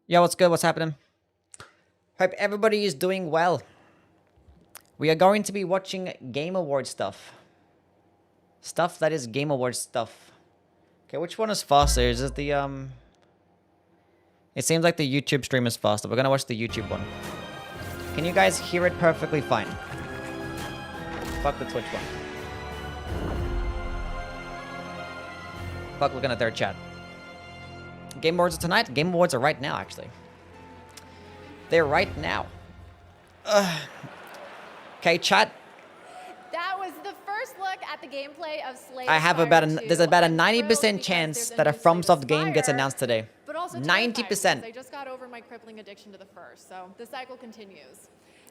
Yo, what's good? What's happening? Hope everybody is doing well. We are going to be watching Game Awards stuff. Stuff that is Game Awards stuff. Okay, which one is faster? Is it the, It seems like the YouTube stream is faster. We're gonna watch the YouTube one. Can you guys hear it perfectly fine? Fuck the Twitch one. Fuck looking at their chat. Game Awards are tonight? Game Awards are right now, actually. They're right now. Okay, chat. That was the first look at the gameplay of Slay. I have there's about a 90% chance that a FromSoft game gets announced today. But also 90%. I just got over my crippling addiction to the first, so the cycle continues.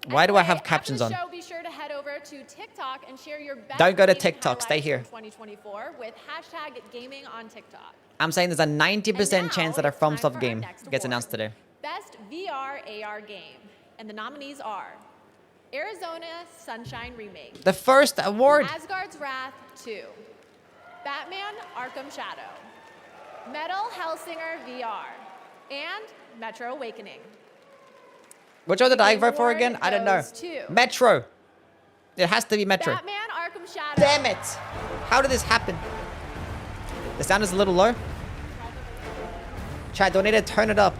Why do I have captions on? After the show, be sure to head over to TikTok and share your best Don't go to gaming TikTok, stay highlights here. from 2024 with hashtag gaming on TikTok. I'm saying there's a 90% chance that a it's time for FromSoft our game next gets award. announced today. Best VR AR game. And the nominees are Arizona Sunshine Remake, The first award. Asgard's Wrath 2, Batman Arkham Shadow, Metal Hellsinger VR, and Metro Awakening. Which one did I Game vote for Award again? I don't know. goes to Metro. It has to be Metro. Batman Arkham Shadow. Damn it. How did this happen? The sound is a little low. Chat, do I need to turn it up?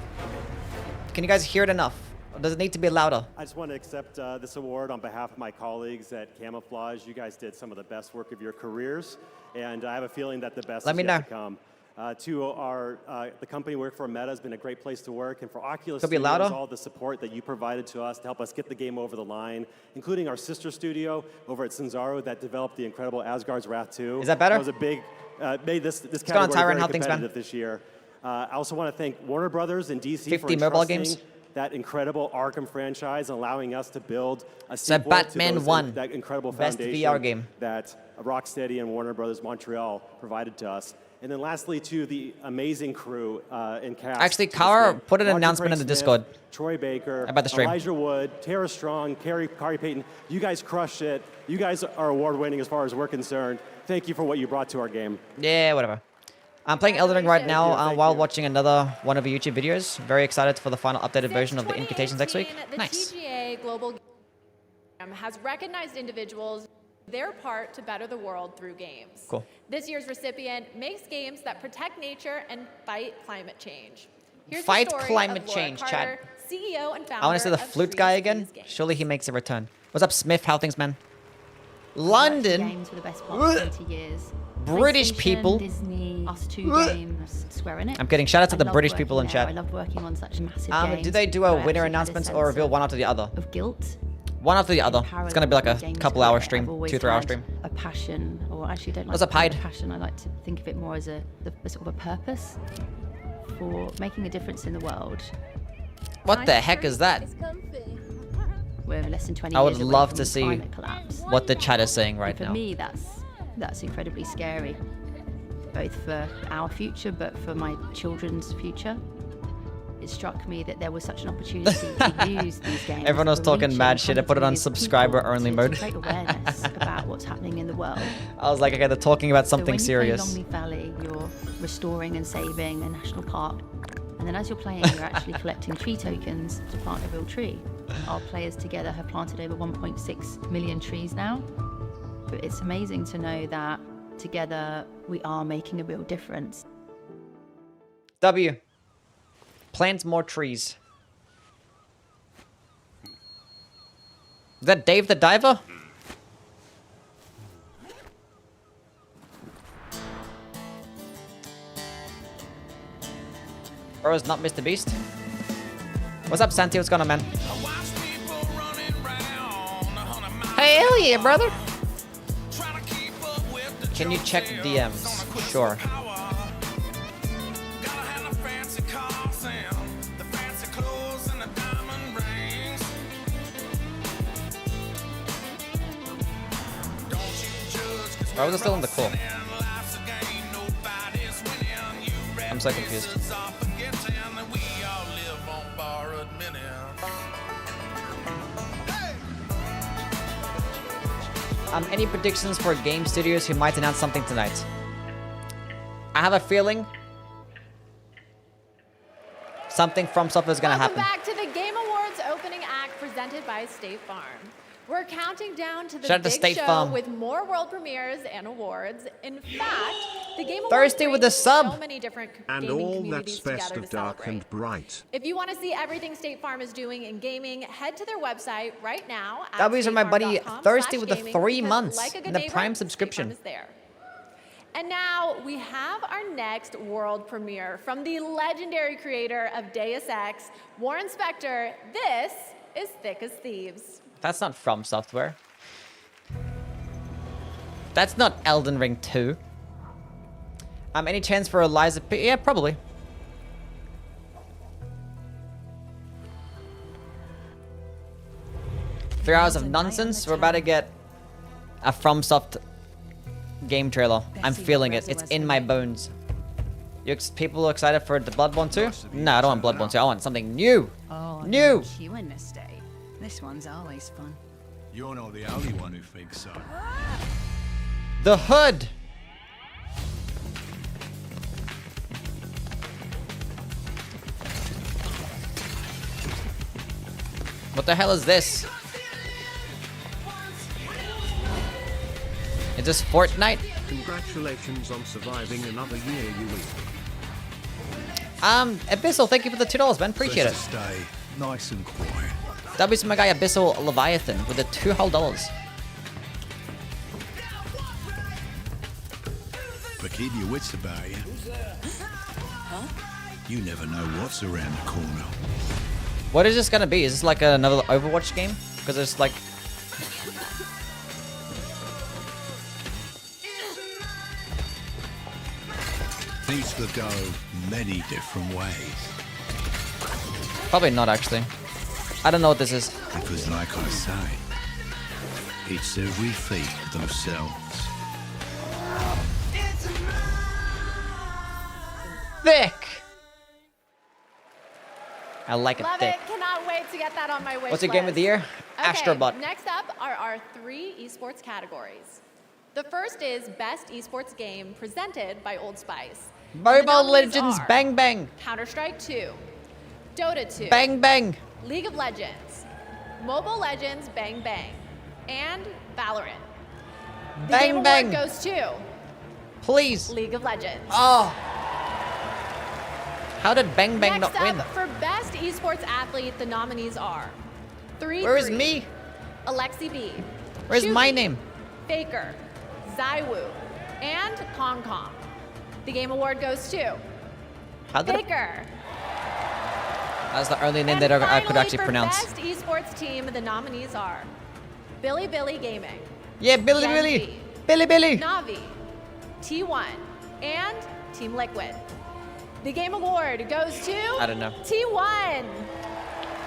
Can you guys hear it enough? Or does it need to be louder? I just want to accept this award on behalf of my colleagues at Camouflage. You guys did some of the best work of your careers, and I have a feeling that the best Let is me yet know. to come. The company we work for, Meta, has been a great place to work, and for Oculus Could be Studios, louder. all the support that you provided to us to help us get the game over the line, including our sister studio over at Cinzaro that developed the incredible Asgard's Wrath 2. Is that better? That was a big, made this go on, category Tyron. very How things been? competitive this year. I also want to thank Warner Brothers and DC 50 for mobile entrusting games. that incredible Arkham franchise, and allowing us to build a So sequel Batman to those, 1, that incredible best foundation VR game. that Rocksteady and Warner Brothers Montreal provided to us. And then lastly, to the amazing crew and cast. Actually, to Kara this game. put an Roger announcement in the Craig Discord Smith, Troy Baker, about the stream. Elijah Wood, Tara Strong, Kari Payton. You guys crushed it. You guys are award-winning as far as we're concerned. Thank you for what you brought to our game. Yeah, whatever. I'm playing Elden Ring right now Thank you. while watching another one of your YouTube videos. Very excited for the final updated version of the Since invitations next week. 2018, Nice. The TGA Global Program has recognized individuals their part to better the world through games. Cool. This year's recipient makes games that protect nature and fight climate change. Here's Fight the story climate of Laura change, Carter, Chad. CEO and founder I want to see the of flute guy Trees again. Please Games. Surely he makes a return. What's up, Smith? How things, man? London? Games for the best part of 20 years. British PlayStation, people. Disney, Us 2 Games, Square Enix. I'm kidding. Shout out to I the love British working people in there. chat. I love working on such massive games. Do they do I a actually winner had a announcements sense or reveal one after the other? of guilt. One after the other. in It's gonna be like a parallel with couple games hour where stream, I've always 2-3 hour had stream. A passion, or actually don't like What's to up, call it Hyde? a passion. I like to think of it more as a sort of a purpose for making a difference in the world. What the heck is that? We're less than 20 I would years away love from to see climate collapse. what the chat is saying right And for now. me, that's incredibly scary, both for our future, but for my children's future. It struck me that there was such an opportunity to use these games. Everyone was for talking reaching mad shit. I put it on hundreds of millions of subscriber-only people mode. to create awareness about what's happening in the world. I was like, okay, they're talking about something so when you serious. play Longleaf Valley, you're restoring and saving a national park. And then as you're playing, you're actually collecting tree tokens to plant a real tree. Our players together have planted over 1.6 million trees now. But it's amazing to know that together we are making a real difference. W. Plant more trees. Is that Dave the Diver? Or is not Mr. Beast? What's up, Santi? What's going on, man? Hey, hell yeah, brother! Can you check DMs? Sure. Why was it still in the call? I'm so confused. Any predictions for game studios who might announce something tonight? I have a feeling Something from Software is gonna Welcome happen. back to the Game Awards opening act presented by State Farm. We're counting down to the Shout out to big State show Farm. with more world premieres and awards. In fact, the Game Awards Thirsty with the brings sub. so many different And gaming all communities that's best together of to dark celebrate. and bright. If you want to see everything State Farm is doing in gaming, head to their website right now. At That was from my buddy Thirsty with the statefarm.com/gaming, 3 because months like a good and the neighbor, Prime State subscription. Farm is there. And now we have our next world premiere from the legendary creator of Deus Ex, Warren Spector. This is Thick as Thieves. That's not From Software. That's not Elden Ring 2. Any chance for Eliza P? Yeah, probably. Three hours of nonsense. We're about to get a FromSoft game trailer. I'm feeling it. It's in my bones. People excited for the Bloodborne 2? No, I don't want Bloodborne 2. I want something new. Oh, New. you in this day. This one's always fun. You're not the only one who thinks so. The Hood. What the hell is this? Is this Fortnite? Congratulations on surviving another year, Youwy. Abyssal, thank you for the $2, man. Appreciate it. Best to stay nice and quiet. W's to my guy Abyssal Leviathan with the $2 whole. But keep your wits about you. You never know what's around the corner. What is this gonna be? Is this like another Overwatch game? Because it's like... Things could go many different ways. Probably not, actually. I don't know what this is. Because like I say, it's every feat themselves. Thick! I like it Love thick. it. Cannot wait to get that on my wish What's your game of the year? Okay, Astrobot. Next up are our 3 esports categories. The first is Best Esports Game presented by Old Spice. The Mobile nominees Legends are Bang Bang! Counter-Strike 2, Dota 2, Bang Bang! League of Legends, Mobile Legends Bang Bang, and Valorant. The Bang Game Bang! Award goes to Please! League of Legends. Oh! How did Bang Bang Next not win? up, for Best Esports Athlete, the nominees are 3. Where is me? Alexi B. Where's my Shuvi, name? Faker, Zywoo, and Kong Kong. The Game Award goes to How did Faker. That's the only name And that I could finally, actually for pronounce. Best Esports Team, the nominees are Billy Gaming, Yeah, Billy Gen Billy! Z, Billy Billy! Navi, T1, and Team Liquid. The Game Award goes to I don't know. T1.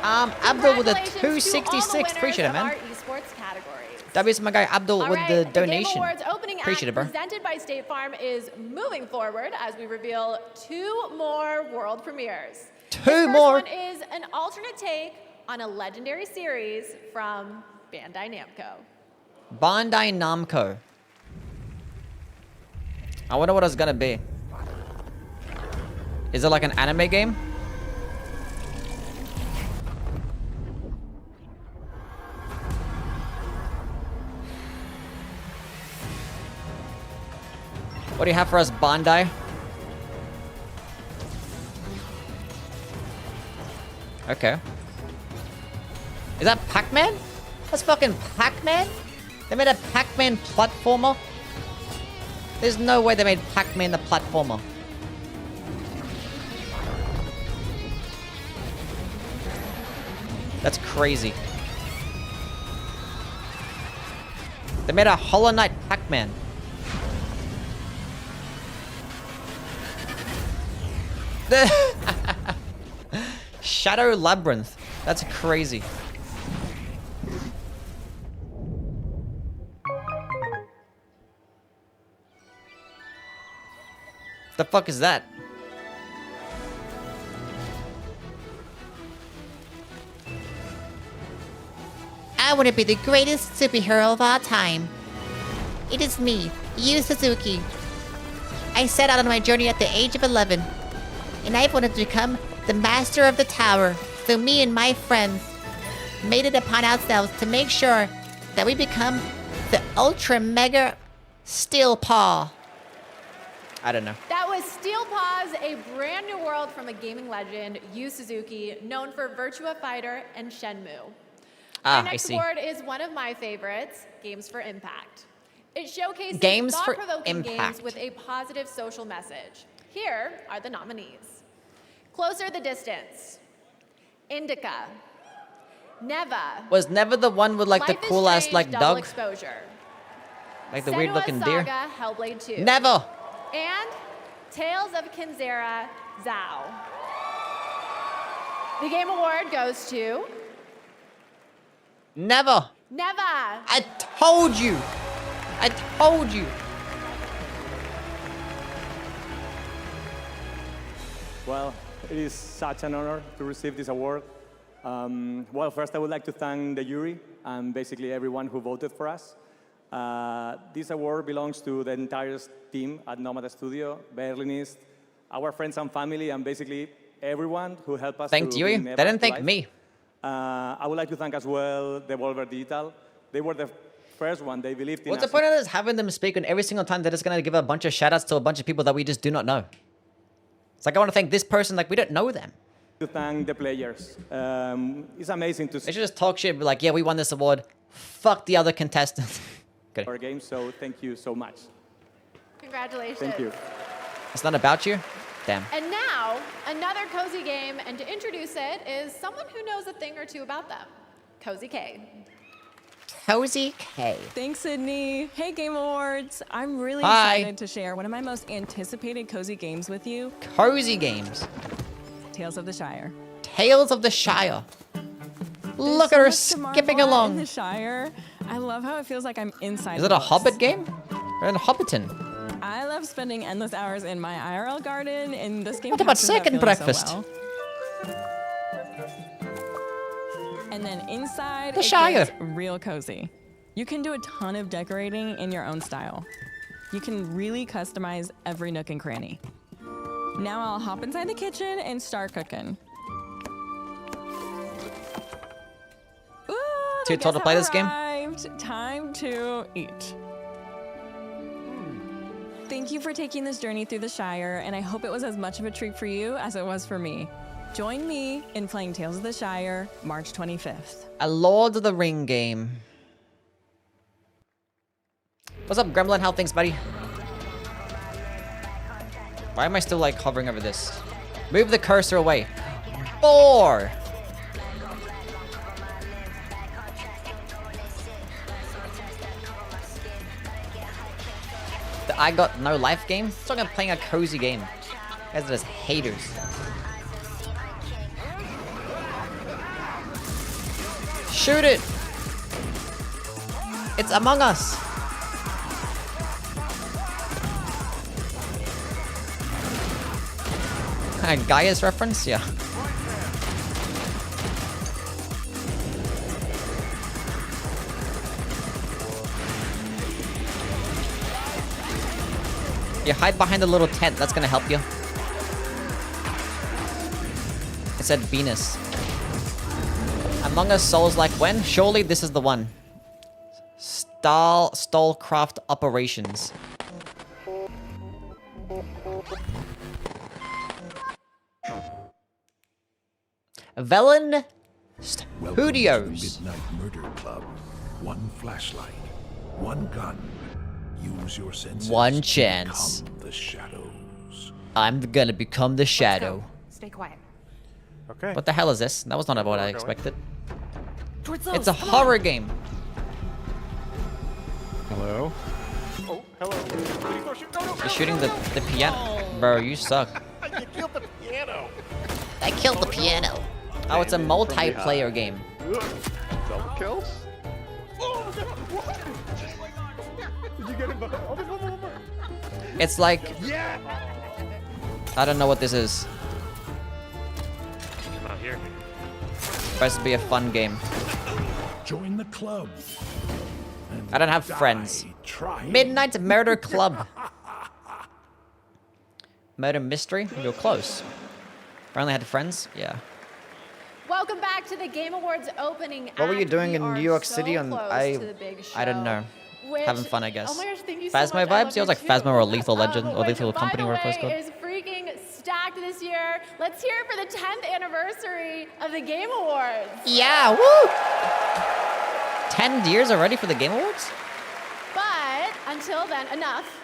Abdul with the Congratulations to all the 266. winners Appreciate it, of man. our esports categories. W's my guy Abdul All with right, the Game donation. Awards opening Appreciate it, act bro. presented by State Farm is moving forward as we reveal 2 more world premieres. Two This more? first one is an alternate take on a legendary series from Bandai Namco. Bandai Namco. I wonder what it's gonna be. Is it like an anime game? What do you have for us, Bandai? Okay. Is that Pac-Man? That's fucking Pac-Man? They made a Pac-Man platformer? There's no way they made Pac-Man the platformer. That's crazy. They made a Hollow Knight Pac-Man. Shadow Labyrinth. That's crazy. The fuck is that? I want to be the greatest superhero of all time. It is me, Yu Suzuki. I set out on my journey at the age of 11, and I've wanted to become the master of the tower, so me and my friends made it upon ourselves to make sure that we become the ultra mega steel paw. I don't know. That was Steel Paws, a brand new world from a gaming legend, Yu Suzuki, known for Virtua Fighter and Shenmue. Ah, Our I next see. award is one of my favorites, Games for Impact. It showcases Games for thought-provoking games Impact. with a positive social message. Here are the nominees. Closer the Distance, Indica, Neva, Was never the one with like Life the is cool ass Strange like Double dog? Exposure, Like the weird looking deer? Saga, Hellblade 2. Never! And Tales of Kinzera, Zhao. The Game Award goes to Never! Neva. I told you! I told you! Well, it is such an honor to receive this award. Well, first I would like to thank the jury and basically everyone who voted for us. This award belongs to the entire team at Nomad Studio, Berlinist, our friends and family, and basically everyone who helped us. Thanked to Youwy. bring They Neva didn't to thank life. me. I would like to thank as well Devolver Digital. They were the first one. They believed in What's us. the point of this having them speak, and every single time they're just gonna give a bunch of shout outs to a bunch of people that we just do not know? It's like I wanna thank this person, like we don't know them. To thank the players. It's amazing to They see should just talk shit, be like, yeah, we won this award. Fuck the other contestants. Kidding. our game, so thank you so much. Congratulations. Thank you. It's not about you? Damn. And now, another cozy game, and to introduce it is someone who knows a thing or two about them, Cozy K. Cozy K. Thanks, Sydney. Hey, Game Awards. I'm really Hi. excited to share one of my most anticipated cozy games with you, Cozy games. Tales of the Shire. Tales of the Shire. Look at So her much to skipping marvel at in along. the Shire. I love how it feels like I'm inside Is the it a books. Hobbit game? Or in Hobbiton? I love spending endless hours in my IRL garden, and this game What about captures that second feeling breakfast? So well. And then inside, The it Shire. gets real cozy. You can do a ton of decorating in your own style. You can really customize every nook and cranny. Now I'll hop inside the kitchen and start cooking. Ooh, Too the tall to guests play have this game? arrived. Time to eat. Thank you for taking this journey through the Shire, and I hope it was as much of a treat for you as it was for me. Join me in playing Tales of the Shire, March 25th. A Lord of the Ring game. What's up, Gremlin? How things, buddy? Why am I still like hovering over this? Move the cursor away. 4. The I got no life game? It's like I'm playing a cozy game. You guys are just haters. Shoot it! It's Among Us! Gaia's reference? Yeah. You hide behind the little tent, that's gonna help you. It said Venus. Among Us Souls like when? Surely this is the one. Stallcraft Operations. Velen Welcome to the Studios. Midnight Murder Club. One flashlight, one gun. Use your senses. One to chance. become the shadows. I'm gonna become the shadow. Stay quiet. Okay. What the hell is this? That was not what I going. expected. Towards It's a horror game. Hello. Oh, hello. You're shooting the piano. Bro, you suck. You killed the piano. I killed the piano. Oh, it's a multiplayer game. Double kills. Oh, what? Did you get him? Oh, there's one more. It's like, Yeah. I don't know what this is. Come out here. Supposed to be a fun game. Join the club. And I don't have die friends. trying. Midnight Murder Club. Murder mystery? You're close. Apparently I had friends. Yeah. Welcome back to the Game Awards opening What were you act. doing We in are New York so City on close I to the big I don't show, know. which- Having fun, I guess. Oh my gosh, thank you so Phasmo much. I vibes? love Yeah, it was like you Phasmo too. or Lethal Legend or Which, Lethal by Company, the whatever it's way, called. is freaking stacked this year. Let's hear it for the 10th anniversary of the Game Awards. Yeah, woo! 10 years already for the Game Awards? But until then, enough.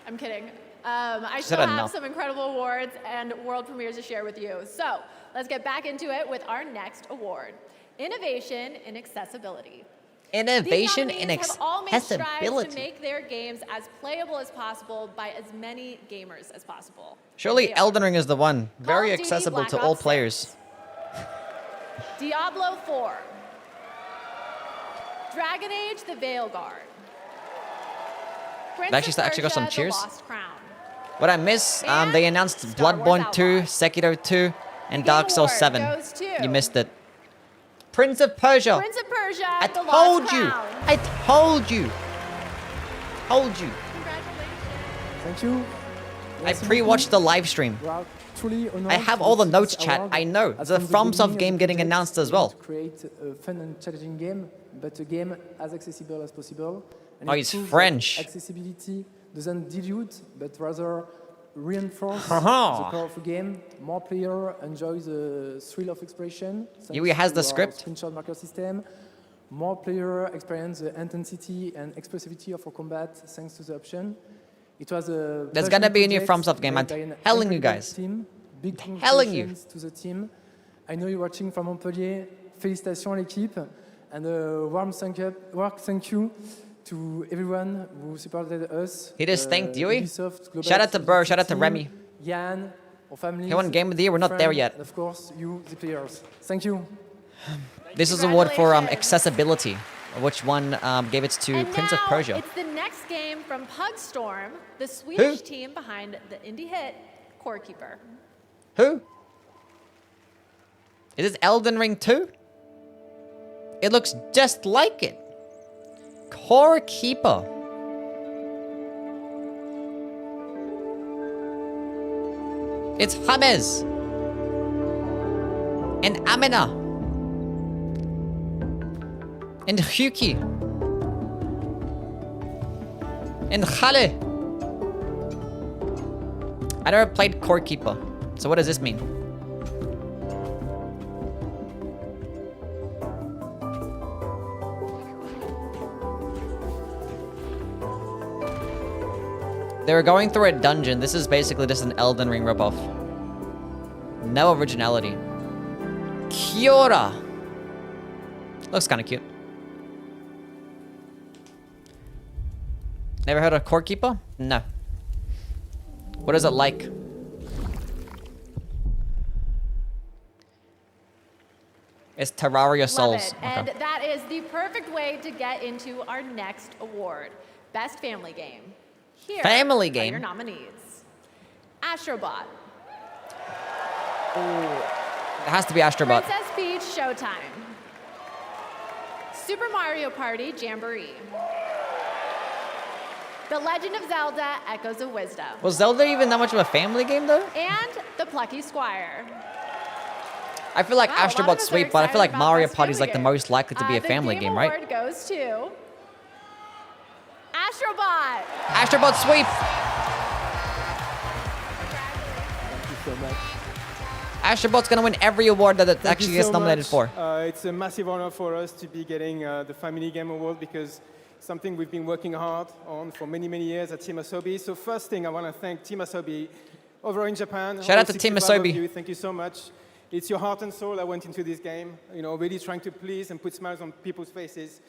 I'm kidding. I She still said have enough. some incredible awards and world premieres to share with you. So let's get back into it with our next award, Innovation in Accessibility. Innovation These in nominees have all made strides to accessibility. make their games as playable as possible by as many gamers as possible. Surely They are Elden Ring is the one. Call Very of Duty accessible Black to all Ops 6, players. Diablo 4, Dragon Age: The Veilguard, Prince Actually, of actually got some Persia: cheers. The Lost Crown. What I miss, And they announced Star Wars Bloodborne 2, Outlaws. Sekiro 2, and The Dark Game Souls Award 7. goes to You missed it. Prince of Persia. Prince of Persia: I The told Lost you. Crown. I told you. Told you. Congratulations. Thank you. I pre-watched the live stream. We are truly honored I have to all the receive notes, this chat. award. I know. As The from FromSoft beginning of game the getting project, announced as we want well. to create a fun and challenging game, but a game as accessible as possible. And Oh, it he's proves that French. Accessibility doesn't dilute, but rather reinforce the Haha. powerful game. More player enjoy the thrill of expression. Youwy has thanks the to our script. Screenshot marker system. More player experience the intensity and expressivity of our combat thanks to the option. It was a There's gonna be a new project FromSoft game, made I'm by an telling you incredible guys. Team. Big Telling you. congratulations to the team. I know you're watching from Montpellier. Félicitations à l'équipe. And a warm thank you to everyone who supported us. He just thanked Youwy? Ubisoft, Global Shout out to Burr, shout out to team, Remy. Yan, our families. He won Game of the Year, we're not there friends, yet. And of course, you, the players. Thank you. This is award for Congratulations. accessibility, which one gave it to And Prince of now Persia. it's the next game from Pugstorm, the Swedish team behind the indie hit Core Keeper. Who? Is this Elden Ring 2? It looks just like it. Core Keeper. It's James. And Amina. And Hyuki. And Khale. I never played Core Keeper. So what does this mean? They were going through a dungeon. This is basically just an Elden Ring ripoff. No originality. Kiora. Looks kind of cute. Never heard of Core Keeper? No. What is it like? It's Terraria Souls. Love it. And that is the perfect way to get into our next award, Best Family Game. Here Family are game? your nominees. Astrobot, It has to be Astrobot. Princess Peach Showtime, Super Mario Party Jamboree, The Legend of Zelda Echoes of Wisdom, Was Zelda even that much of a family game though? and The Plucky Squire. I feel like Wow, a lot of Astrobot's us are sweet, but I feel like excited about Mario Best Party's Family like the Game. most likely to be a family the game, right? award goes to Astrobot. Astrobot sweep! Thank you so much. Astrobot's gonna win every award that it Thank actually you gets so nominated much. for. It's a massive honor for us to be getting the Family Game Award because something we've been working hard on for many, many years at Team Asobi. So first thing, I want to thank Team Asobi over in Japan. Shout out all to Team 65 of Asobi. you. Thank you so much. It's your heart and soul I went into this game, really trying to please and put smiles on people's faces.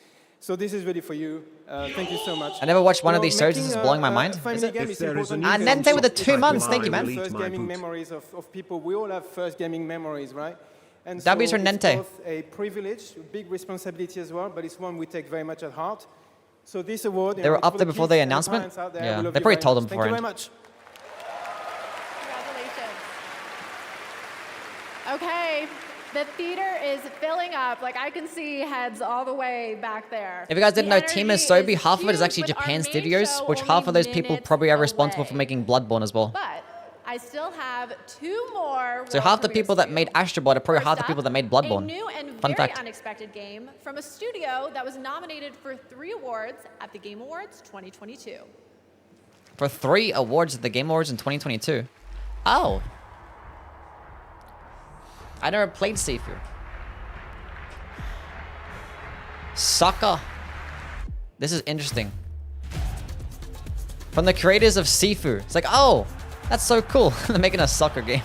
So this is really for you. Thank you so much. I never watched one of these series. Making This is blowing my a mind. Family Is it? game If is there is a important new Ah, because Nente with the console, 2 like months. Mario Thank you, man. Elite, first my gaming boot. memories of people. We all have first gaming memories, right? And W's for it's Nente. both a privilege, a big responsibility as well, but it's one we take very much at heart. So this award, They were it's up for there the before kids the and announcement? parents out there. Yeah, We love they you probably very told much. them Thank you very beforehand. much. Congratulations. Okay, the theater is filling up. Like I can see heads all the way back there. If you guys didn't The know, Team energy Asobi, is half of it is huge actually with our Japan main Studios, show which only half of those people minutes probably are responsible away. for making Bloodborne as well. But I still have 2 more. So world half the premieres people for that you. made Astro Bot are probably First half the up, people that made a Bloodborne. new and Fun very fact. unexpected game from a studio that was nominated for 3 awards at the Game Awards 2022. For 3 awards at the Game Awards in 2022. Oh. I never played Sifu. Soccer. This is interesting. From the creators of Sifu. It's like, oh, that's so cool. They're making a soccer game.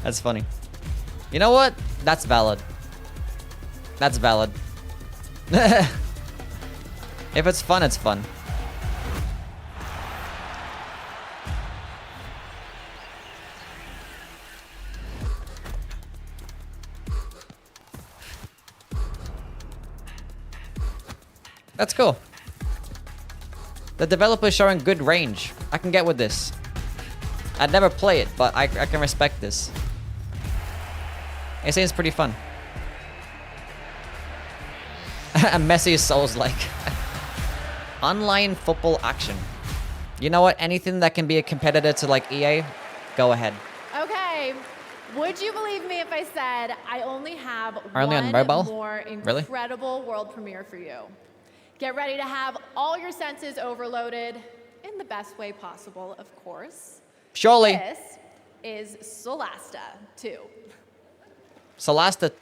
That's funny. You know what? That's valid. That's valid. If it's fun, it's fun. That's cool. The developer's showing good range. I can get with this. I'd never play it, but I can respect this. It seems pretty fun. A messy Souls-like. Online football action. You know what? Anything that can be a competitor to like EA, go ahead. Okay, would you believe me if I said I only have Only on one mobile? more Really? incredible world premiere for you? Get ready to have all your senses overloaded in the best way possible, of course. Surely. This is Solasta 2. Solasta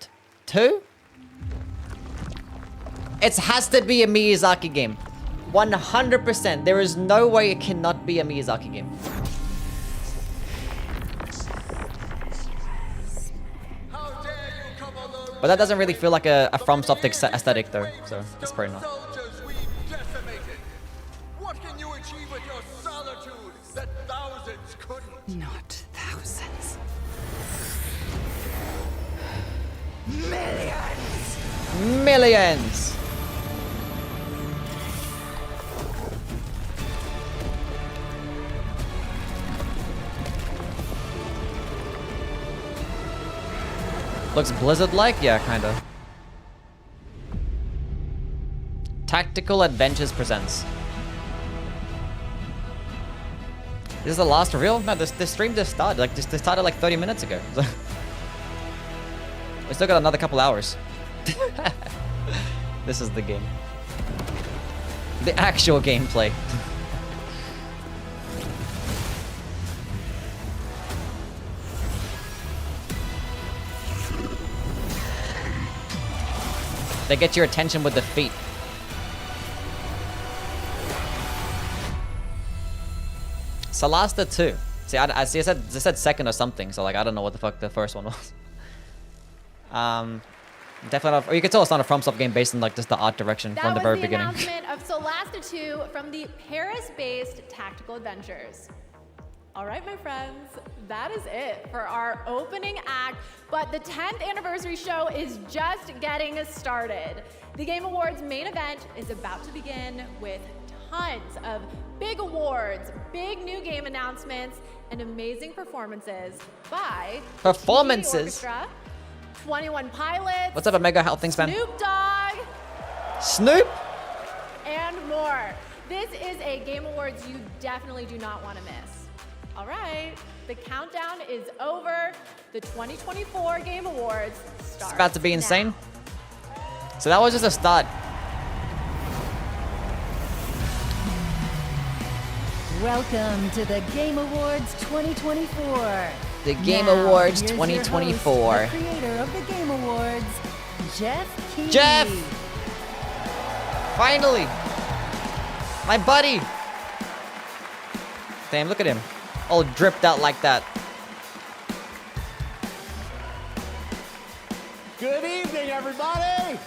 2? It has to be a Miyazaki game. 100%. There is no way it cannot be a Miyazaki game. But that doesn't really feel like a FromSoft aesthetic though, so it's probably not. What can you achieve with your solitude that thousands couldn't? Not thousands. Millions! Looks Blizzard-like? Yeah, kinda. Tactical Adventures presents. This is the last reveal? No, the stream just started. Like, this started like 30 minutes ago. We still got another couple hours. This is the game. The actual gameplay. They get your attention with the feet. Solasta 2. See, I see. It said second or something. So like, I don't know what the fuck the first one was. Definitely not. Or you can tell it's not a FromSoft game based on like just the art direction from the very beginning. That was the announcement of Solasta 2 from the Paris-based Tactical Adventures. All right, my friends, that is it for our opening act, but the 10th anniversary show is just getting started. The Game Awards main event is about to begin with tons of big awards, big new game announcements, and amazing performances by Performances? TV Orchestra, 21 Pilots, What's up, Omega Health Things, man? Snoop Dogg, Snoop? and more. This is a Game Awards you definitely do not want to miss. All right, the countdown is over. The 2024 Game Awards start. It's about to be insane. So that was just a start. Welcome to the Game Awards 2024. The Game Now, Awards here's your 2024. host, the creator of the Game Awards, Jeff Keighley. Jeff! Finally! My buddy! Damn, look at him. All dripped out like that. Good evening, everybody!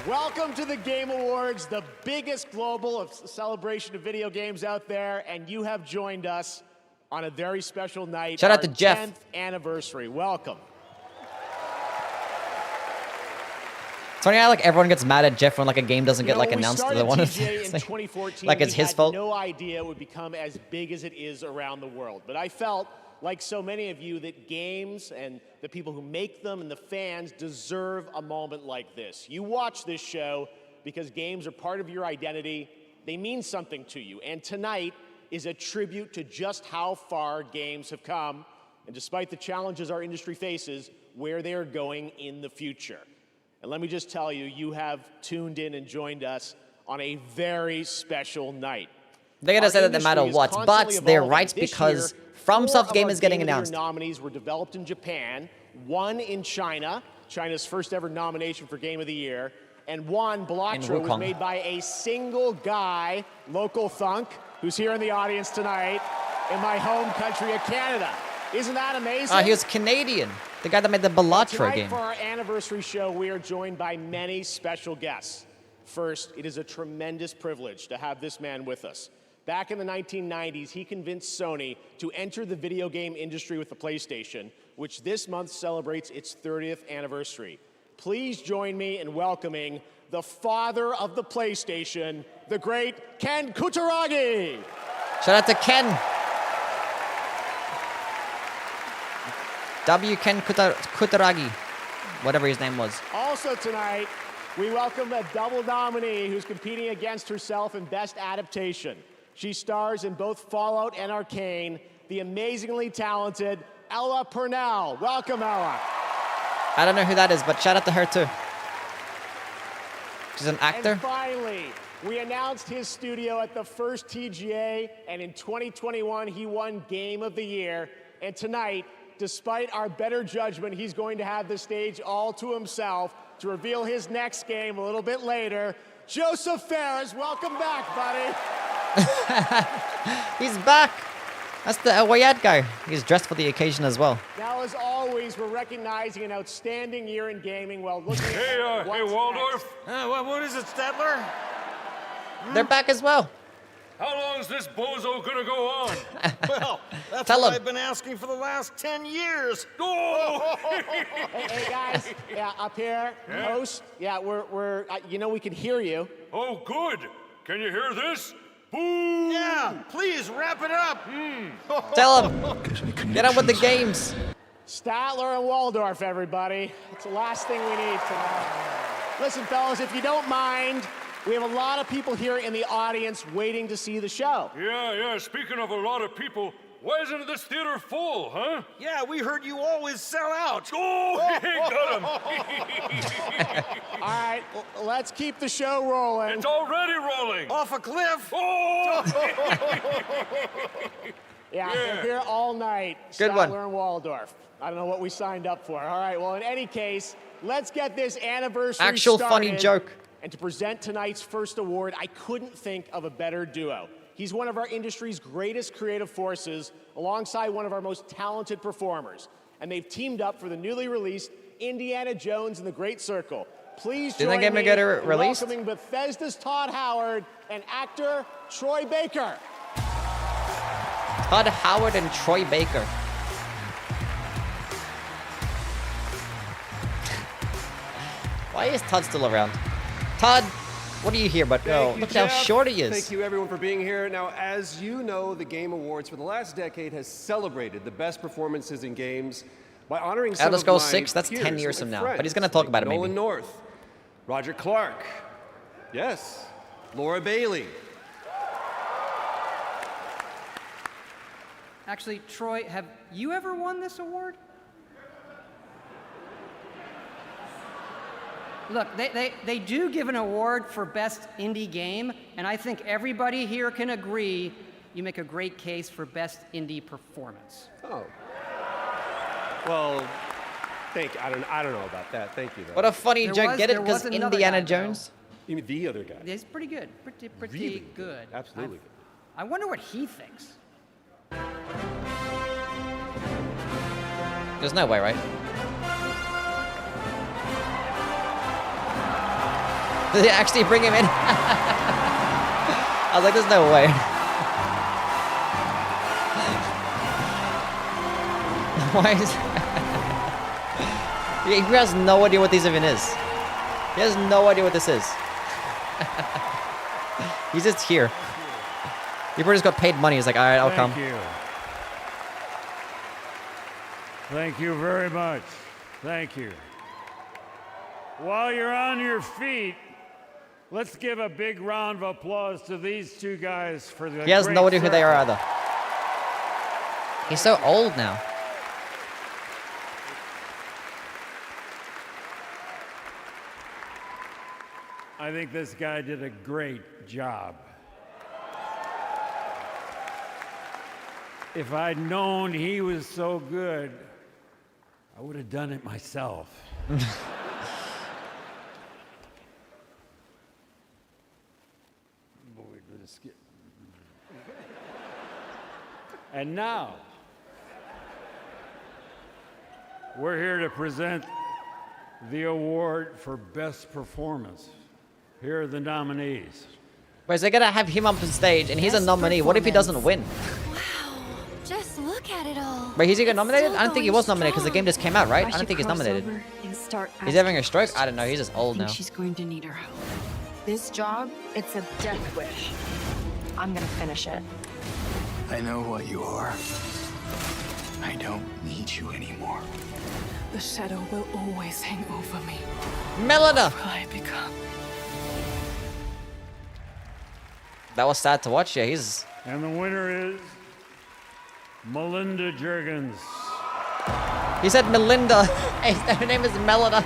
Welcome to the Game Awards, the biggest global celebration of video games out there, and you have joined us on a very special night. Shout out to Jeff. 10th anniversary. Welcome. It's funny how like everyone gets mad at Jeff when like a game doesn't get like when we announced to started the one. TJ in Like- 2014, like it's we his had fault. no idea it would become as big as it is around the world. But I felt, like so many of you, that games and the people who make them and the fans deserve a moment like this. You watch this show because games are part of your identity, they mean something to you. And tonight is a tribute to just how far games have come, and despite the challenges our industry faces, where they are going in the future. And let me just tell you, you have tuned in and joined us on a very special night. They're gonna say that no matter what, but they're right because FromSoft game is getting announced. Nominees were developed in Japan, one in China, China's first ever nomination for Game of the Year, and one, Balatro, was made by a single guy, Local Thunk, who's here in the audience tonight in my home country of Canada. Isn't that amazing? He was Canadian, the guy that made the Balatro game. For our anniversary show, we are joined by many special guests. First, it is a tremendous privilege to have this man with us. Back in the 1990s, he convinced Sony to enter the video game industry with the PlayStation, which this month celebrates its 30th anniversary. Please join me in welcoming the father of the PlayStation, the great Ken Kutaragi. Shout out to Ken. Ken Kutaragi, whatever his name was. Also tonight, we welcome a double nominee who's competing against herself in Best Adaptation. She stars in both Fallout and Arcane, the amazingly talented Ella Purnell. Welcome, Ella. I don't know who that is, but shout out to her too. She's an actor. And finally, we announced his studio at the first TGA, and in 2021, he won Game of the Year. And tonight, despite our better judgment, he's going to have the stage all to himself to reveal his next game a little bit later. Joseph Ferris, welcome back, buddy. He's back. That's the Wyatt guy. He's dressed for the occasion as well. Now, as always, we're recognizing an outstanding year in gaming while looking at Hey, Waldorf. What is it, Stadler? They're back as well. How long is this bozo gonna go on? Well, that's Tell what him. I've been asking for the last 10 years. Oh! Hey, guys, yeah, up here, host, yeah, we're you know, we can hear you. Oh, good. Can you hear this? Boom! Yeah, please wrap it up. Tell him. Get on with the games. Statler and Waldorf, everybody. It's the last thing we need tonight. Listen, fellas, if you don't mind, we have a lot of people here in the audience waiting to see the show. Yeah. Speaking of a lot of people, why isn't this theater full, huh? Yeah, we heard you always sell out. Oh, got him. All right, let's keep the show rolling. It's already rolling. Off a cliff. Oh! Yeah, we're here all night. Good Statler one. and Waldorf. I don't know what we signed up for. All right, well, in any case, let's get this anniversary Actual started. funny joke. And to present tonight's first award, I couldn't think of a better duo. He's one of our industry's greatest creative forces, alongside one of our most talented performers. And they've teamed up for the newly released Indiana Jones and the Great Circle. Please join me in welcoming Bethesda's Todd Howard and actor Troy Baker. Todd Howard and Troy Baker. Why is Todd still around? Todd, what are you here? But Thank you, look how Jeff. short he is. Thank you, everyone, for being here. Now, as you know, the Game Awards for the last decade has celebrated the best performances in games by honoring some Elder of Scrolls my 6, that's peers 10 years and from now. friends, But he's going to talk like about it Nolan maybe. North, Roger Clark, yes, Laura Bailey. Actually, Troy, have you ever won this award? Look, they do give an award for best indie game, and I think everybody here can agree you make a great case for best indie performance. Oh. Well, thank you. I don't know about that. Thank you, though. What a funny joke. Get it? Because Indiana Jones? You mean the other guy? He's pretty good. Pretty Really good. Absolutely. I wonder what he thinks. There's no way, right? Did they actually bring him in? I was like, there's no way. Why is... He has no idea what this even is. He has no idea what this is. He's just here. He probably just got paid money. He's like, all right, I'll come. Thank you. Thank you very much. Thank you. While you're on your feet, Let's give a big round of applause to these two guys for the He has great no idea who they are circle. either. He's so old now. I think this guy did a great job. If I'd known he was so good, I would have done it myself. And now, we're here to present the award for Best Performance. Here are the nominees. Wait, so they're gonna have him up on stage and he's a nominee. What if he doesn't win? Just look at it all. Wait, he's he get nominated? Still I don't think he going was nominated because the game just came out, right? I don't should think he's cross nominated. over and start He's having a stroke? I don't know. He's just old I think now. she's going to need our help. This job, it's a death wish. I'm gonna finish it. I know what you are. I don't need you anymore. The shadow will always hang over me. Melina! What will I become? That was sad to watch. Yeah, he's... And the winner is Melinda Juergens. He said Melinda. Her name is Melina.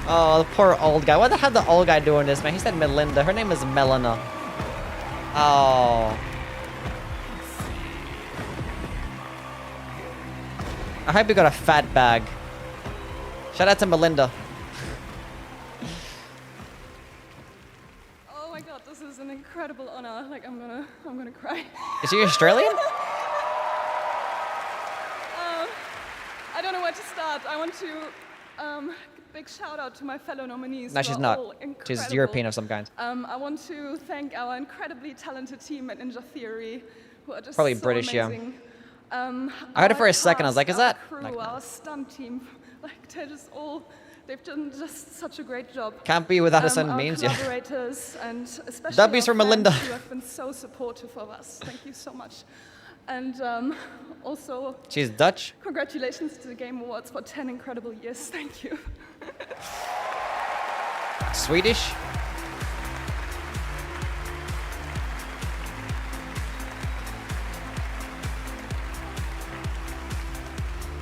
Oh, the poor old guy. What the hell the old guy doing this, man? He said Melinda. Her name is Melina. Oh. I hope you got a fat bag. Shout out to Melinda. Oh my god, this is an incredible honor. Like I'm gonna cry. Is he Australian? I don't know where to start. I want to big shout out to my fellow nominees. No, who she's are not. all She's incredible. European of some kind. I want to thank our incredibly talented team at Ninja Theory, who are just Probably so British, yeah. amazing. I heard it for a second. I was like, is that... Crew, Like, our stunt team, like they're just all, they've done just such a great job. Can't be without a certain our means, yeah. collaborators and especially W's our for Melinda. fans who have been so supportive of us. Thank you so much. And also, She's Dutch? congratulations to the Game Awards for 10 incredible years. Thank you. Swedish?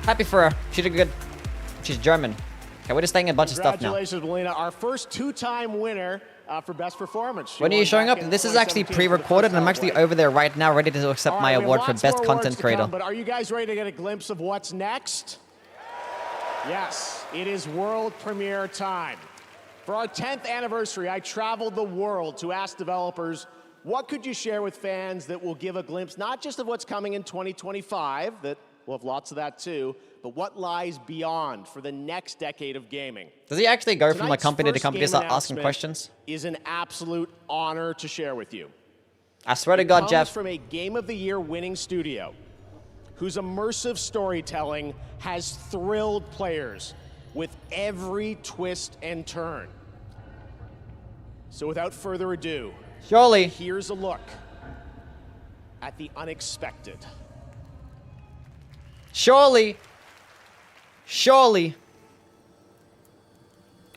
Happy for her. She did good. She's German. Okay, we're just saying a bunch of stuff now. Congratulations, Melina, our first two-time winner for Best Performance. She When are you won showing back up? in This is actually 2017 for the pre-recorded and I'm first actually time. over there right now ready to accept All my right, we have award for lots Best more awards Content to Creator. come, but are you guys ready to get a glimpse of what's next? Yes, it is world premiere time. For our 10th anniversary, I traveled the world to ask developers, what could you share with fans that will give a glimpse not just of what's coming in 2025, that we'll have lots of that too, but what lies beyond for the next decade of gaming. Does he actually go from like Tonight's company to first company game to start asking announcement questions? Is an absolute honor to share with you. I swear to It God, comes Jeff. from a Game of the Year winning studio whose immersive storytelling has thrilled players with every twist and turn. So without further ado, surely here's a look at the unexpected. Surely.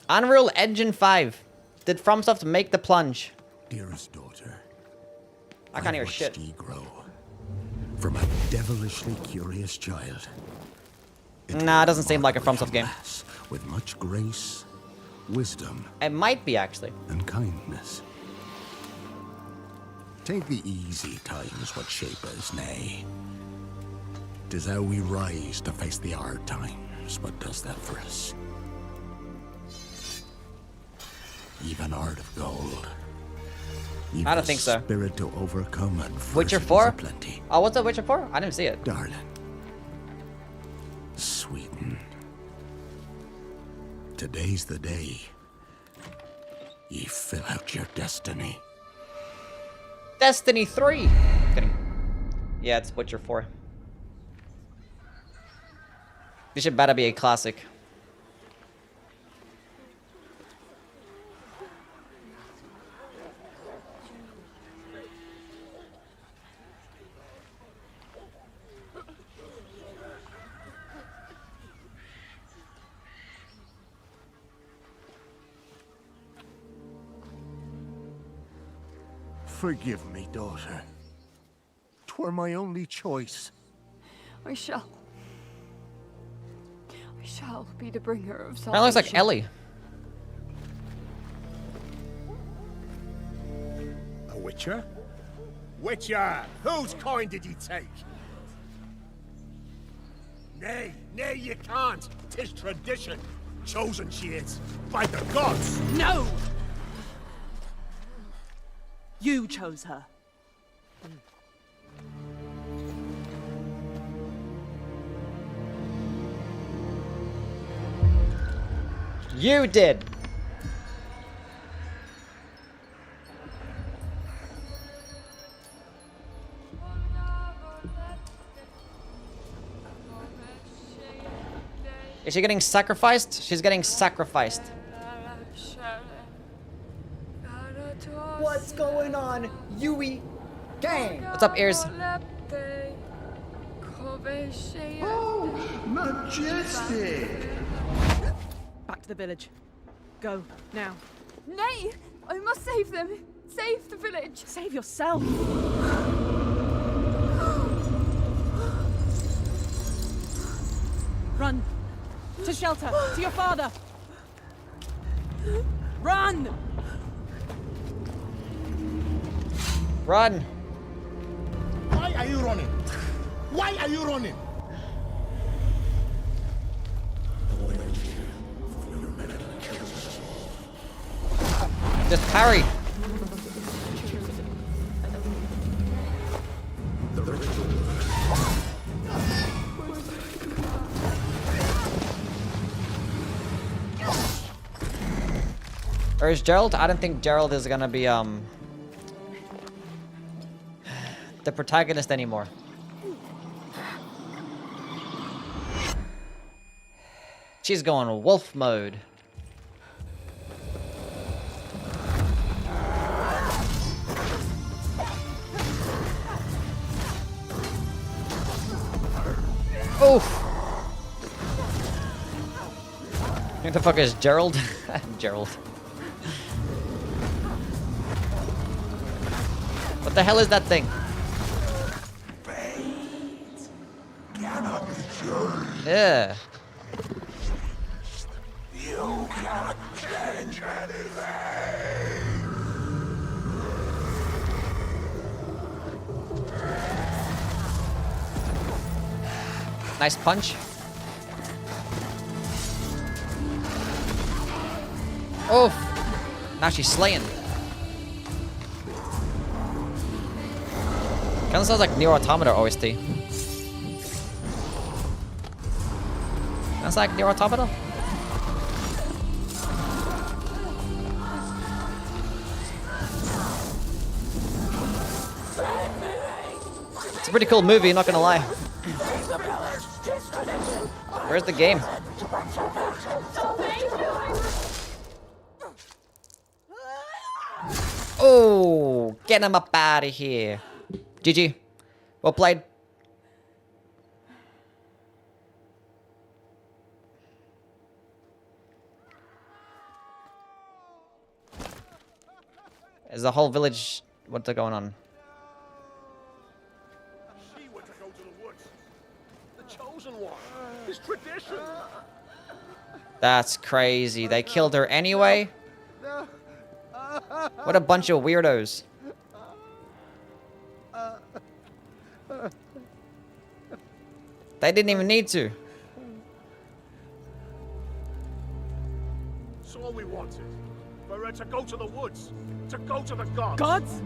Unreal Engine 5. Did FromSoft make the plunge? Dearest daughter, I can't hear watched shit. ye grow from a devilishly curious child. Nah, it doesn't seem like a FromSoft game. With much grace, wisdom, It might be actually. and kindness. Take the easy times what shape us, nay. 'Tis how we rise to face the hard times what does that for us. Even heart of gold. I don't think so. Spirit to overcome adversities Witcher 4? aplenty. Oh, what's up, Witcher 4? I didn't see it. Darling. Sweeten. Today's the day. Ye fill out your destiny. Destiny 3. Kidding. Yeah, it's Witcher 4. This should better be a classic. Forgive me, daughter. 'Twere my only choice. I shall be the bringer of salvation. That looks like Ellie. A witcher? Witcher! Whose coin did ye take? Nay, you can't. 'Tis tradition. Chosen she is, by the gods. No! You chose her. You did. Is she getting sacrificed? She's getting sacrificed. What's going on, Youwy gang? What's up, ears? Oh, majestic! Back to the village. Go, now. Nay! I must save them. Save the village. Save yourself. Run. To shelter. To your father. Run! Run! Why are you running? Why are you running? Just parry. Or is Gerald? I don't think Gerald is gonna be the protagonist anymore. She's going wolf mode. Oof. Who the fuck is Gerald? Gerald. What the hell is that thing? Yeah. You cannot change anything. Nice punch. Oof. Now she's slaying. Kinda sounds like Nier Automata OST. Sounds like Nier Automata. It's a pretty cool movie, not gonna lie. Where's the game? Oh, get him up out of here. GG. Well played. Is the whole village... What's going on? She were to go to the woods. The chosen one. It's tradition. That's crazy. They killed her anyway? What a bunch of weirdos. They didn't even need to. It's all we wanted. For her to go to the woods. To go to the gods. Gods?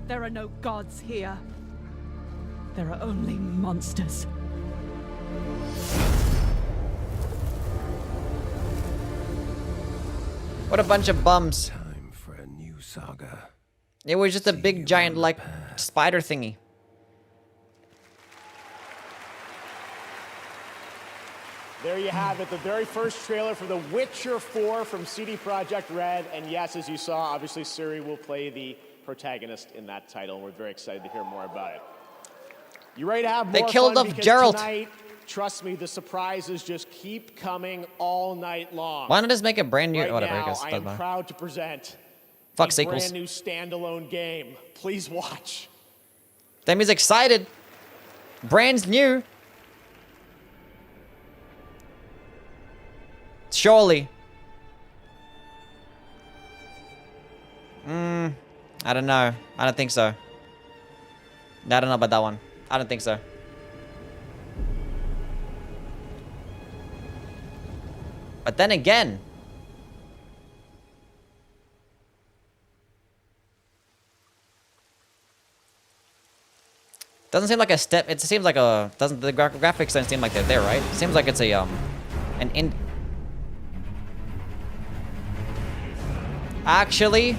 There are no gods here. There are only monsters. What a bunch of bums. Time for a new saga. It was just a big giant like spider thingy. There you have it, the very first trailer for The Witcher 4 from CD Projekt Red. And yes, as you saw, obviously Ciri will play the protagonist in that title, and we're very excited to hear more about it. You ready to have more They killed fun? off Because Geralt. Tonight, Trust me, the surprises just keep coming all night long. Why not just make a brand new... Right whatever, now, guys. I am proud to present Fuck a sequels. brand new standalone game. Please watch. Demi's excited. Brand new. Surely. I don't know. I don't think so. I don't know about that one. I don't think so. But then again, doesn't seem like a step. It seems like a doesn't the graphics don't seem like they're there, right? It seems like it's a an in. Actually,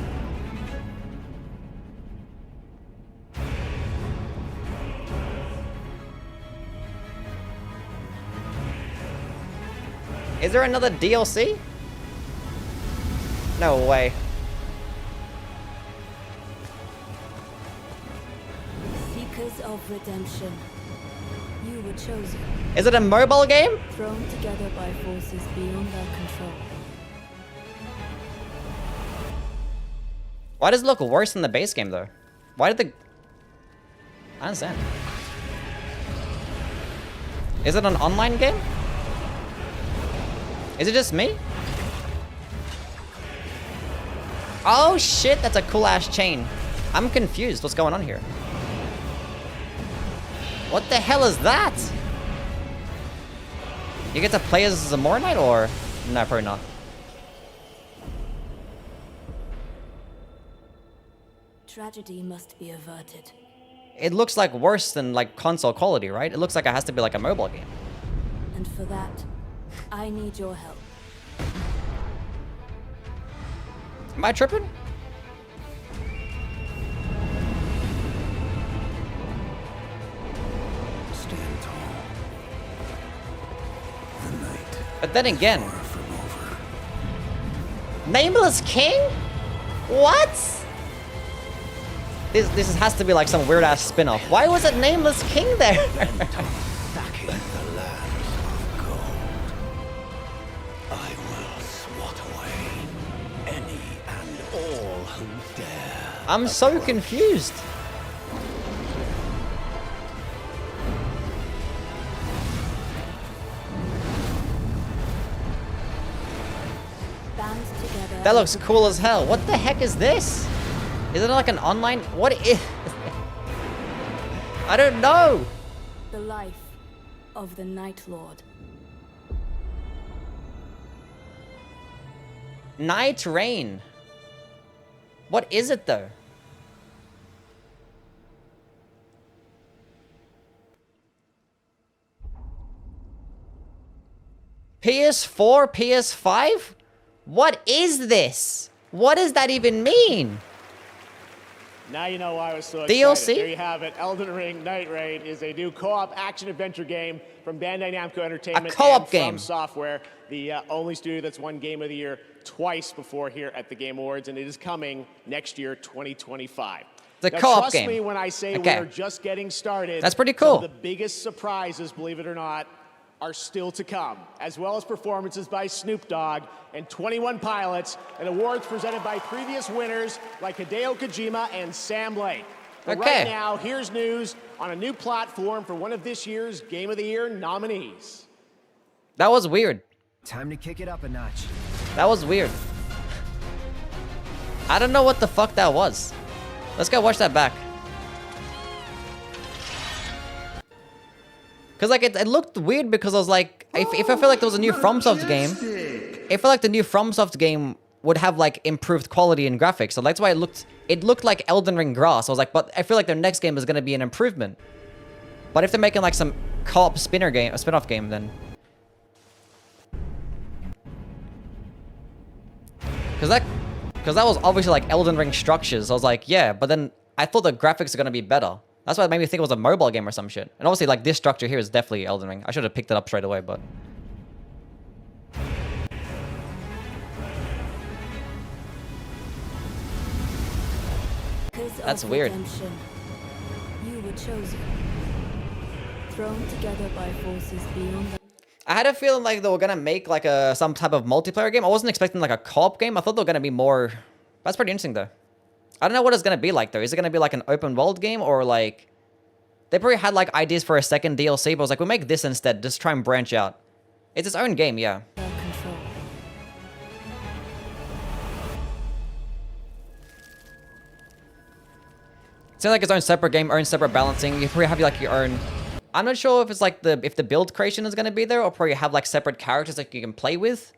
is there another DLC? No way. Seekers of redemption. You were chosen. Is it a mobile game? Thrown together by forces beyond our control. Why does it look worse than the base game, though? Why did the... I don't understand. Is it an online game? Is it just me? Oh shit, that's a cool-ass chain. I'm confused. What's going on here? What the hell is that? You get to play as a Zamora Knight, or... No, probably not. Tragedy must be averted. It looks like worse than like console quality, right? It looks like it has to be like a mobile game. And for that, I need your help. Am I tripping? Stand tall. The night. But then again, Nameless King? What? This has to be like some weird ass spin-off. Why was it Nameless King there? Backing the lands of gold. I will swat away any and all who dare. I'm so confused. Band together. That looks cool as hell. What the heck is this? Is it like an online... What is... I don't know. The life of the Night Lord. Night Rain. What is it though? PS4, PS5? What is this? What does that even mean? Now you know why I was so excited. DLC? There you have it. Elden Ring Night Raid is a new co-op action-adventure game from Bandai Namco Entertainment A co-op and game. From Software, the only studio that's won Game of the Year twice before here at the Game Awards, and it is coming next year, 2025. The Now, co-op trust game. me when I say Okay. we are just getting started. That's pretty Some cool. of the biggest surprises, believe it or not, are still to come, as well as performances by Snoop Dogg and 21 Pilots, and awards presented by previous winners like Hideo Kojima and Sam Lake. But Okay. right now, here's news on a new platform for one of this year's Game of the Year nominees. That was weird. Time to kick it up a notch. That was weird. I don't know what the fuck that was. Let's go watch that back. Cause like it looked weird because I was like, if I feel like there was a new FromSoft game, I feel like the new FromSoft game would have like improved quality and graphics. So that's why it looked like Elden Ring Grass. I was like, but I feel like their next game is gonna be an improvement. But if they're making like some co-op spin-off game, then Cause that was obviously like Elden Ring structures. I was like, yeah, but then I thought the graphics are gonna be better. That's why it made me think it was a mobile game or some shit. And obviously, like, this structure here is definitely Elden Ring. I should have picked it up straight away, but... That's weird. You were chosen. thrown together by forces beyond. I had a feeling like they were gonna make like some type of multiplayer game. I wasn't expecting like a co-op game. I thought they were gonna be more. That's pretty interesting though. I don't know what it's gonna be like though. Is it gonna be like an open world game or like? They probably had like ideas for a second DLC, but I was like, we'll make this instead. Just try and branch out. It's its own game, yeah. It's like its own separate game, own separate balancing. You probably have like your own. I'm not sure if it's like if the build creation is gonna be there, or probably have like separate characters that you can play with.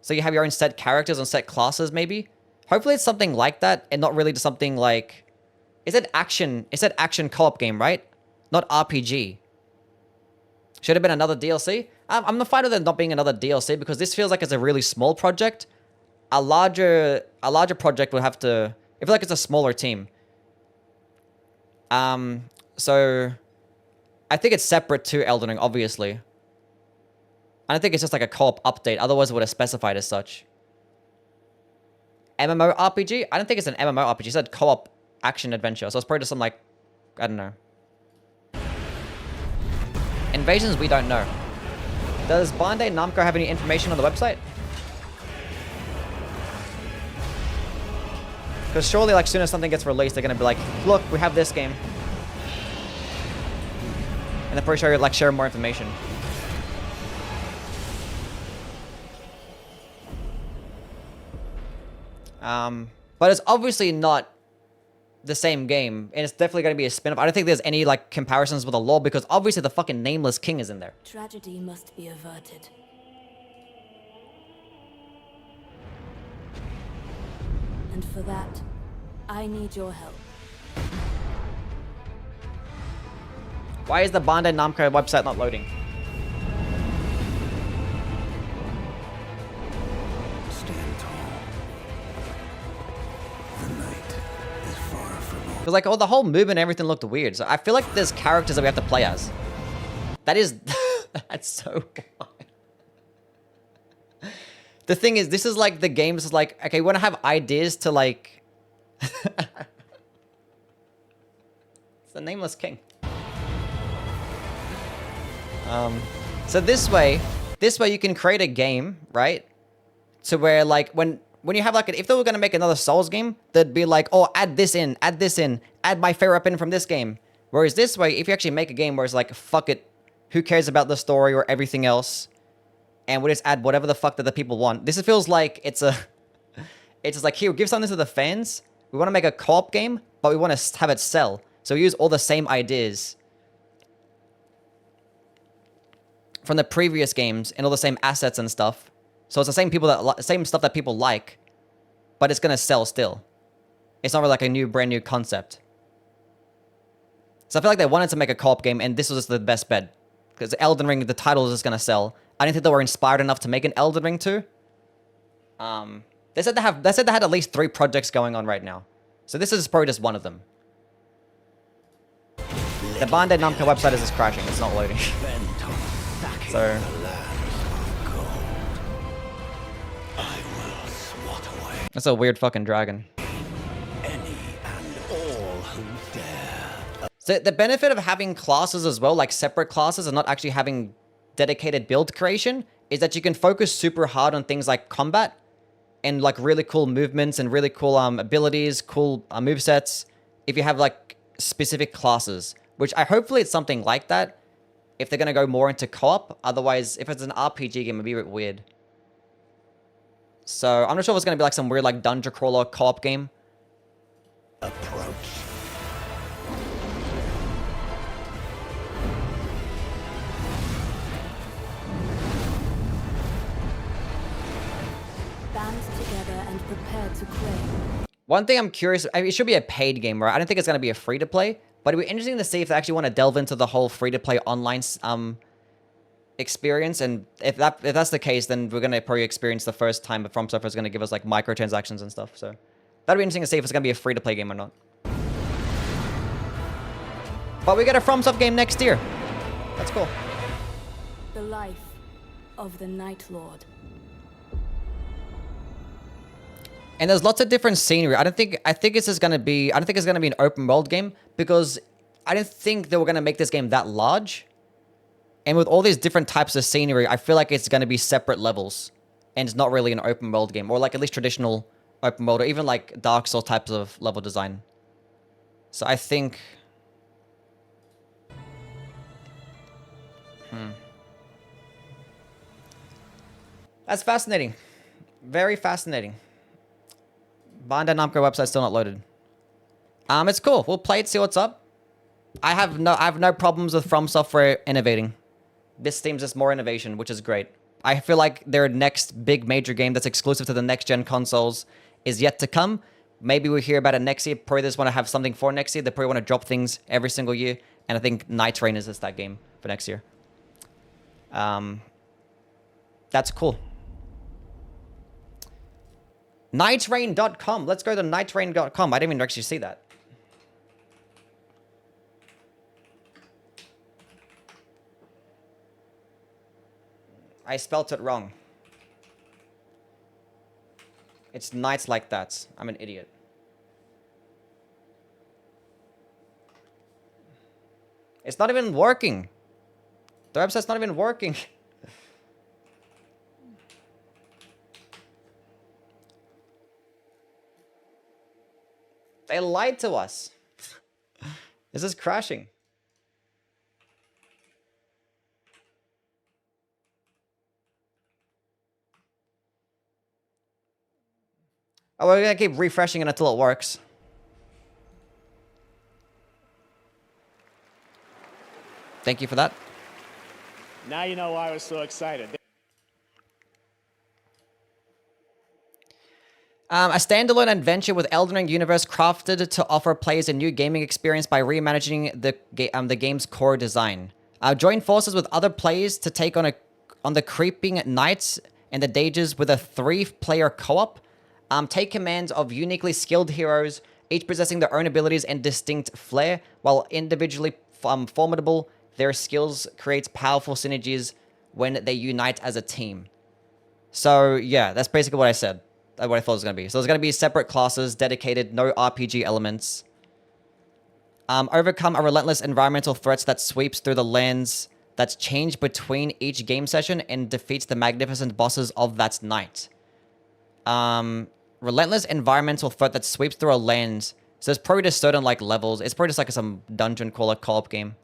So you have your own set characters and set classes, maybe. Hopefully it's something like that, and not really just something like. It said action co-op game, right? Not RPG. Should have been another DLC. I'm not fine with it not being another DLC because this feels like it's a really small project. A larger project will have to. I feel like it's a smaller team. So I think it's separate to Elden Ring, obviously. I don't think it's just like a co-op update. Otherwise, it would have specified as such. MMORPG? I don't think it's an MMORPG. It said co-op action adventure. So it's probably just some like, I don't know. Invasions, we don't know. Does Bandai Namco have any information on the website? Because surely, like, soon as something gets released, they're gonna be like, look, we have this game. And they're pretty sure, like, share more information. But it's obviously not the same game, and it's definitely going to be a spin-off. I don't think there's any like comparisons with the lore because obviously the fucking Nameless King is in there. Tragedy must be averted. And for that, I need your help. Why is the Bandai Namco website not loading? Stand tall. The night is far from over. Because like, oh, the whole movement and everything looked weird. So I feel like there's characters that we have to play as. That is... That's so wild. The thing is, this is like the games is like, okay, we want to have ideas to like... It's the Nameless King. So this way you can create a game, right? To where like, when you have like, if they were going to make another Souls game, they'd be like, oh, add this in, add my favorite weapon from this game. Whereas this way, if you actually make a game where it's like, fuck it, who cares about the story or everything else? And we just add whatever the fuck that the people want. This feels like it's just like, here, give something to the fans. We want to make a co-op game, but we want to have it sell. So we use all the same ideas from the previous games and all the same assets and stuff. So it's the same people same stuff that people like, but it's gonna sell still. It's not really like a brand new concept. So I feel like they wanted to make a co-op game, and this was just the best bet because Elden Ring, the title is just gonna sell. I didn't think they were inspired enough to make an Elden Ring 2. They said they had at least 3 projects going on right now, so this is probably just one of them. The Bandai Namco website is just crashing; it's not loading. So. That's a weird fucking dragon. So the benefit of having classes as well, like separate classes, and not actually having dedicated build creation, is that you can focus super hard on things like combat and like really cool movements and really cool abilities, cool movesets, if you have like specific classes, which hopefully it's something like that if they're going to go more into co-op. Otherwise, if it's an RPG game, it'd be a bit weird. So I'm not sure if it's going to be like some weird like dungeon crawler co-op game. Approach. Band together and prepare to claim. One thing I'm curious, I mean, it should be a paid game, right? I don't think it's going to be a free-to-play, but it'd be interesting to see if they actually want to delve into the whole free-to-play online experience. And if that's the case, then we're going to probably experience the first time that From Software is going to give us like microtransactions and stuff. So that'd be interesting to see if it's going to be a free-to-play game or not. But we get a FromSoft game next year. That's cool. The life of the Night Lord. And there's lots of different scenery. I don't think it's just gonna be. I don't think it's gonna be an open world game because I didn't think they were gonna make this game that large. And with all these different types of scenery, I feel like it's going to be separate levels. And it's not really an open world game. Or like at least traditional open world. Or even like Dark Souls types of level design. So I think... That's fascinating. Very fascinating. Bandai Namco website still not loaded. It's cool. We'll play it, see what's up. I have no problems with From Software innovating. This seems just more innovation, which is great. I feel like their next big major game that's exclusive to the next gen consoles is yet to come. Maybe we'll hear about it next year. Probably just want to have something for next year. They probably want to drop things every single year. And I think Night Rain is just that game for next year. That's cool. Nightrain.com. Let's go to nightrain.com. I didn't even actually see that. I spelt it wrong. It's nights like that. I'm an idiot. It's not even working. The website's not even working. They lied to us. This is crashing. Oh, we're gonna keep refreshing it until it works. Thank you for that. Now you know why I was so excited. A standalone adventure with Elden Ring universe crafted to offer players a new gaming experience by reimagining the game's core design. Join forces with other players to take on the creeping nights and the dangers with a 3-player co-op. Take command of uniquely skilled heroes, each possessing their own abilities and distinct flair. While individually formidable, their skills create powerful synergies when they unite as a team. So yeah, that's basically what I said. What I thought it was going to be. So there's going to be separate classes, dedicated, no RPG elements. Overcome a relentless environmental threats that sweeps through the lands that's changed between each game session and defeats the magnificent bosses of that night. Relentless environmental threat that sweeps through a land. So there's probably just certain like levels. It's probably just like some dungeon crawler co-op game.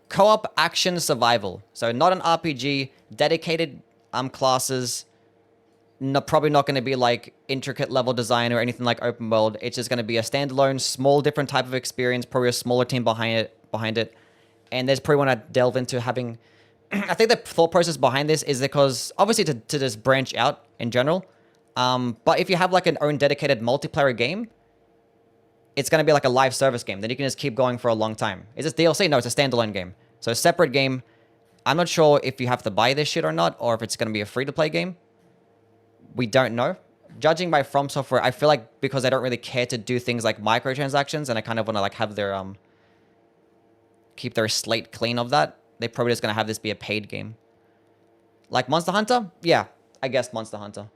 Co-op action survival. So not an RPG, dedicated classes. No, probably not going to be like intricate level design or anything like open world. It's just going to be a standalone, small, different type of experience. Probably a smaller team behind it. And there's probably want to delve into having. I think the thought process behind this is because obviously to just branch out in general. But if you have like an own dedicated multiplayer game, it's going to be like a live service game. Then you can just keep going for a long time. Is this DLC? No, it's a standalone game. So a separate game. I'm not sure if you have to buy this shit or not, or if it's going to be a free-to-play game. We don't know. Judging by From Software, I feel like because I don't really care to do things like microtransactions, and I kind of want to like have their keep their slate clean of that, they're probably just going to have this be a paid game. Like Monster Hunter? Yeah, I guess Monster Hunter.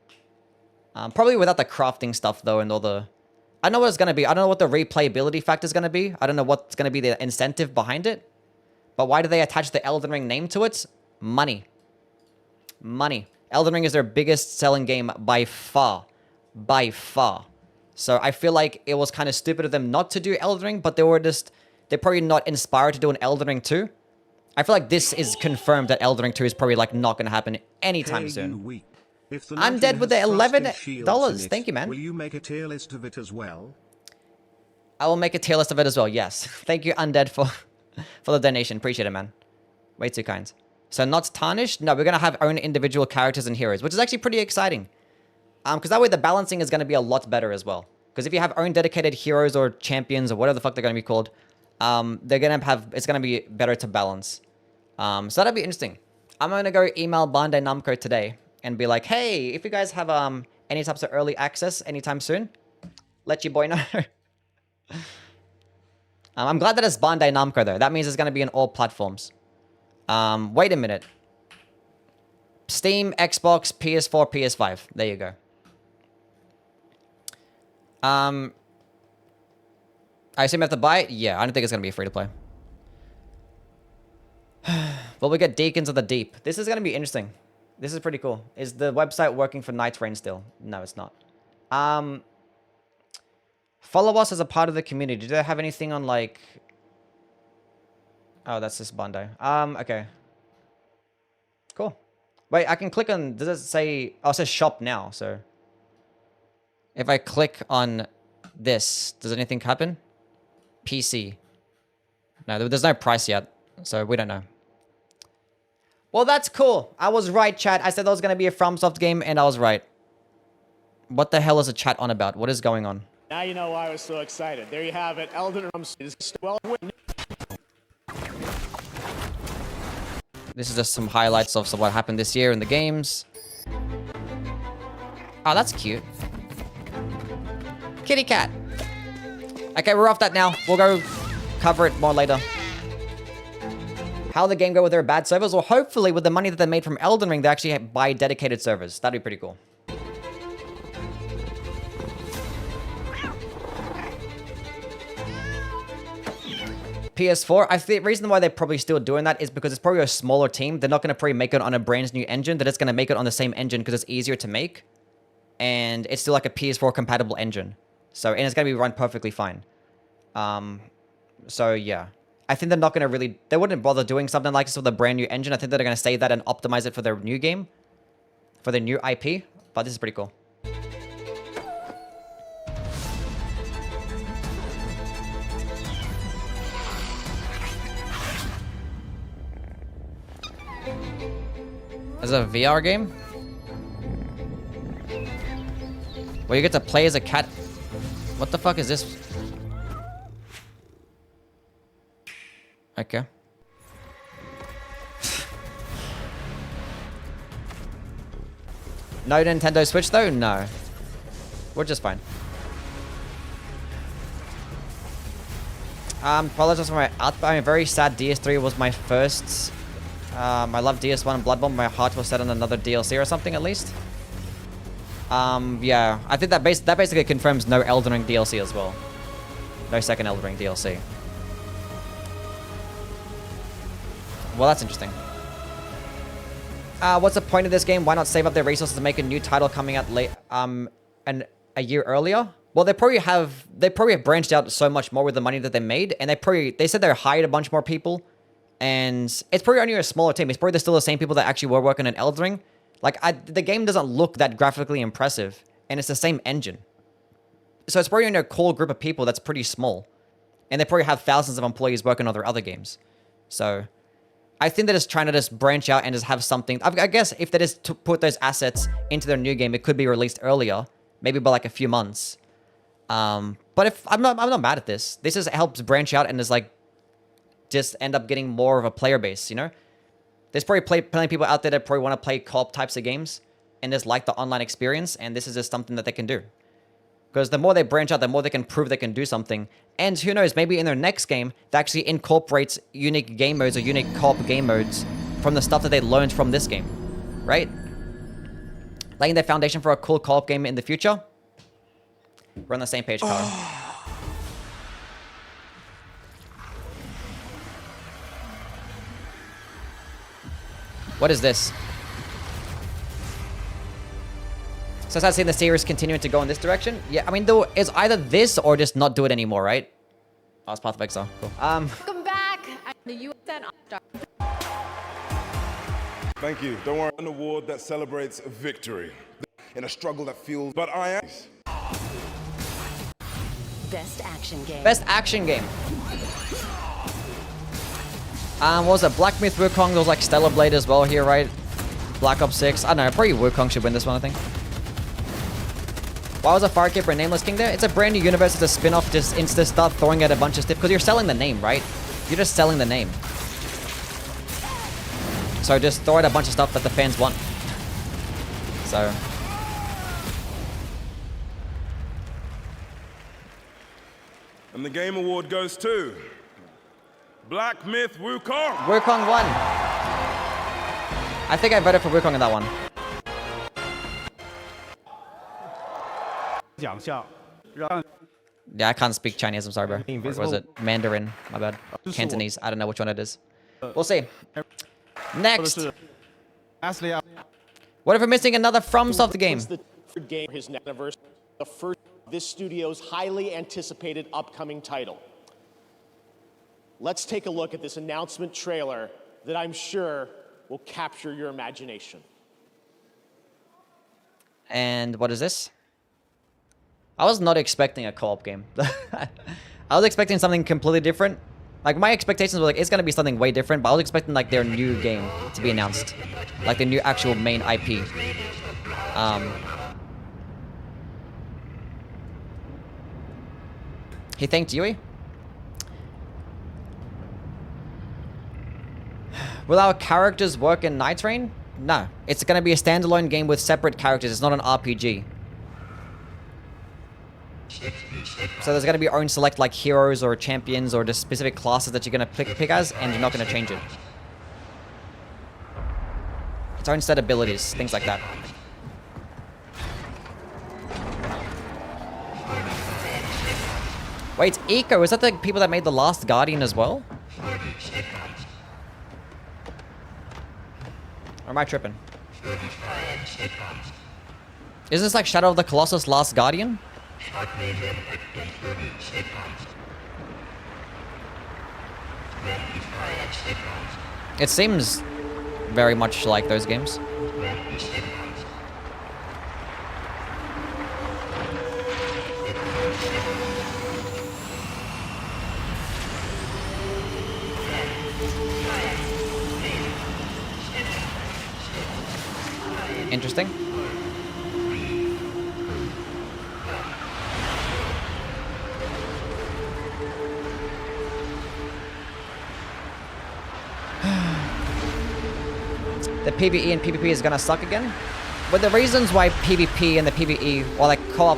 Probably without the crafting stuff though, and all the... I don't know what it's going to be. I don't know what the replayability factor is going to be. I don't know what's going to be the incentive behind it. But why do they attach the Elden Ring name to it? Money. Money. Elden Ring is their biggest selling game by far. By far. So I feel like it was kind of stupid of them not to do Elden Ring, but they're probably not inspired to do an Elden Ring 2. I feel like this is confirmed that Elden Ring 2 is probably like not going to happen anytime soon. I'm dead with the $11. Thank you, man. Will you make a tier list of it as well? I will make a tier list of it as well, yes. Thank you, Undead, for the donation. Appreciate it, man. Way too kind. So not tarnished? No, we're going to have own individual characters and heroes, which is actually pretty exciting. Because that way the balancing is going to be a lot better as well. Because if you have own dedicated heroes or champions or whatever the fuck they're going to be called, they're going to have... It's going to be better to balance. So that'll be interesting. I'm going to go email Bandai Namco today and be like, hey, if you guys have any types of early access anytime soon, let your boy know. I'm glad that it's Bandai Namco, though. That means it's going to be on all platforms. Wait a minute. Steam, Xbox, PS4, PS5. There you go. I assume you have to buy it? Yeah, I don't think it's going to be free to play. Will we get Deacons of the Deep? This is going to be interesting. This is pretty cool. Is the website working for Night's Reign still? No, it's not. Follow us as a part of the community. Do they have anything on, like... Oh, that's this Bondi. Okay. Cool. Wait, I can click on... Does it say... Oh, it says shop now, so... If I click on this, does anything happen? PC. No, there's no price yet, so we don't know. Well, that's cool. I was right, chat. I said that was going to be a FromSoft game, and I was right. What the hell is the chat on about? What is going on? Now you know why I was so excited. There you have it. Elden Ring is well written. This is just some highlights of what happened this year in the games. Oh, that's cute. Kitty cat. Okay, we're off that now. We'll go cover it more later. How the game go with their bad servers? Well, hopefully with the money that they made from Elden Ring, they actually buy dedicated servers. That'd be pretty cool. PS4, I think the reason why they're probably still doing that is because it's probably a smaller team. They're not going to probably make it on a brand new engine. They're just going to make it on the same engine because it's easier to make. And it's still like a PS4 compatible engine. So, and it's going to be run perfectly fine. So yeah. I think they're not going to really... They wouldn't bother doing something like this with a brand new engine. I think they're going to save that and optimize it for their new game. For their new IP. But this is pretty cool. Is it a VR game? Where you get to play as a cat. What the fuck is this? Okay. No Nintendo Switch though? No. We're just fine. Apologize for my outburst. I'm very sad DS3 was my first. I love DS1 and Bloodborne. My heart was set on another DLC or something at least. Yeah. I think that basically confirms no Elden Ring DLC as well. No second Elden Ring DLC. Well, that's interesting. What's the point of this game? Why not save up their resources to make a new title coming out late, a year earlier? Well, they probably have branched out so much more with the money that they made, and they said they hired a bunch more people, and it's probably only a smaller team. It's probably still the same people that actually were working on Elden Ring. Like, the game doesn't look that graphically impressive, and it's the same engine. So it's probably only a core group of people that's pretty small, and they probably have thousands of employees working on their other games. So I think they're just trying to just branch out and just have something. I guess if they just put those assets into their new game, it could be released earlier, maybe by like a few months. But if I'm not mad at this. This just helps branch out and is like just end up getting more of a player base. You know, there's probably plenty of people out there that probably want to play co-op types of games and just like the online experience. And this is just something that they can do. Because the more they branch out, the more they can prove they can do something. And who knows, maybe in their next game, they actually incorporates unique game modes or unique co-op game modes from the stuff that they learned from this game. Right? Laying their foundation for a cool co-op game in the future. We're on the same page, Carl. What is this? So as I've seen the series continuing to go in this direction. Yeah, I mean, though, it's either this or just not do it anymore, right? Oh, it's Path of Exile. Cool. Welcome back. The U.S. All-Star. Thank you. Don't worry. An award that celebrates victory in a struggle that feels. But I am. Best action game. Best action game. What was it? Black Myth Wukong. There was like Stellar Blade as well here, right? Black Ops 6. I don't know. Probably Wukong should win this one, I think. Why was a Firekeeper and Nameless King there? It's a brand new universe. It's a spin-off. Just insta start throwing out a bunch of stuff because you're selling the name, right? You're just selling the name. So just throw out a bunch of stuff that the fans want. So. And the Game Award goes to Black Myth Wukong. Wukong won. I think I voted for Wukong in that one. Yeah, I can't speak Chinese. I'm sorry, bro. Or was it Mandarin? My bad. Cantonese. I don't know which one it is. We'll see. Next. What if we're missing another FromSoft game? The third game for his anniversary, the first of this studio's highly anticipated upcoming title. Let's take a look at this announcement trailer that I'm sure will capture your imagination. And what is this? I was not expecting a co-op game. I was expecting something completely different. Like, my expectations were like, it's gonna be something way different, but I was expecting like their new game to be announced. Like the new actual main IP. He thanked Youwy. Will our characters work in Night Rain? No. It's gonna be a standalone game with separate characters. It's not an RPG. So there's going to be your own select like heroes or champions or just specific classes that you're going to pick as, and you're not going to change it. Its own set of abilities, things like that. Wait, Eco, is that the people that made The Last Guardian as well? Or am I tripping? Isn't this like Shadow of the Colossus Last Guardian? It seems very much like those games. Interesting. The PvE and PvP is gonna suck again. But the reasons why PvP and the PvE, or like co-op,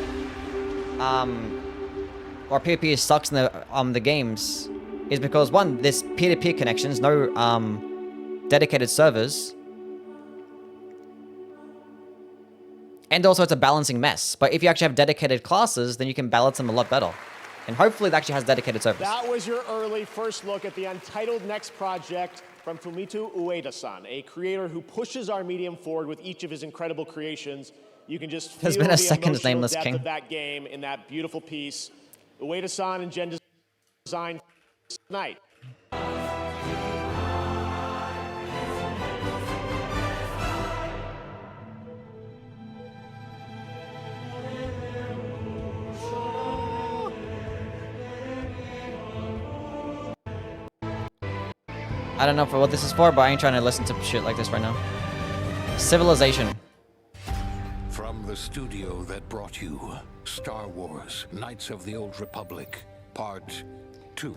or PvP sucks in the games, is because one, there's peer-to-peer connections, no dedicated servers, and also it's a balancing mess. But if you actually have dedicated classes, then you can balance them a lot better. And hopefully it actually has dedicated servers. That was your early first look at the untitled next project from Fumito Ueda-san, a creator who pushes our medium forward with each of his incredible creations. You can just feel There's been a the second emotional Nameless depth King. of that game in that beautiful piece. Ueda-san and Gen Design tonight. I don't know for what this is for, but I ain't trying to listen to shit like this right now. Civilization. From the studio that brought you Star Wars Knights of the Old Republic, Part 2.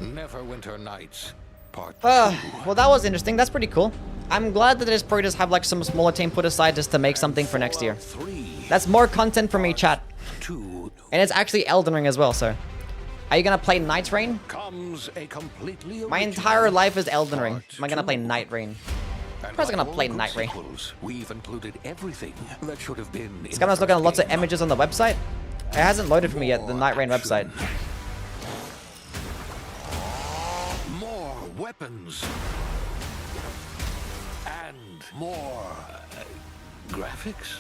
Neverwinter Nights, Part 2. Well, that was interesting. That's pretty cool. I'm glad that this probably just have like some smaller team put aside just to make something for next year. That's more content for me, chat. And it's actually Elden Ring as well, so. Are you gonna play Night Rain? My entire life is Elden Ring. Am I gonna play Night Rain? I'm probably gonna play Night Rain. We've included everything that should have been. This guy was looking at lots of images on the website. It hasn't loaded for me yet, the Night Rain website. More weapons. And more graphics.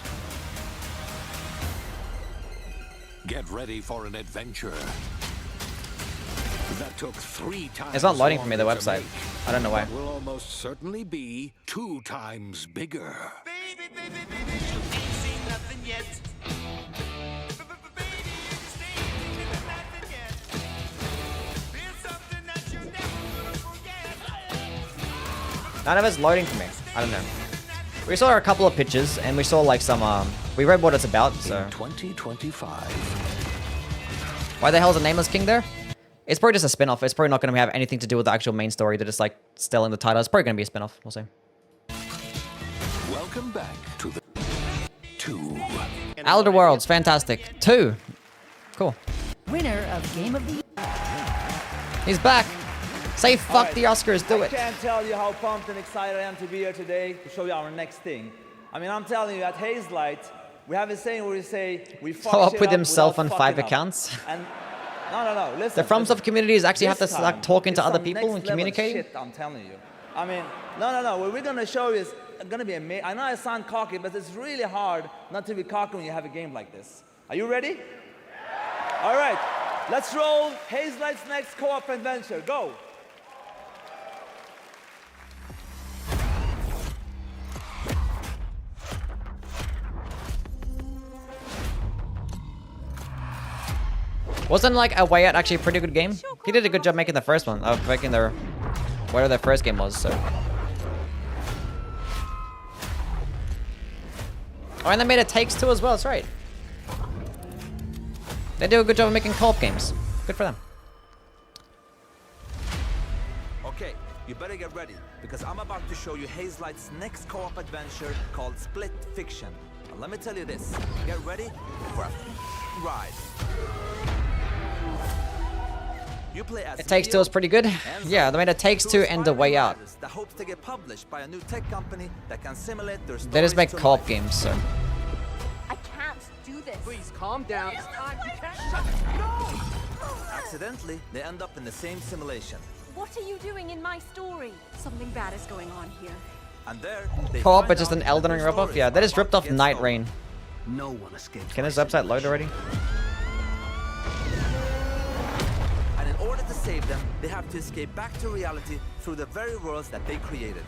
Get ready for an adventure. That took 3 times. It's not loading for me, the website. I don't know why. Will almost certainly be 2 times bigger. None of it's loading for me. I don't know. We saw a couple of pictures, and we saw like some, we read what it's about, so. In 2025. Why the hell is a Nameless King there? It's probably just a spin-off. It's probably not going to have anything to do with the actual main story. They're just like still in the title. It's probably going to be a spin-off. We'll see. Welcome back to the 2. Outer Worlds, fantastic. 2. Cool. Winner of Game of the Year. He's back. Say fuck the Oscars, do it. I can't tell you how pumped and excited I am to be here today to show you our next thing. I mean, I'm telling you, at Hazelight, we have a saying where we say, we fuck Oh, shit put up himself without on 5 fucking up. accounts. And No. Listen. The FromSoft communities actually have to This start time, talking to it's other some people and next level communicating. Shit, I'm telling you. I mean, no. What we're gonna show you is gonna be amazing. I know I sound cocky, but it's really hard not to be cocky when you have a game like this. Are you ready? All right. Let's roll Hazelight's next co-op adventure. Go. Wasn't like a way out actually a pretty good game? He did a good job making the first one, of making their whatever their first game was. So. Oh, and they made a Takes Two as well. That's right. They do a good job of making co-op games. Good for them. Okay, you better get ready, because I'm about to show you Hazelight's next co-op adventure called Split Fiction. And let me tell you this, get ready for a ride. You play as It Takes Two is pretty good. Yeah, they made a Takes Two and The Way Out. that hopes to get published by a new tech company that can simulate their They just stories make to co-op life. games, so. I can't do this. Please calm down. It's time. You can't shut. No! Accidentally, they end up in the same simulation. What are you doing in my story? Something bad is going on here. And there, they Co-op, find but just out an Elden Ring their ripoff? stories Yeah, they just are ripped off about to get Night stolen. Rain. No one escapes. Can this website load already? And in order to save them, they have to escape back to reality through the very worlds that they created.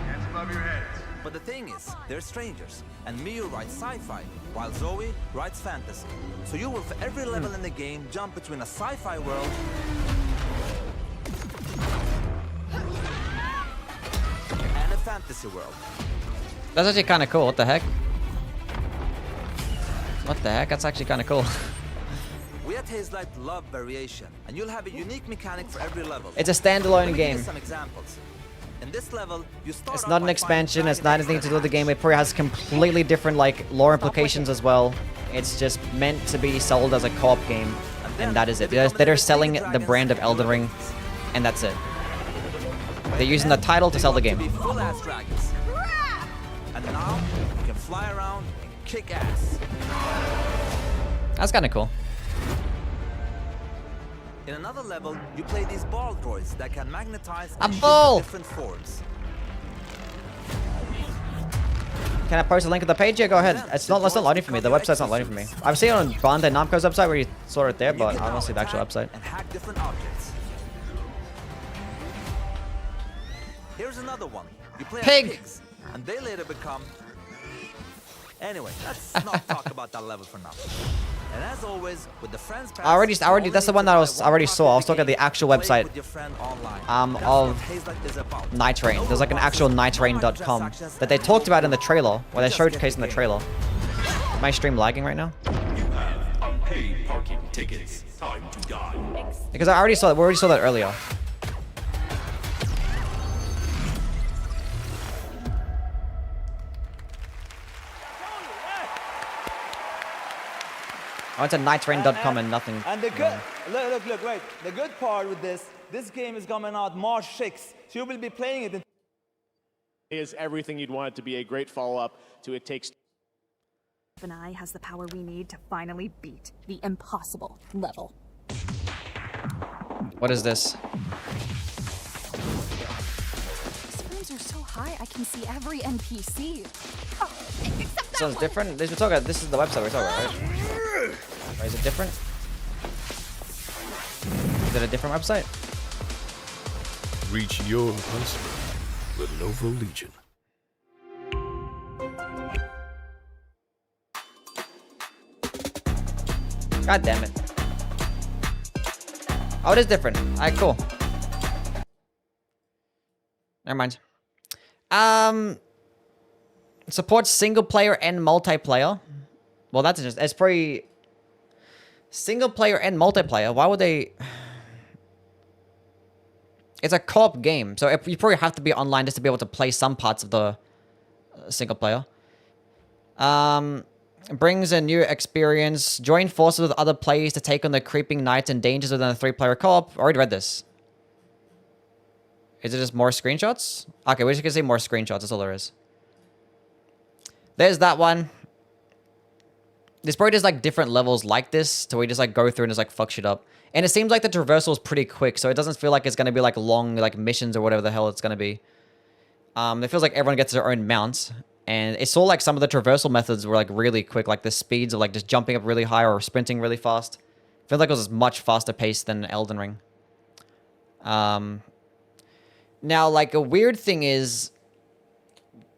Hands above your heads. But the thing is, they're strangers, and Miyu writes sci-fi, while Zoe writes fantasy. So you will, for every level in the game, jump between a sci-fi world and a fantasy world. That's actually kind of cool. What the heck? What the heck? That's actually kind of cool. We at Hazelight love variation, and you'll have a unique mechanic for every level. It's a standalone Let me give you game. some examples. In this level, you start It's out not an by expansion. finding It's not anything to do with the game. It probably has completely different like lore implications as well. It's just meant to be sold as a co-op game, and that is it. They're selling the brand of Elden Ring, and that's it. They're using the title to sell the game. full-ass dragons. And now, you can fly around and kick ass. That's kind of cool. In another level, you play these ball droids that can magnetize A and shoot ball! different forms. Can I post a link of the page? Yeah, go ahead. It's not loading for me. The website's not loading for me. I've seen it on Bandai Namco's website where you saw it there, but I don't see the actual website. And hack different objects. Here's another one. You play as Pig! pigs, and they later become... Anyway, let's not talk about that level for now. And as always, with the friends pass, I already, that's the one that I already saw. I was looking at the actual website of Night Rain. There's like an actual nightrain.com that they talked about in the trailer, where they showcased in the trailer. Is my stream lagging right now? You have unpaid parking tickets. Time to die. Because I already saw that. We already saw that earlier. I went to nightrain.com and nothing. And the good, look, wait. The good part with this game is coming out March 6th, so you will be playing it in Is everything you'd want it to be, a great follow-up to It Takes and I has the power we need to finally beat the impossible level. What is this? These rooms are so high, I can see every NPC. Oh, except that Sounds one. different. This is the website we're talking about, right? Or is it different? Is it a different website? Reach your husband with Novo Legion. God damn it. Oh, it is different. Alright, cool. Never mind. Supports single player and multiplayer. Well, that's just, it's pretty single player and multiplayer. Why would they? It's a co-op game, so you probably have to be online just to be able to play some parts of the single player. Brings a new experience. Join forces with other players to take on the creeping nights and dangers within a 3-player co-op. Already read this. Is it just more screenshots? Okay, we're just gonna say more screenshots. That's all there is. There's that one. There's probably just like different levels like this to where you just like go through and just like fuck shit up. And it seems like the traversal is pretty quick, so it doesn't feel like it's gonna be like long like missions or whatever the hell it's gonna be. It feels like everyone gets their own mount, and it saw like some of the traversal methods were like really quick, like the speeds of like just jumping up really high or sprinting really fast. I feel like it was much faster paced than Elden Ring. Now, like a weird thing is,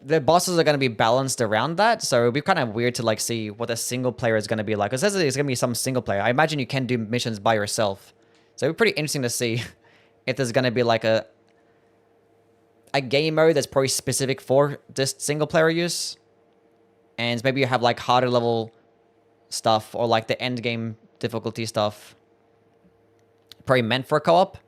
the bosses are going to be balanced around that, so it'll be kind of weird to like see what a single player is going to be like. It says there's going to be some single player. I imagine you can do missions by yourself, so it'll be pretty interesting to see if there's going to be like a game mode that's probably specific for this single player use, and maybe you have like harder level stuff or like the end game difficulty stuff probably meant for co-op.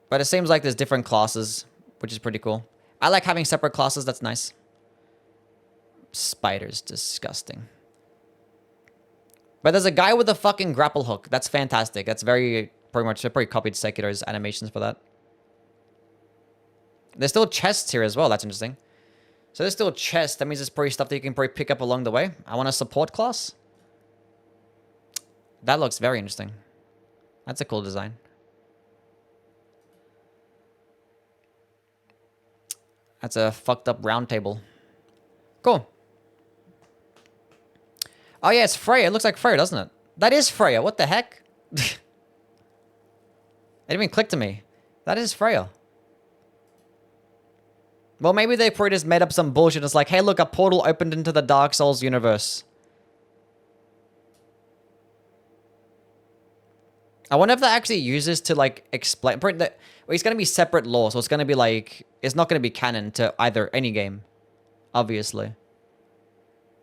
But it seems like there's different classes, which is pretty cool. I like having separate classes. That's nice. Spiders, disgusting. But there's a guy with a fucking grapple hook. That's fantastic. That's very, pretty much, I probably copied Sekiro's animations for that. There's still chests here as well. That's interesting. So there's still chests. That means there's probably stuff that you can probably pick up along the way. I want a support class. That looks very interesting. That's a cool design. That's a fucked up round table. Cool. Oh yeah, it's Freya. It looks like Freya, doesn't it? That is Freya. What the heck? It didn't even click to me. That is Freya. Well, maybe they probably just made up some bullshit. It's like, hey, look, a portal opened into the Dark Souls universe. I wonder if that actually uses to, like, explain... Well, it's going to be separate lore, so it's going to be, like... It's not going to be canon to either any game, obviously.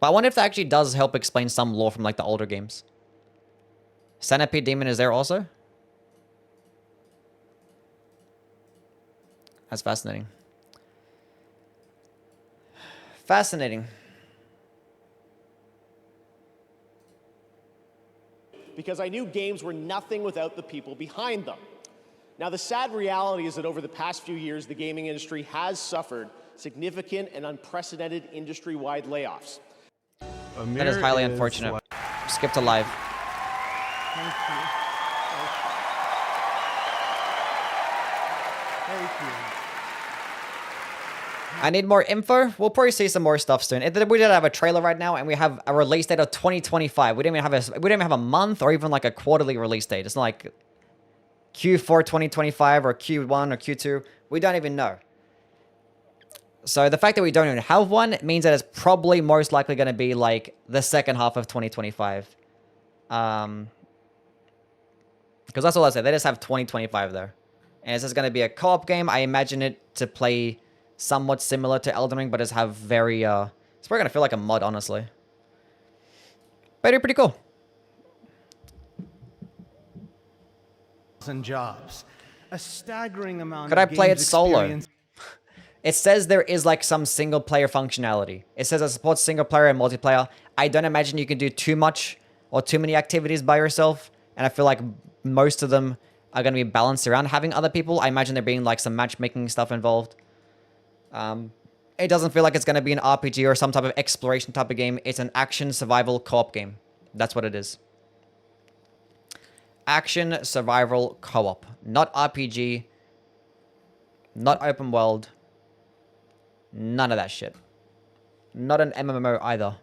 But I wonder if that actually does help explain some lore from, like, the older games. Centipede Demon is there also? That's fascinating. Fascinating. Because I knew games were nothing without the people behind them. Now, the sad reality is that over the past few years, the gaming industry has suffered significant and unprecedented industry-wide layoffs. That is highly unfortunate. Skip to live. Thank you. Thank you. I need more info. We'll probably see some more stuff soon. We did have a trailer right now, and we have a release date of 2025. We didn't even have a month or even like a quarterly release date. It's not like Q4 2025 or Q1 or Q2. We don't even know. So the fact that we don't even have one means that it's probably most likely going to be like the second half of 2025. Because that's all I said. They just have 2025 there. And it's just going to be a co-op game. I imagine it to play somewhat similar to Elden Ring, but just have very, it's probably going to feel like a mod, honestly. But it'd be pretty cool. And jobs. A staggering amount Could I of play it games solo? experience. It says there is like some single player functionality. It says it supports single player and multiplayer. I don't imagine you can do too much or too many activities by yourself. And I feel like most of them are going to be balanced around having other people. I imagine there being like some matchmaking stuff involved. It doesn't feel like it's going to be an RPG or some type of exploration type of game. It's an action survival co-op game. That's what it is. Action survival co-op. Not RPG. Not open world. None of that shit. Not an MMO either.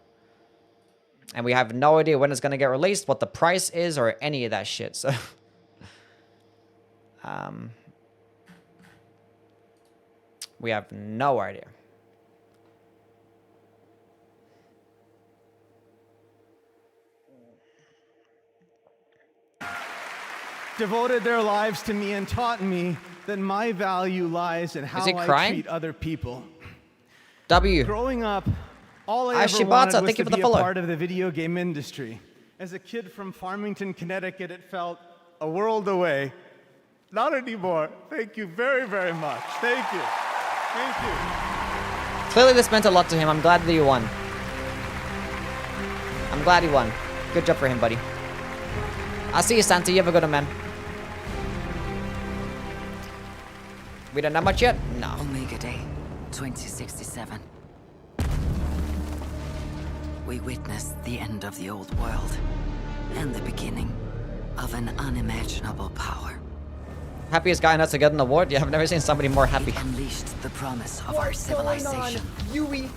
And we have no idea when it's going to get released, what the price is, or any of that shit. So, we have no idea. Devoted their lives to me and taught me that my value lies in how I treat other people. W. Growing up, all I ever Shibata, wanted was thank you to for the be a follow. part of the video game industry. As a kid from Farmington, Connecticut, it felt a world away. Not anymore. Thank you very, very much. Thank you. Thank you. Clearly this meant a lot to him. I'm glad that he won. I'm glad he won. Good job for him, buddy. I'll see you, Santa. You have a good one, man. We don't know much yet? No. Omega Day, 2067. We witnessed the end of the old world and the beginning of an unimaginable power. Happiest guy not to get an award? Yeah, I've never seen somebody more happy. We unleashed the promise of our civilization. Youwy,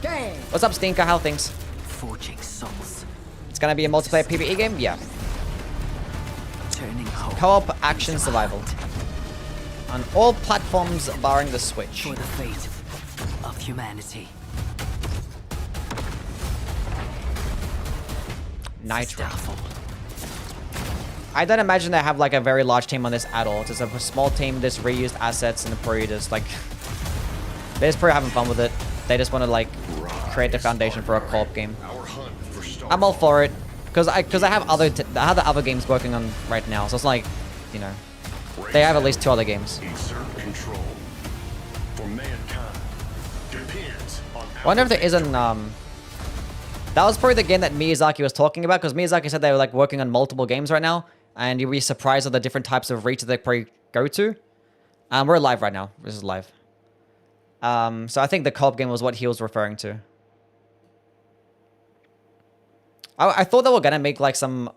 gang. What's up, Stinker? How things? Forging souls. It's gonna be a multiplayer PvE game? Yeah. Turning hope. Co-op action survival. On all platforms barring the Switch. For the fate of humanity. Nitro. I don't imagine they have like a very large team on this at all. It's just a small team, just reused assets, and probably just like they're just probably having fun with it. They just want to like create the foundation for a co-op game. I'm all for it because I have other games working on right now, so it's like, you know, they have at least 2 other games. Exert control for mankind depends on I wonder if there isn't that was probably the game that Miyazaki was talking about, because Miyazaki said they were like working on multiple games right now, and you'll be surprised at the different types of reach that they probably go to. We're live right now. This is live. So I think the co-op game was what he was referring to. I thought they were gonna make like some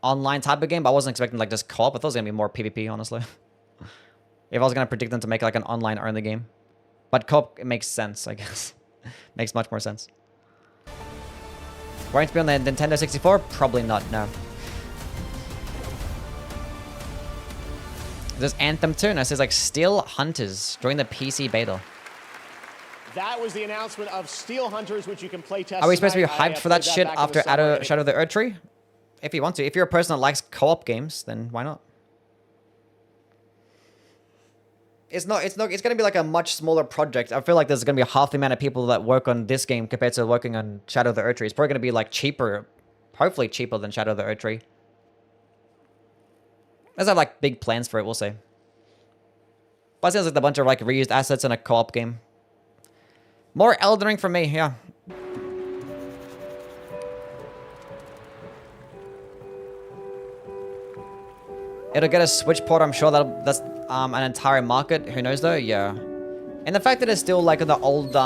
online type of game, but I wasn't expecting like just co-op. I thought it was gonna be more PvP, honestly. If I was gonna predict them to make like an online only game. But co-op, it makes sense, I guess. Makes much more sense. Going to be on the Nintendo 64? Probably not, no. There's Anthem 2, and it says like Steel Hunters. Join the PC beta. That was the announcement of Steel Hunters, which you can play test. Are we supposed to be tonight. hyped for that shit back in the after summer. Shadow of the Earth Tree? If you want to. If you're a person that likes co-op games, then why not? It's gonna be like a much smaller project. I feel like there's gonna be half the amount of people that work on this game compared to working on Shadow of the Earth Tree. It's probably gonna be like cheaper, hopefully cheaper than Shadow of the Earth Tree. Let's have like big plans for it, we'll see. But it sounds like a bunch of like reused assets in a co-op game. More Elden Ring for me, yeah. It'll get a Switch port, I'm sure that's an entire market. Who knows though? Yeah. And the fact that it's still like the old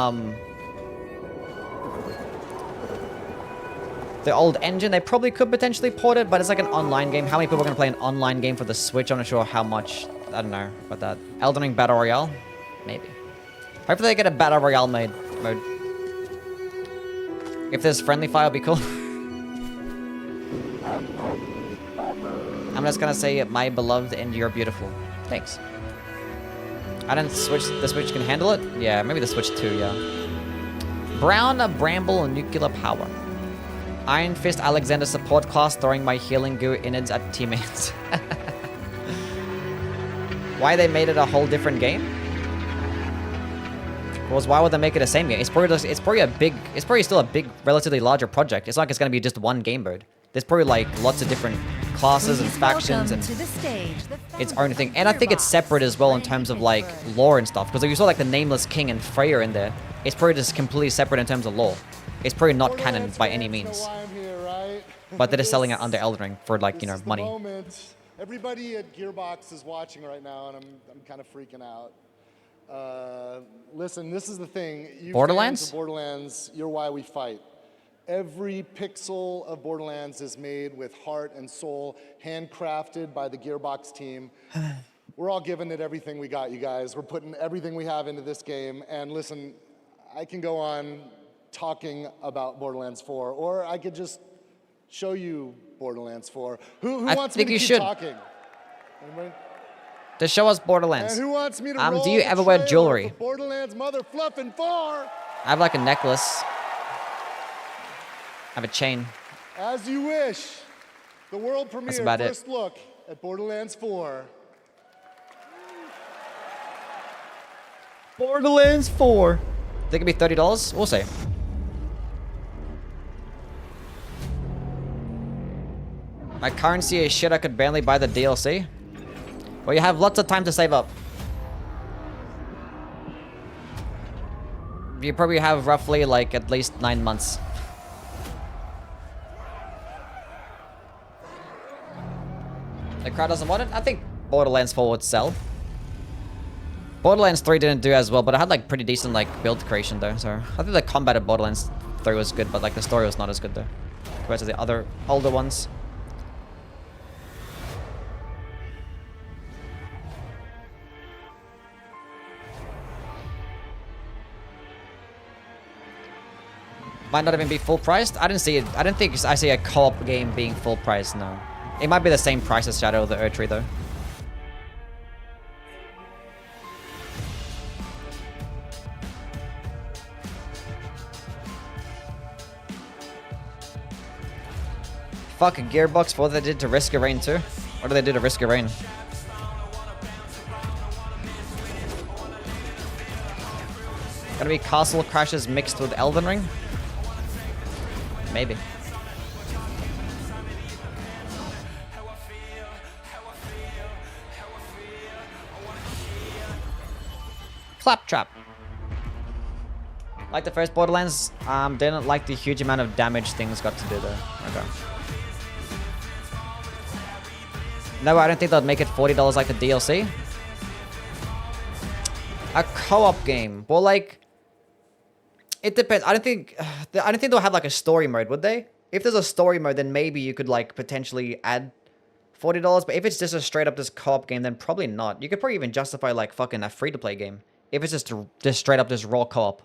engine, they probably could potentially port it, but it's like an online game. How many people are going to play an online game for the Switch? I'm not sure how much. I don't know about that. Elden Ring Battle Royale? Maybe. Hopefully they get a Battle Royale mode. If there's friendly fire, it'll be cool. I'm just gonna say, my beloved and you're beautiful. Thanks. I don't switch. The Switch can handle it? Yeah, maybe the Switch 2, yeah. Brown Bramble Nuclear Power. Iron Fist Alexander support class throwing my healing goo innards at teammates. Why they made it a whole different game? Was why would they make it the same game? It's probably still a big, relatively larger project. It's not like it's gonna be just one game mode. There's probably like lots of different classes and factions and its own thing. And I think it's separate as well in terms of like lore and stuff. Because if you saw like the Nameless King and Freya in there, it's probably just completely separate in terms of lore. It's probably not canon by any means. But they're just selling it under Elden Ring for like, you know, money. Everybody at Gearbox is watching right now, and I'm kind of freaking out. Listen, this is the thing. You Borderlands? fans of Borderlands, you're why we fight. Every pixel of Borderlands is made with heart and soul, handcrafted by the Gearbox team. We're all giving it everything we got, you guys. We're putting everything we have into this game. And listen, I can go on talking about Borderlands 4, or I could just show you Borderlands 4. Who wants me to keep talking? Anybody? To show us Borderlands. And who wants me to roll do you the ever wear trailer jewelry? for Borderlands Mother Fluffin' 4? I have like a necklace. I have a chain. As you wish. The world premiere That's about first look at Borderlands 4. Borderlands 4. Think it'd be $30? We'll see. My currency is shit. I could barely buy the DLC. Well, you have lots of time to save up. You probably have roughly like at least 9 months. The crowd doesn't want it? I think Borderlands 4 would sell. Borderlands 3 didn't do as well, but it had like pretty decent like build creation though, so I think the combat of Borderlands 3 was good, but like the story was not as good though compared to the other older ones. Might not even be full priced. I didn't see it. I didn't think I see a co-op game being full price. No, it might be the same price as Shadow of the Erdtree though. Fuck Gearbox for what they did to Risk of Rain too. What did they do to Risk of Rain? Gonna be Castle Crashes mixed with Elden Ring? Maybe. Claptrap. Like the first Borderlands, didn't like the huge amount of damage things got to do though. Okay. No, I don't think they'd make it $40 like the DLC. A co-op game. Well, like, it depends. I don't think they'll have like a story mode, would they? If there's a story mode, then maybe you could like potentially add $40. But if it's just a straight up this co-op game, then probably not. You could probably even justify like fucking a free-to-play game if it's just straight up this raw co-op.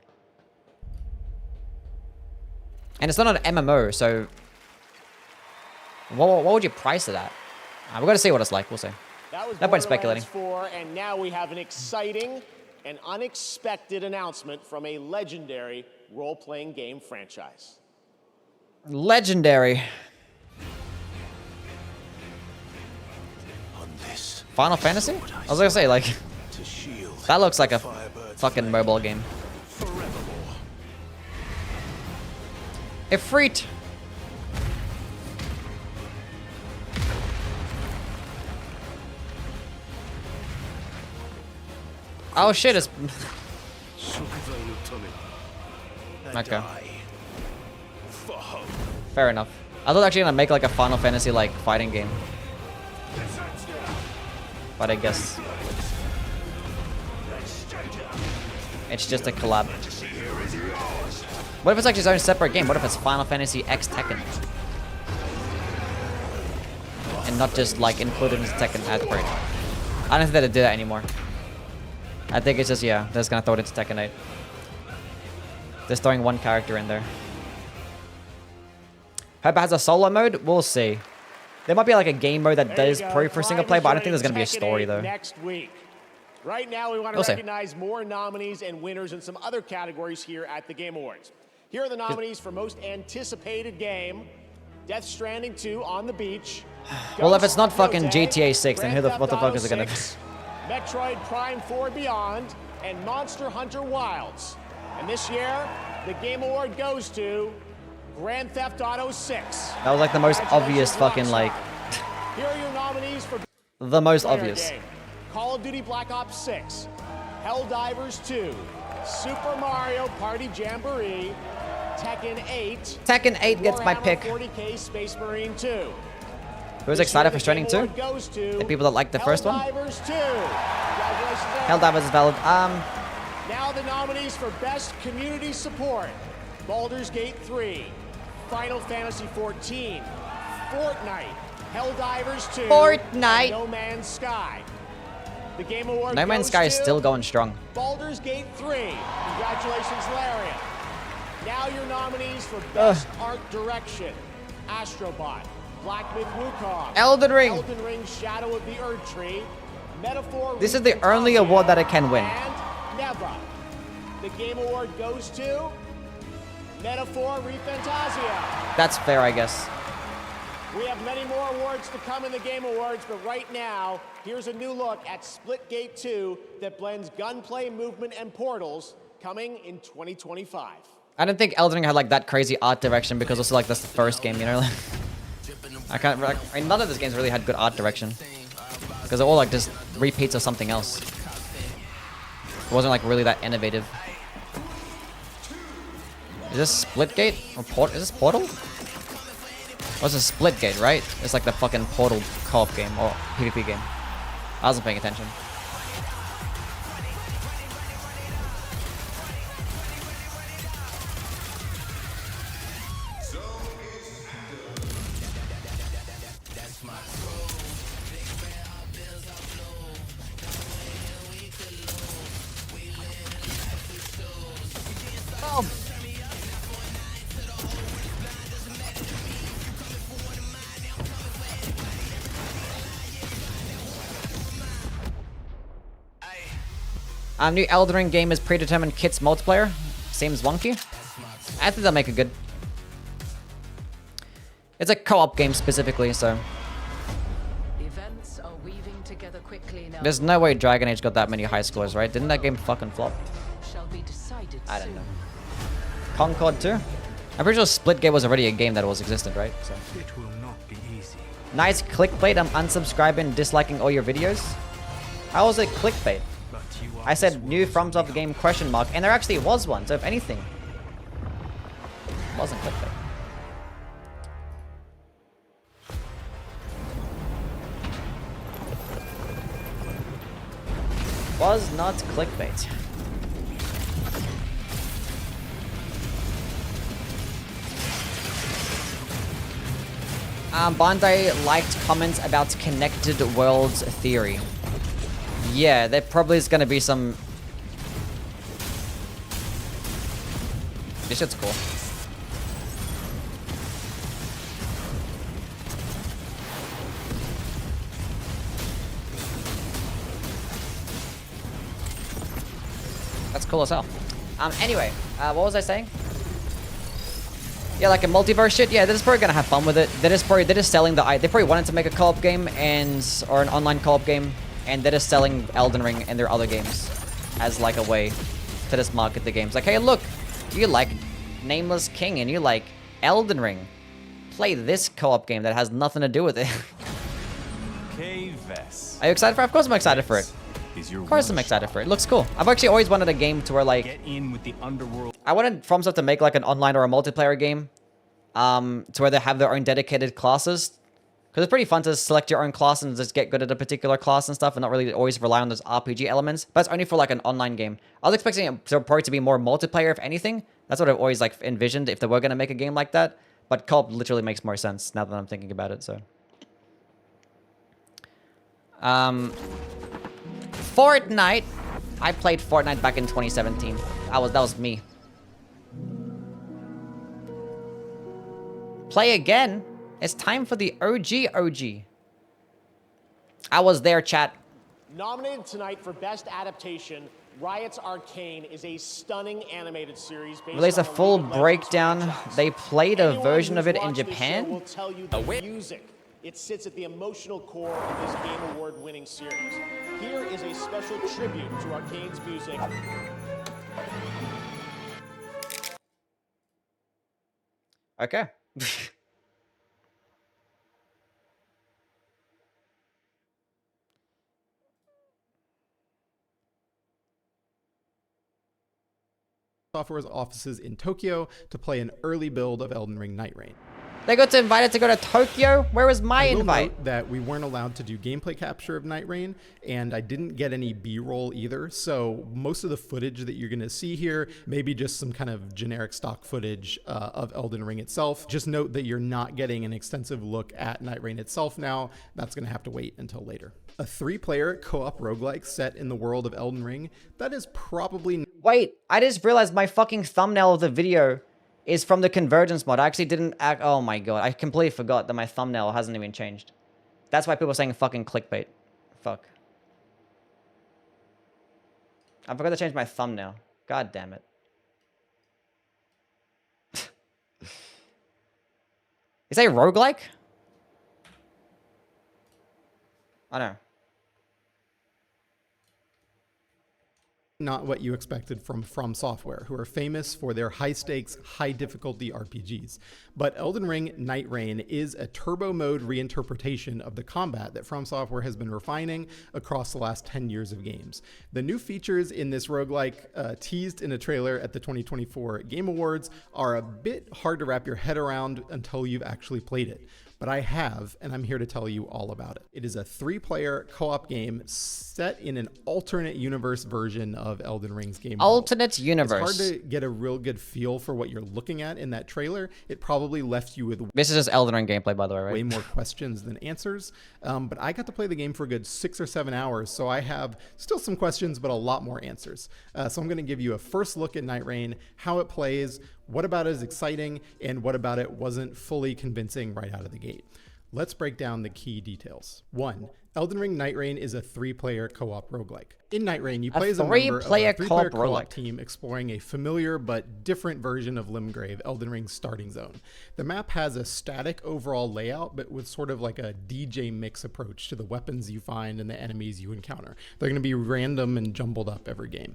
And it's not an MMO, so what would you price it at? We're gonna see what it's like. We'll see. That was no point speculating. 4, and now we have an exciting and unexpected announcement from a legendary role-playing game franchise. Legendary. Final Fantasy? I was gonna say, like, that looks like a fucking mobile game. Ifrit. Oh shit, it's... Okay. Fair enough. I thought actually gonna make like a Final Fantasy like fighting game. But I guess... it's just a collab. What if it's actually its own separate game? What if it's Final Fantasy X Tekken? And not just like included in Tekken ad break. I don't think they'd do that anymore. I think it's just, yeah, they're just gonna throw it into Tekken 8. Just throwing one character in there. Hope it has a solo mode? We'll see. There might be like a game mode that does pro for single player, but I don't think there's gonna be a story though. Next week. Right now, we want to recognize more nominees and winners in some other categories here at the Game Awards. Here are the nominees for most anticipated game: Death Stranding 2 on the beach. Well, if it's not fucking GTA 6, then what the fuck is it gonna be? Metroid Prime 4 Beyond, and Monster Hunter Wilds. And this year, the Game Award goes to Grand Theft Auto 6. That was like the most obvious fucking like... Here are your nominees for the most obvious. Game. Call of Duty Black Ops 6, Helldivers 2, Super Mario Party Jamboree, Tekken 8. Tekken 8 gets my pick. 40K Space Marine 2. Who's excited for Stranding 2? The people that like the first one? Helldivers 2. Helldivers is valid. Now the nominees for Best Community Support: Baldur's Gate 3, Final Fantasy 14, Fortnite, Helldivers 2, Fortnite. and No Man's Sky. The Game Award No Man's Sky is still going strong. Baldur's Gate 3. Congratulations, Larian. Now your nominees for Best Art Direction: Astrobot, Black Myth Wukong, Elden Ring. Elden Ring Shadow of the Erdtree, Metaphor. This is the only award that it can win. And Neva. The Game Award goes to Metaphor ReFantasia. That's fair, I guess. We have many more awards to come in the Game Awards, but right now, here's a new look at Splitgate 2 that blends gunplay, movement, and portals, coming in 2025. I didn't think Elden Ring had like that crazy art direction because also like that's the first game, you know? I can't. I mean, none of these games really had good art direction because they're all like just repeats of something else. It wasn't like really that innovative. Is this Splitgate or is this Portal? Oh, it's a Splitgate, right? It's like the fucking Portal co-op game or PvP game. I wasn't paying attention. New Elden Ring game is predetermined kits multiplayer. Seems wonky. I think they'll make it good. It's a co-op game specifically, so. Events are weaving together quickly now. There's no way Dragon Age got that many high scores, right? Didn't that game fucking flop? Shall be decided I don't know. Concord 2? I'm pretty sure Splitgate was already a game that was existent, right? So. It will not be easy. Nice clickbait. I'm unsubscribing and disliking all your videos. How was it clickbait? I said new FromSoft game question mark, and there actually was one. So if anything, it wasn't clickbait. Was not clickbait. Bandai liked comments about connected worlds theory. Yeah, there probably is going to be some... This shit's cool. That's cool as hell. Anyway, what was I saying? Yeah, like a multiverse shit. Yeah, they're just probably gonna have fun with it. They're just selling the. They probably wanted to make a co-op game or an online co-op game, and they're just selling Elden Ring and their other games as like a way to just market the games. Like, hey, look, you like Nameless King and you like Elden Ring. Play this co-op game that has nothing to do with it. Are you excited for it? Of course I'm excited for it. Of course I'm excited for it. It looks cool. I've actually always wanted a game to where like... Get in with the underworld. I wanted FromSoft to make like an online or a multiplayer game. To where they have their own dedicated classes. Because it's pretty fun to select your own class and just get good at a particular class and stuff and not really always rely on those RPG elements. But it's only for like an online game. I was expecting it probably to be more multiplayer if anything. That's what I've always like envisioned if they were going to make a game like that. But co-op literally makes more sense now that I'm thinking about it, so... Fortnite. I played Fortnite back in 2017. That was me. Play again? It's time for the OG. I was there, chat. Nominated tonight for Best Adaptation, Riot's Arcane is a stunning animated series based Released a on full League of Legends breakdown. franchise. They played a Anyone version of who's it in watched this show Japan. will tell you the music. It sits at the emotional core of this Game Award-winning series. Here is a special tribute to Arcane's music. Okay. Software's offices in Tokyo to play an early build of Elden Ring Night Rain. They got invited to go to Tokyo? Where was my I will invite? note that we weren't allowed to do gameplay capture of Night Rain, and I didn't get any B-roll either, so most of the footage that you're going to see here may be just some kind of generic stock footage of Elden Ring itself. Just note that you're not getting an extensive look at Night Rain itself now. That's going to have to wait until later. A 3-player co-op roguelike set in the world of Elden Ring, that is probably... Wait, I just realized my fucking thumbnail of the video is from the Convergence mod. I actually didn't act... Oh my god, I completely forgot that my thumbnail hasn't even changed. That's why people are saying fucking clickbait. Fuck. I forgot to change my thumbnail. God damn it. Is that a roguelike? I don't know. Not what you expected from Software, who are famous for their high-stakes, high-difficulty RPGs. But Elden Ring Night Rain is a turbo mode reinterpretation of the combat that From Software has been refining across the last 10 years of games. The new features in this roguelike, teased in a trailer at the 2024 Game Awards, are a bit hard to wrap your head around until you've actually played it. But I have, and I'm here to tell you all about it. It is a 3-player co-op game set in an alternate universe version of Elden Ring's game. Alternate universe. It's hard to get a real good feel for what you're looking at in that trailer. It probably left you with... This is just Elden Ring gameplay, by the way, right? Way more questions than answers. But I got to play the game for a good 6 or 7 hours, so I have still some questions, but a lot more answers. So I'm going to give you a first look at Night Rain, how it plays, what about it is exciting, and what about it wasn't fully convincing right out of the gate. Let's break down the key details. 1. Elden Ring Night Rain is a 3-player co-op roguelike. In Night Rain, you play as a member of a 3-player co-op team exploring a familiar but different version of Limgrave, Elden Ring's starting zone. The map has a static overall layout, but with sort of like a DJ mix approach to the weapons you find and the enemies you encounter. They're going to be random and jumbled up every game.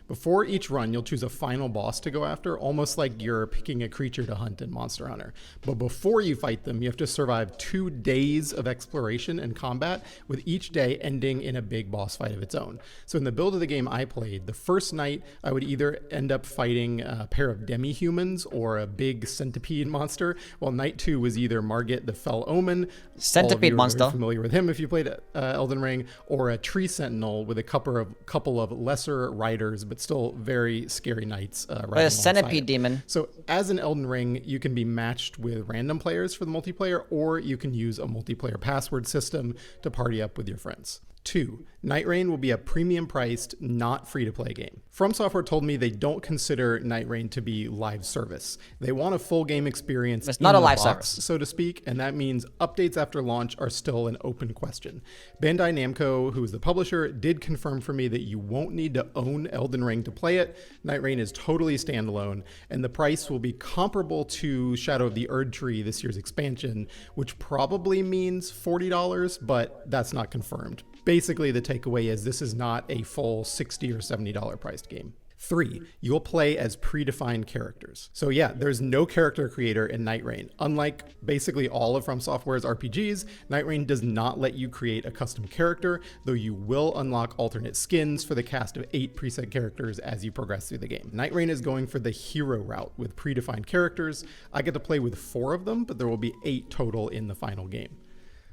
Before each run, you'll choose a final boss to go after, almost like you're picking a creature to hunt in Monster Hunter. But before you fight them, you have to survive 2 days of exploration and combat, with each day ending in a big boss fight of its own. So in the build of the game I played, the first night I would either end up fighting a pair of demi-humans or a big centipede monster, while night 2 was either Margit the Fell Omen, centipede monster, familiar with him if you played Elden Ring, or a tree sentinel with a couple of lesser riders, but still very scary knights. A centipede demon. So as an Elden Ring, you can be matched with random players for the multiplayer, or you can use a multiplayer password system to party up with your friends. 2. Night Rain will be a premium priced, not free-to-play game. From Software told me they don't consider Night Rain to be live service. They want a full game experience. It's not a live box, service, so to speak, and that means updates after launch are still an open question. Bandai Namco, who is the publisher, did confirm for me that you won't need to own Elden Ring to play it. Night Rain is totally standalone, and the price will be comparable to Shadow of the Erdtree, this year's expansion, which probably means $40, but that's not confirmed. Basically, the takeaway is this is not a full $60 or $70 priced game. 3, you'll play as predefined characters. So yeah, there's no character creator in Night Rain. Unlike basically all of From Software's RPGs, Night Rain does not let you create a custom character, though you will unlock alternate skins for the cast of 8 preset characters as you progress through the game. Night Rain is going for the hero route with predefined characters. I get to play with 4 of them, but there will be 8 total in the final game.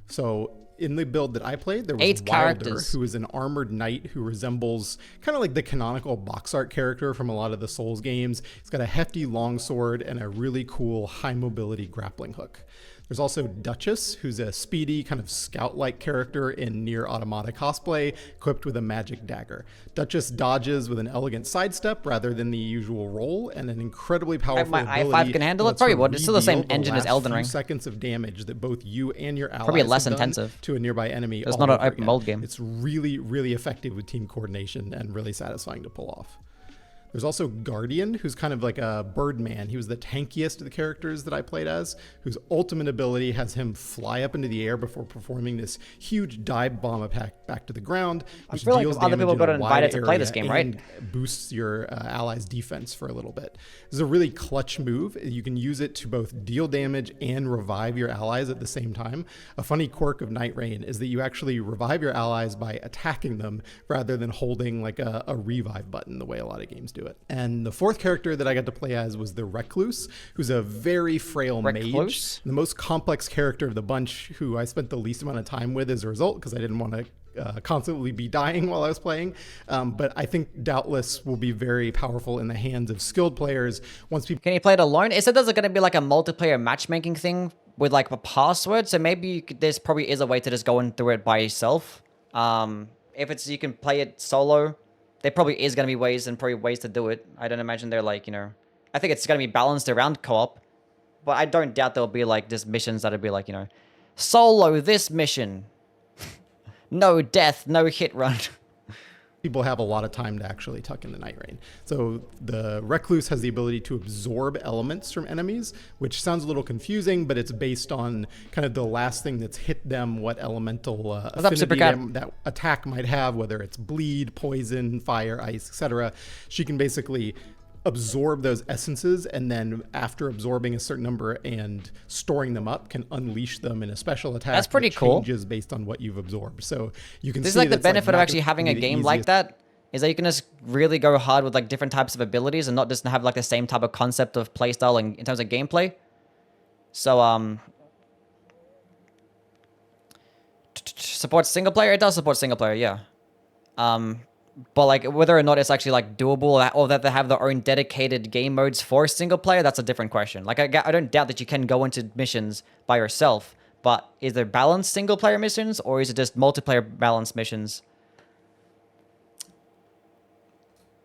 So in the build that I played, there was 8 Wilder, characters. who is an armored knight who resembles kind of like the canonical box art character from a lot of the Souls games. He's got a hefty longsword and a really cool high mobility grappling hook. There's also Duchess, who's a speedy kind of scout-like character in Nier Automata cosplay, equipped with a magic dagger. Duchess dodges with an elegant sidestep rather than the usual roll, and an incredibly powerful my ability i5 can handle it. lets Probably her would. It's still the same redeal engine as last Elden few Ring. seconds of damage that both you and your allies Probably less have done intensive. to a nearby enemy. It's all not an over open again. world game. It's really, really effective with team coordination and really satisfying to pull off. There's also Guardian, who's kind of like a Birdman. He was the tankiest of the characters that I played as, whose ultimate ability has him fly up into the air before performing this huge dive bomb attack back to the ground, which feel like deals other damage people in got a wide invited to play area this game, right? and boosts your allies' defense for a little bit. This is a really clutch move. You can use it to both deal damage and revive your allies at the same time. A funny quirk of Night Rain is that you actually revive your allies by attacking them rather than holding like a revive button the way a lot of games do it. And the 4th character that I got to play as was the Recluse, who's a very frail mage, the most complex character of the bunch, who I spent the least amount of time with as a result, because I didn't want to constantly be dying while I was playing. But I think doubtless will be very powerful in the hands of skilled players once people... Can you play it alone? It said there's going to be like a multiplayer matchmaking thing with like a password, so maybe there's probably is a way to just go in through it by yourself. If it's you can play it solo, there probably is going to be ways to do it. I don't imagine they're like, I think it's going to be balanced around co-op, but I don't doubt there'll be like just missions that'll be like, solo this mission. No death, no hit run. People have a lot of time to actually tuck in the Night Rain. So the Recluse has the ability to absorb elements from enemies, which sounds a little confusing, but it's based on kind of the last thing that's hit them, what elemental affinity that attack might have, whether it's bleed, poison, fire, ice, etc. She can basically absorb those essences, and then after absorbing a certain number and storing them up, can unleash them in a special attack. That's pretty cool. Changes based on what you've absorbed. So you can This see is like the that's, benefit not of actually gonna having be a the game like easiest. that, is that you can just really go hard with like different types of abilities and not just have like the same type of concept of playstyle in terms of gameplay. So supports single player? It does support single player, yeah. But like whether or not it's actually like doable or that they have their own dedicated game modes for single player, that's a different question. Like I don't doubt that you can go into missions by yourself, but is there balanced single player missions or is it just multiplayer balanced missions?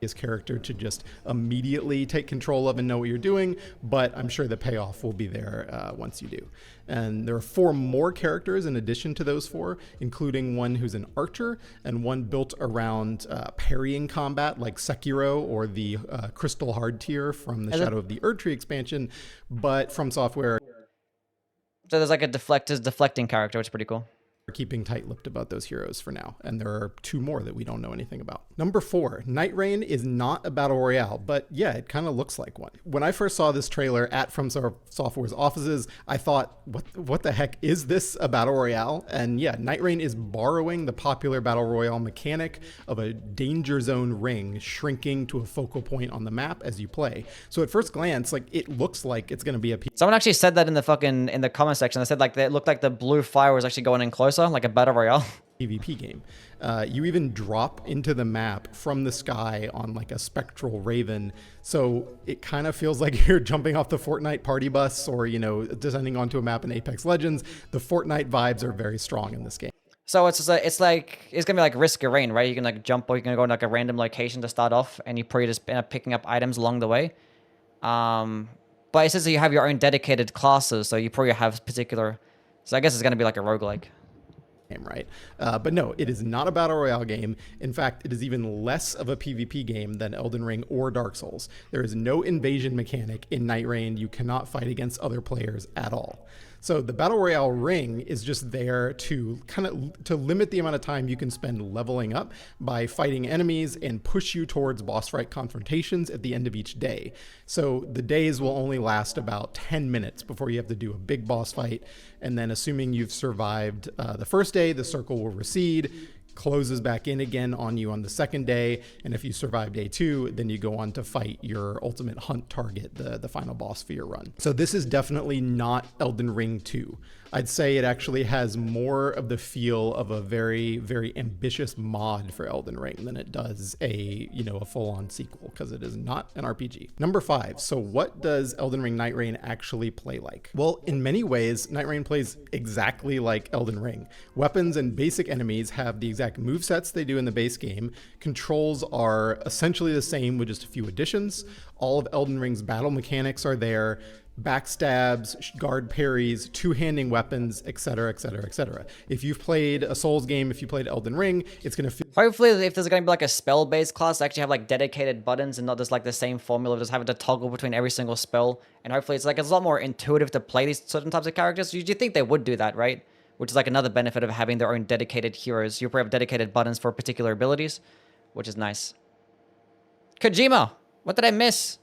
his character to just immediately take control of and know what you're doing, but I'm sure the payoff will be there once you do. And there are 4 more characters in addition to those 4, including one who's an archer and one built around parrying combat like Sekiro or the Crystal Hard tier from the Shadow of the Erdtree expansion, but from Software. So there's like a deflecting character, which is pretty cool. Keeping tight-lipped about those heroes for now, and there are 2 more that we don't know anything about. Number 4, Night Rain is not a battle royale, but yeah, it kind of looks like one. When I first saw this trailer at From Software's offices, I thought, what the heck is this, a battle royale? And yeah, Night Rain is borrowing the popular battle royale mechanic of a danger zone ring shrinking to a focal point on the map as you play. So at first glance, like, it looks like it's going to be a... Someone actually said that in the comment section. They said like it looked like the blue fire was actually going in closer, like a battle royale. PvP game. You even drop into the map from the sky on like a spectral raven, so it kind of feels like you're jumping off the Fortnite party bus, or, you know, descending onto a map in Apex Legends. The Fortnite vibes are very strong in this game. So it's gonna be like Risk of Rain, right? You can like jump, or you can go to like a random location to start off, and you probably just end up picking up items along the way. But it says that you have your own dedicated classes, so you probably have particular. So I guess it's gonna be like a roguelike. Right? But no, it is not a battle royale game. In fact, it is even less of a PvP game than Elden Ring or Dark Souls. There is no invasion mechanic in Night Rain. You cannot fight against other players at all. So the battle royale ring is just there to to limit the amount of time you can spend leveling up by fighting enemies and push you towards boss fight confrontations at the end of each day. So the days will only last about 10 minutes before you have to do a big boss fight. And then assuming you've survived the first day, the circle will recede, closes back in again on you on the second day, and if you survive day 2, then you go on to fight your ultimate hunt target, the final boss for your run. So this is definitely not Elden Ring 2. I'd say it actually has more of the feel of a very, very ambitious mod for Elden Ring than it does a full-on sequel, because it is not an RPG. Number 5, so what does Elden Ring Night Rain actually play like? Well, in many ways, Night Rain plays exactly like Elden Ring. Weapons and basic enemies have the exact movesets they do in the base game. Controls are essentially the same with just a few additions. All of Elden Ring's battle mechanics are there. Backstabs, guard parries, two-handing weapons, etc., etc., etc. If you've played a Souls game, if you played Elden Ring, it's going to feel... Hopefully, if there's going to be like a spell-based class, actually have like dedicated buttons and not just like the same formula of just having to toggle between every single spell. And hopefully it's a lot more intuitive to play these certain types of characters. You think they would do that, right? Which is like another benefit of having their own dedicated heroes. You probably have dedicated buttons for particular abilities, which is nice. Kojima! What did I miss?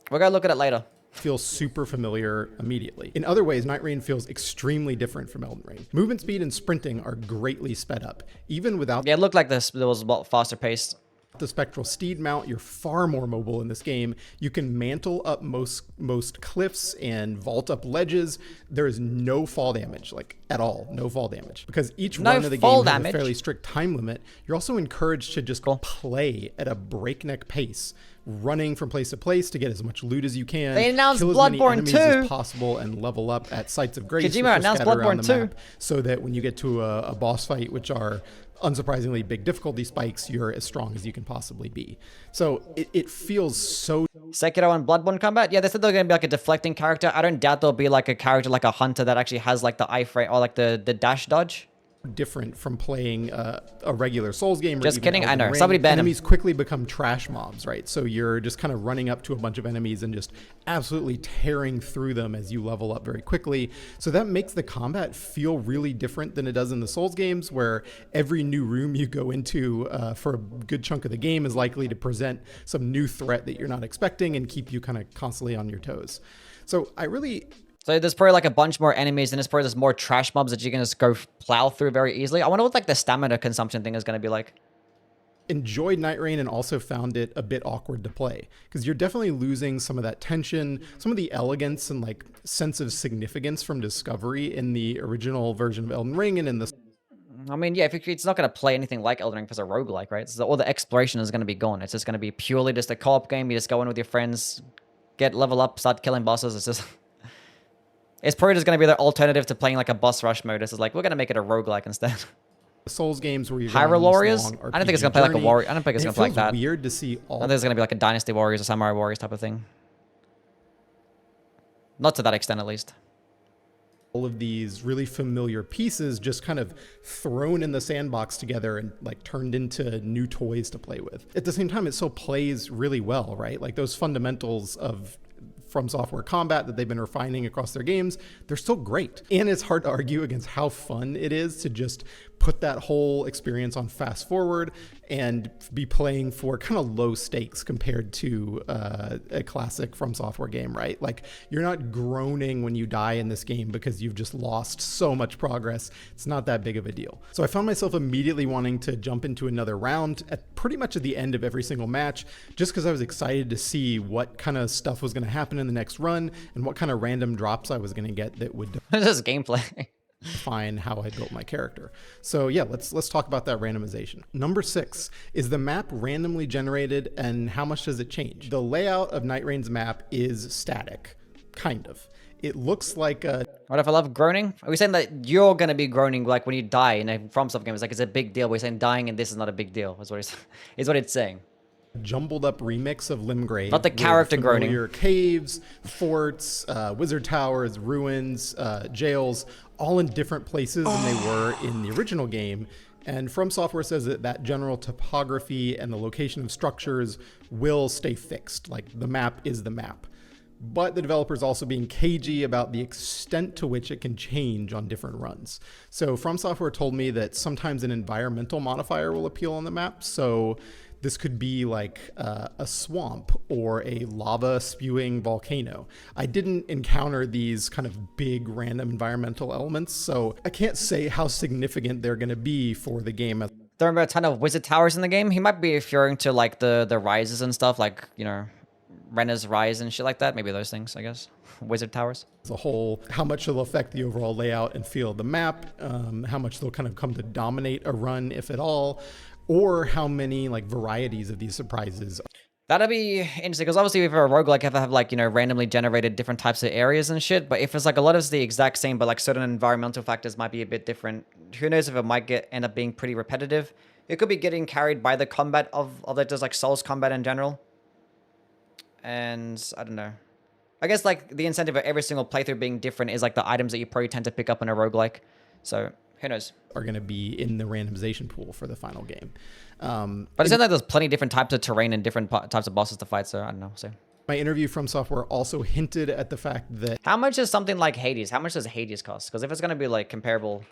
We're gonna look at it later. Feels super familiar immediately. In other ways, Night Rain feels extremely different from Elden Ring. Movement speed and sprinting are greatly sped up, even without... Yeah, it looked like this. It was a lot faster paced. The Spectral Steed mount, you're far more mobile in this game. You can mantle up most cliffs and vault up ledges. There is no fall damage, like at all, no fall damage. Because each run of the game has a fairly strict time limit. You're also encouraged to just play at a breakneck pace, running from place to place to get as much loot as you can. They announced kill as many Bloodborne enemies 2 as possible and level up at sites of grace. Kojima announced Bloodborne 2 so that when you get to a boss fight, which are unsurprisingly big difficulty spikes, you're as strong as you can possibly be. So it feels so... Sekiro and Bloodborne combat? Yeah, they said they're going to be like a deflecting character. I don't doubt there'll be like a character like a hunter that actually has like the iframe or like the dash dodge. Different from playing a regular Souls game. Or Just kidding, I know. Ring. Somebody ban him. Enemies quickly become trash mobs, right? So you're just kind of running up to a bunch of enemies and just absolutely tearing through them as you level up very quickly. So that makes the combat feel really different than it does in the Souls games, where every new room you go into for a good chunk of the game is likely to present some new threat that you're not expecting and keep you kind of constantly on your toes. So So there's probably like a bunch more enemies, and there's probably just more trash mobs that you can just go plow through very easily. I wonder what like the stamina consumption thing is going to be like. Enjoyed Night Rain and also found it a bit awkward to play, because you're definitely losing some of that tension, some of the elegance and like sense of significance from discovery in the original version of Elden Ring and in the... I mean, yeah, it's not going to play anything like Elden Ring because it's a roguelike, right? So all the exploration is going to be gone. It's just going to be purely just a co-op game. You just go in with your friends, get level up, start killing bosses. It's just... It's probably just going to be the alternative to playing like a boss rush mode. It's just like, we're going to make it a roguelike instead. Souls games where you Hyrule Warriors? I don't think it's gonna play like a warrior. I don't think it's gonna play like that. Weird to see all. I think it's gonna be like a Dynasty Warriors or Samurai Warriors type of thing. Not to that extent, at least. All of these really familiar pieces just kind of thrown in the sandbox together and like turned into new toys to play with. At the same time, it still plays really well, right? Like those fundamentals of From Software combat that they've been refining across their games, they're still great. And it's hard to argue against how fun it is to just put that whole experience on fast forward and be playing for kind of low stakes compared to a classic From Software game, right? Like you're not groaning when you die in this game because you've just lost so much progress. It's not that big of a deal. So I found myself immediately wanting to jump into another round at pretty much at the end of every single match, just because I was excited to see what kind of stuff was going to happen in the next run and what kind of random drops I was going to get that would just gameplay. Define how I built my character. So yeah, let's talk about that randomization. Number 6, is the map randomly generated and how much does it change? The layout of Night Rain's map is static, kind of. It looks like a... What if I love groaning? Are we saying that you're gonna be groaning like when you die in a FromSoft game? It's like it's a big deal. We're saying dying in this is not a big deal. Is what it's saying. Jumbled up remix of Limgrave. Not the character groaning. Your caves, forts, wizard towers, ruins, jails, all in different places than they were in the original game. And From Software says that that general topography and the location of structures will stay fixed. Like the map is the map. But the developer's also being cagey about the extent to which it can change on different runs. So From Software told me that sometimes an environmental modifier will appeal on the map. So this could be like a swamp or a lava spewing volcano. I didn't encounter these kind of big random environmental elements, so I can't say how significant they're going to be for the game. There are a ton of wizard towers in the game. He might be referring to like the rises and stuff, like, you know, Renner's Rise and shit like that. Maybe those things, I guess. Wizard towers. As a whole, how much it'll affect the overall layout and feel of the map, how much they'll kind of come to dominate a run, if at all, or how many like varieties of these surprises. That'd be interesting, because obviously if you're a roguelike, you have to have like, you know, randomly generated different types of areas and shit, but if it's like a lot of it's the exact same, but like certain environmental factors might be a bit different, who knows if it might end up being pretty repetitive. It could be getting carried by the combat of like just like Souls combat in general. And I don't know. I guess like the incentive of every single playthrough being different is like the items that you probably tend to pick up in a roguelike. So who knows? Are going to be in the randomization pool for the final game. But it sounds like there's plenty of different types of terrain and different types of bosses to fight, so I don't know. So my interview From Software also hinted at the fact that... How much is something like Hades? How much does Hades cost? Because if it's going to be like comparable...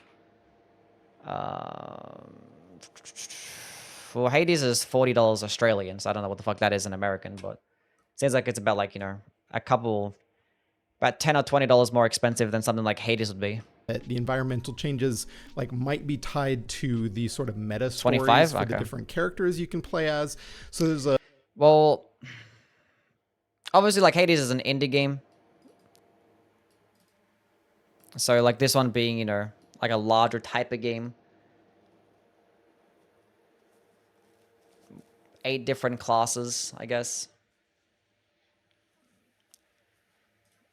well, Hades is $40 Australian, so I don't know what the fuck that is in American, but it seems like it's about like, you know, about $10 or $20 more expensive than something like Hades would be. The environmental changes like might be tied to the sort of meta stories 25? for the different characters you can play as. So there's a... Well, obviously like Hades is an indie game. So like this one being, you know, like a larger type of game. 8 different classes, I guess.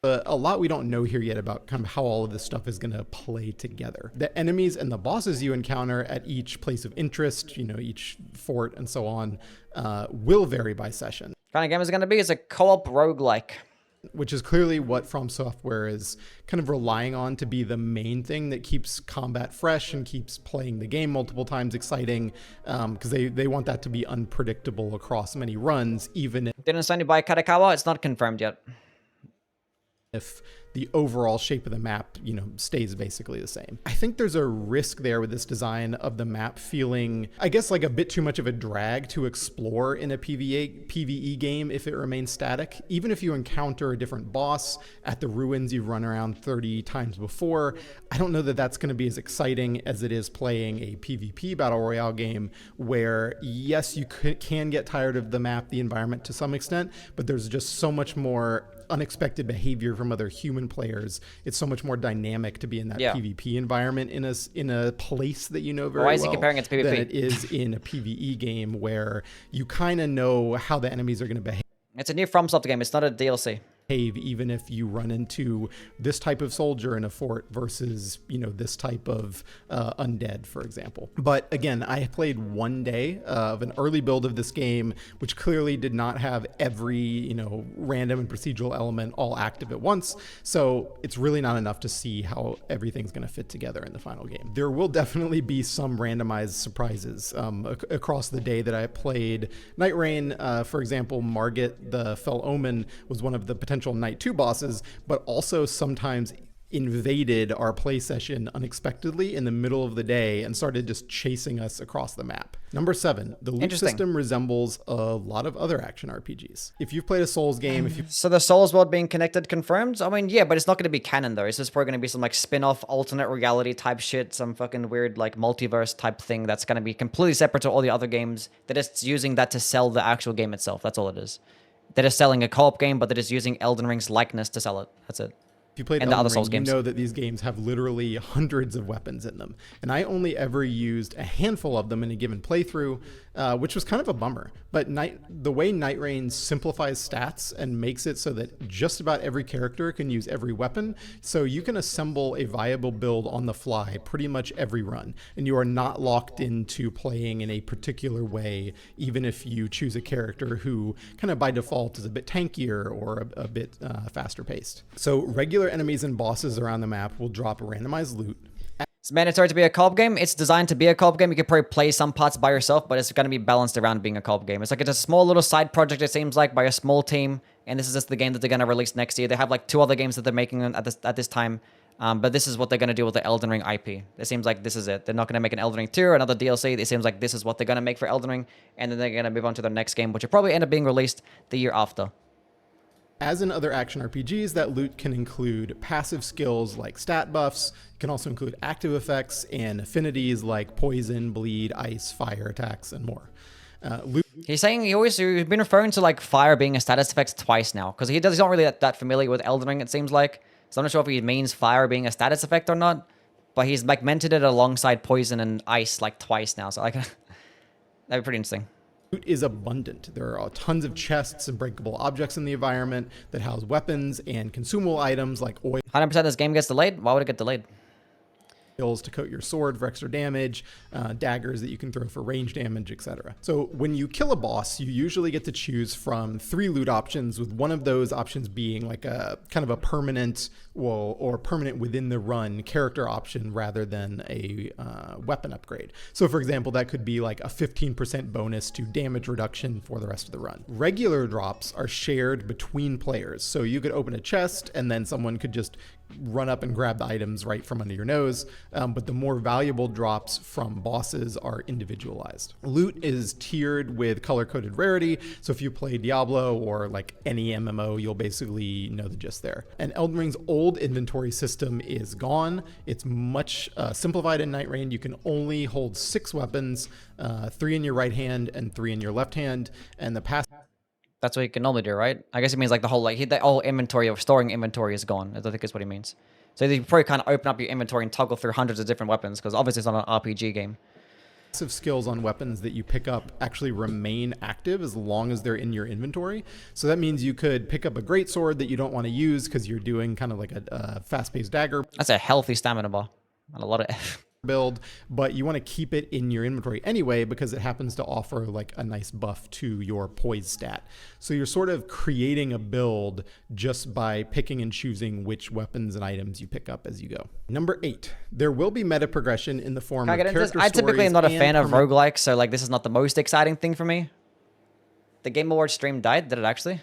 A lot we don't know here yet about kind of how all of this stuff is going to play together. The enemies and the bosses you encounter at each place of interest, you know, each fort and so on, will vary by session. What kind of game is it going to be? It's a co-op roguelike. Which is clearly what From Software is kind of relying on to be the main thing that keeps combat fresh and keeps playing the game multiple times exciting, because they want that to be unpredictable across many runs, even if... Didn't Sony buy Katakawa? It's not confirmed yet. If the overall shape of the map, you know, stays basically the same. I think there's a risk there with this design of the map feeling, I guess, like a bit too much of a drag to explore in a PvE game if it remains static. Even if you encounter a different boss at the ruins you've run around 30 times before, I don't know that that's going to be as exciting as it is playing a PvP Battle Royale game where, yes, you can get tired of the map, the environment to some extent, but there's just so much more unexpected behavior from other human players. It's so much more dynamic to be in that PvP environment in a place that you know very well. Why is he comparing it to PvP? Than it is in a PvE game where you kind of know how the enemies are going to behave. It's a new FromSoft game. It's not a DLC. even if you run into this type of soldier in a fort versus, you know, this type of undead, for example. But again, I played 1 day of an early build of this game, which clearly did not have every, you know, random and procedural element all active at once. So it's really not enough to see how everything's going to fit together in the final game. There will definitely be some randomized surprises across the day that I played. Night Rain, for example, Margit, the Fell Omen, was one of the potential Night 2 bosses, but also sometimes invaded our play session unexpectedly in the middle of the day and started just chasing us across the map. Number 7, the loot system resembles a lot of other action RPGs. If you've played a Souls game, So the Souls world being connected confirmed? I mean, yeah, but it's not going to be canon though. It's just probably going to be some like spin-off alternate reality type shit, some fucking weird like multiverse type thing that's going to be completely separate to all the other games. That is using that to sell the actual game itself. That's all it is. They're just selling a co-op game, but they're just using Elden Ring's likeness to sell it. That's it. If you played and Elden the other Ring, Souls games, you know that these games have literally hundreds of weapons in them. And I only ever used a handful of them in a given playthrough, which was kind of a bummer. But the way Night Rain simplifies stats and makes it so that just about every character can use every weapon, so you can assemble a viable build on the fly pretty much every run. And you are not locked into playing in a particular way, even if you choose a character who kind of by default is a bit tankier or a bit faster paced. So regular enemies and bosses around the map will drop randomized loot. It's mandatory to be a co-op game. It's designed to be a co-op game. You could probably play some parts by yourself, but it's going to be balanced around being a co-op game. It's like it's a small little side project, it seems like, by a small team. And this is just the game that they're going to release next year. They have like 2 other games that they're making at this time. But this is what they're going to do with the Elden Ring IP. It seems like this is it. They're not going to make an Elden Ring 2 or another DLC. It seems like this is what they're going to make for Elden Ring. And then they're going to move on to the next game, which will probably end up being released the year after. As in other action RPGs, that loot can include passive skills like stat buffs. It can also include active effects and affinities like poison, bleed, ice, fire attacks, and more. He's saying he's been referring to like fire being a status effect twice now, because he's not really that familiar with Elden Ring, it seems like. So I'm not sure if he means fire being a status effect or not, but he's like mentioned it alongside poison and ice like twice now. So like that'd be pretty interesting. Loot is abundant. There are tons of chests and breakable objects in the environment that house weapons and consumable items like oil. 100% this game gets delayed? Why would it get delayed? To coat your sword for extra damage, daggers that you can throw for range damage, etc. So when you kill a boss, you usually get to choose from 3 loot options, with one of those options being like a kind of a permanent, or permanent within the run character option rather than a weapon upgrade. So for example, that could be like a 15% bonus to damage reduction for the rest of the run. Regular drops are shared between players. So you could open a chest and then someone could just run up and grab the items right from under your nose, but the more valuable drops from bosses are individualized. Loot is tiered with color-coded rarity, so if you play Diablo or like any MMO, you'll basically know the gist there. And Elden Ring's old inventory system is gone. It's much simplified in Night Rain. You can only hold 6 weapons, 3 in your right hand and 3 in your left hand, and the pass. That's what you can normally do, right? I guess it means like the whole inventory of storing inventory is gone. I think is what he means. So you probably kind of open up your inventory and toggle through hundreds of different weapons, because obviously it's not an RPG game. Passive skills on weapons that you pick up actually remain active as long as they're in your inventory. So that means you could pick up a greatsword that you don't want to use because you're doing kind of like a fast-paced dagger. That's a healthy stamina bar and a lot of build, but you want to keep it in your inventory anyway because it happens to offer like a nice buff to your poise stat. So you're sort of creating a build just by picking and choosing which weapons and items you pick up as you go. Number 8, there will be meta progression in the form of character stories. I typically am not a fan of roguelikes, so like this is not the most exciting thing for me. The Game Awards stream died. Did it actually?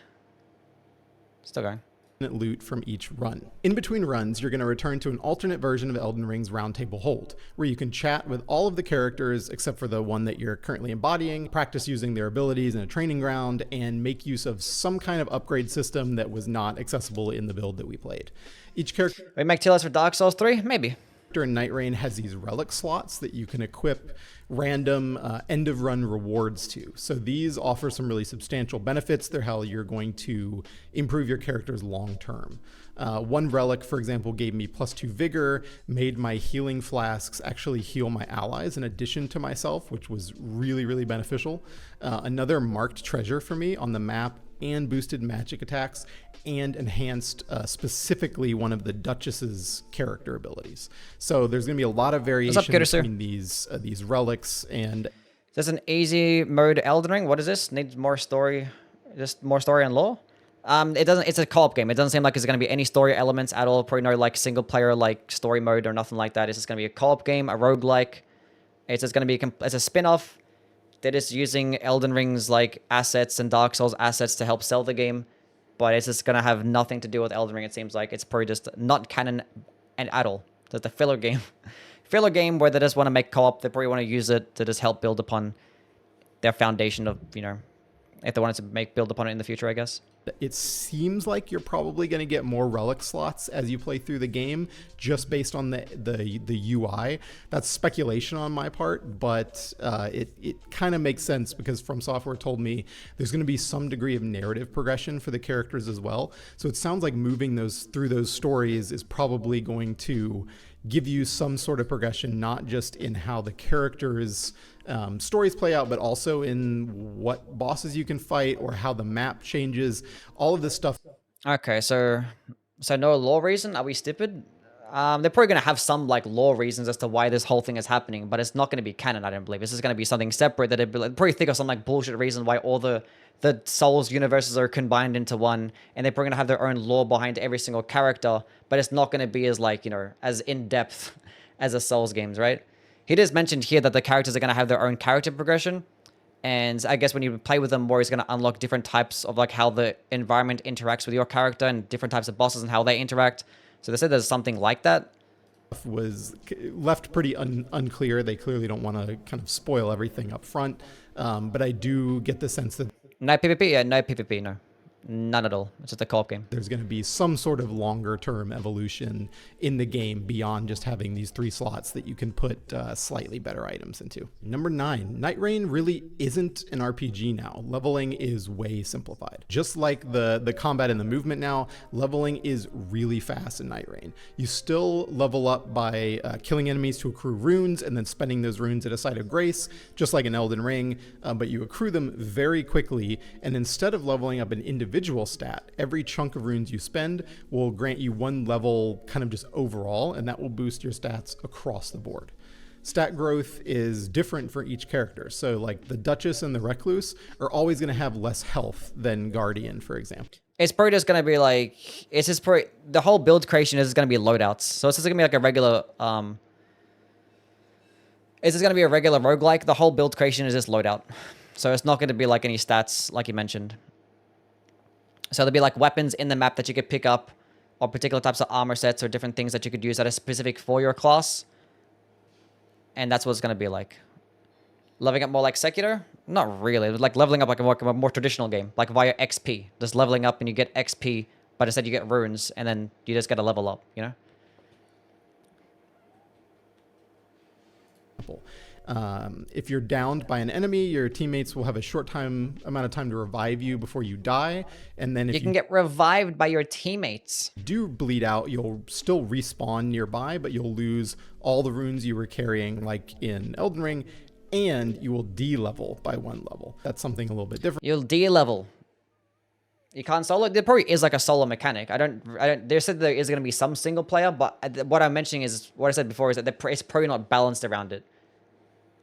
Still going. Loot from each run. In between runs, you're going to return to an alternate version of Elden Ring's Roundtable Hold, where you can chat with all of the characters except for the one that you're currently embodying, practice using their abilities in a training ground, and make use of some kind of upgrade system that was not accessible in the build that we played. Each character... We make TLS for Dark Souls 3? Maybe. In Night Rain has these relic slots that you can equip random end of run rewards to. So these offer some really substantial benefits. They're how you're going to improve your characters long term. One relic, for example, gave me +2 vigor, made my healing flasks actually heal my allies in addition to myself, which was really, really beneficial. Another marked treasure for me on the map and boosted magic attacks, and enhanced specifically one of the Duchess's character abilities. So there's going to be a lot of variation between these relics. And there's an easy mode Elden Ring. What is this? Needs more story, just more story and lore. It doesn't. It's a co-op game. It doesn't seem like there's going to be any story elements at all. Probably no like single player like story mode or nothing like that. It's just going to be a co-op game, a roguelike. It's just going to be it's a spin-off. They're just using Elden Ring's like assets and Dark Souls assets to help sell the game, but it's just going to have nothing to do with Elden Ring. It seems like it's probably just not canon and at all. Just a filler game, filler game where they just want to make co-op. They probably want to use it to just help build upon their foundation of, you know, if they wanted to build upon it in the future, I guess. It seems like you're probably going to get more relic slots as you play through the game, just based on the UI. That's speculation on my part, but it kind of makes sense because From Software told me there's going to be some degree of narrative progression for the characters as well. So it sounds like moving through those stories is probably going to give you some sort of progression, not just in how the characters' stories play out, but also in what bosses you can fight or how the map changes. All of this stuff. Okay, so no lore reason? Are we stupid? They're probably going to have some like lore reasons as to why this whole thing is happening, but it's not going to be canon, I don't believe. This is going to be something separate that they'd probably think of some like bullshit reason why all the Souls universes are combined into one, and they're probably going to have their own lore behind every single character, but it's not going to be as like, you know, as in-depth as the Souls games, right? He just mentioned here that the characters are going to have their own character progression, and I guess when you play with them more, it's going to unlock different types of like how the environment interacts with your character and different types of bosses and how they interact. So they said there's something like that. Was left pretty unclear. They clearly don't want to kind of spoil everything up front, but I do get the sense that no PvP, yeah, no PvP, no. None at all. It's just a co-op game. There's going to be some sort of longer term evolution in the game beyond just having these 3 slots that you can put slightly better items into. Number 9, Night Rain really isn't an RPG now. Leveling is way simplified. Just like the combat and the movement now, leveling is really fast in Night Rain. You still level up by killing enemies to accrue runes and then spending those runes at a site of grace, just like in Elden Ring, but you accrue them very quickly, and instead of leveling up an individual stat, every chunk of runes you spend will grant you 1 level kind of just overall, and that will boost your stats across the board. Stat growth is different for each character. So like the Duchess and the Recluse are always going to have less health than Guardian, for example. It's probably just going to be like, it's just probably, the whole build creation is going to be loadouts. So it's just going to be like a regular, it's just going to be a regular roguelike. The whole build creation is just loadout. So it's not going to be like any stats like you mentioned. So there'll be like weapons in the map that you could pick up, or particular types of armor sets or different things that you could use that are specific for your class. And that's what it's going to be like. Leveling up more like Sekiro? Not really. It's like leveling up like a more traditional game, like via XP. Just leveling up and you get XP, but instead you get runes, and then you just get to level up, you know? If you're downed by an enemy, your teammates will have a short amount of time to revive you before you die, and then if you can get revived by your teammates. Do bleed out, you'll still respawn nearby, but you'll lose all the runes you were carrying, like in Elden Ring, and you will de-level by 1 level. That's something a little bit different. You'll de-level. You can't solo. There probably is like a solo mechanic. I don't. They said there is going to be some single player, but what I'm mentioning is what I said before is that it's probably not balanced around it.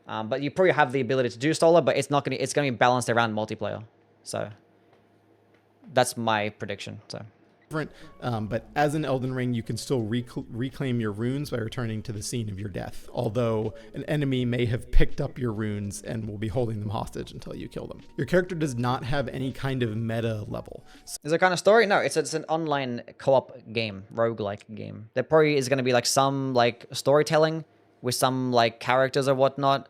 But you probably have the ability to do solo, but it's not going to. It's going to be balanced around multiplayer. So that's my prediction. So different. But as in Elden Ring, you can still reclaim your runes by returning to the scene of your death. Although an enemy may have picked up your runes and will be holding them hostage until you kill them. Your character does not have any kind of meta level. Is there kind of story? No, it's an online co-op game, roguelike game. There probably is going to be like some like storytelling with some like characters or whatnot.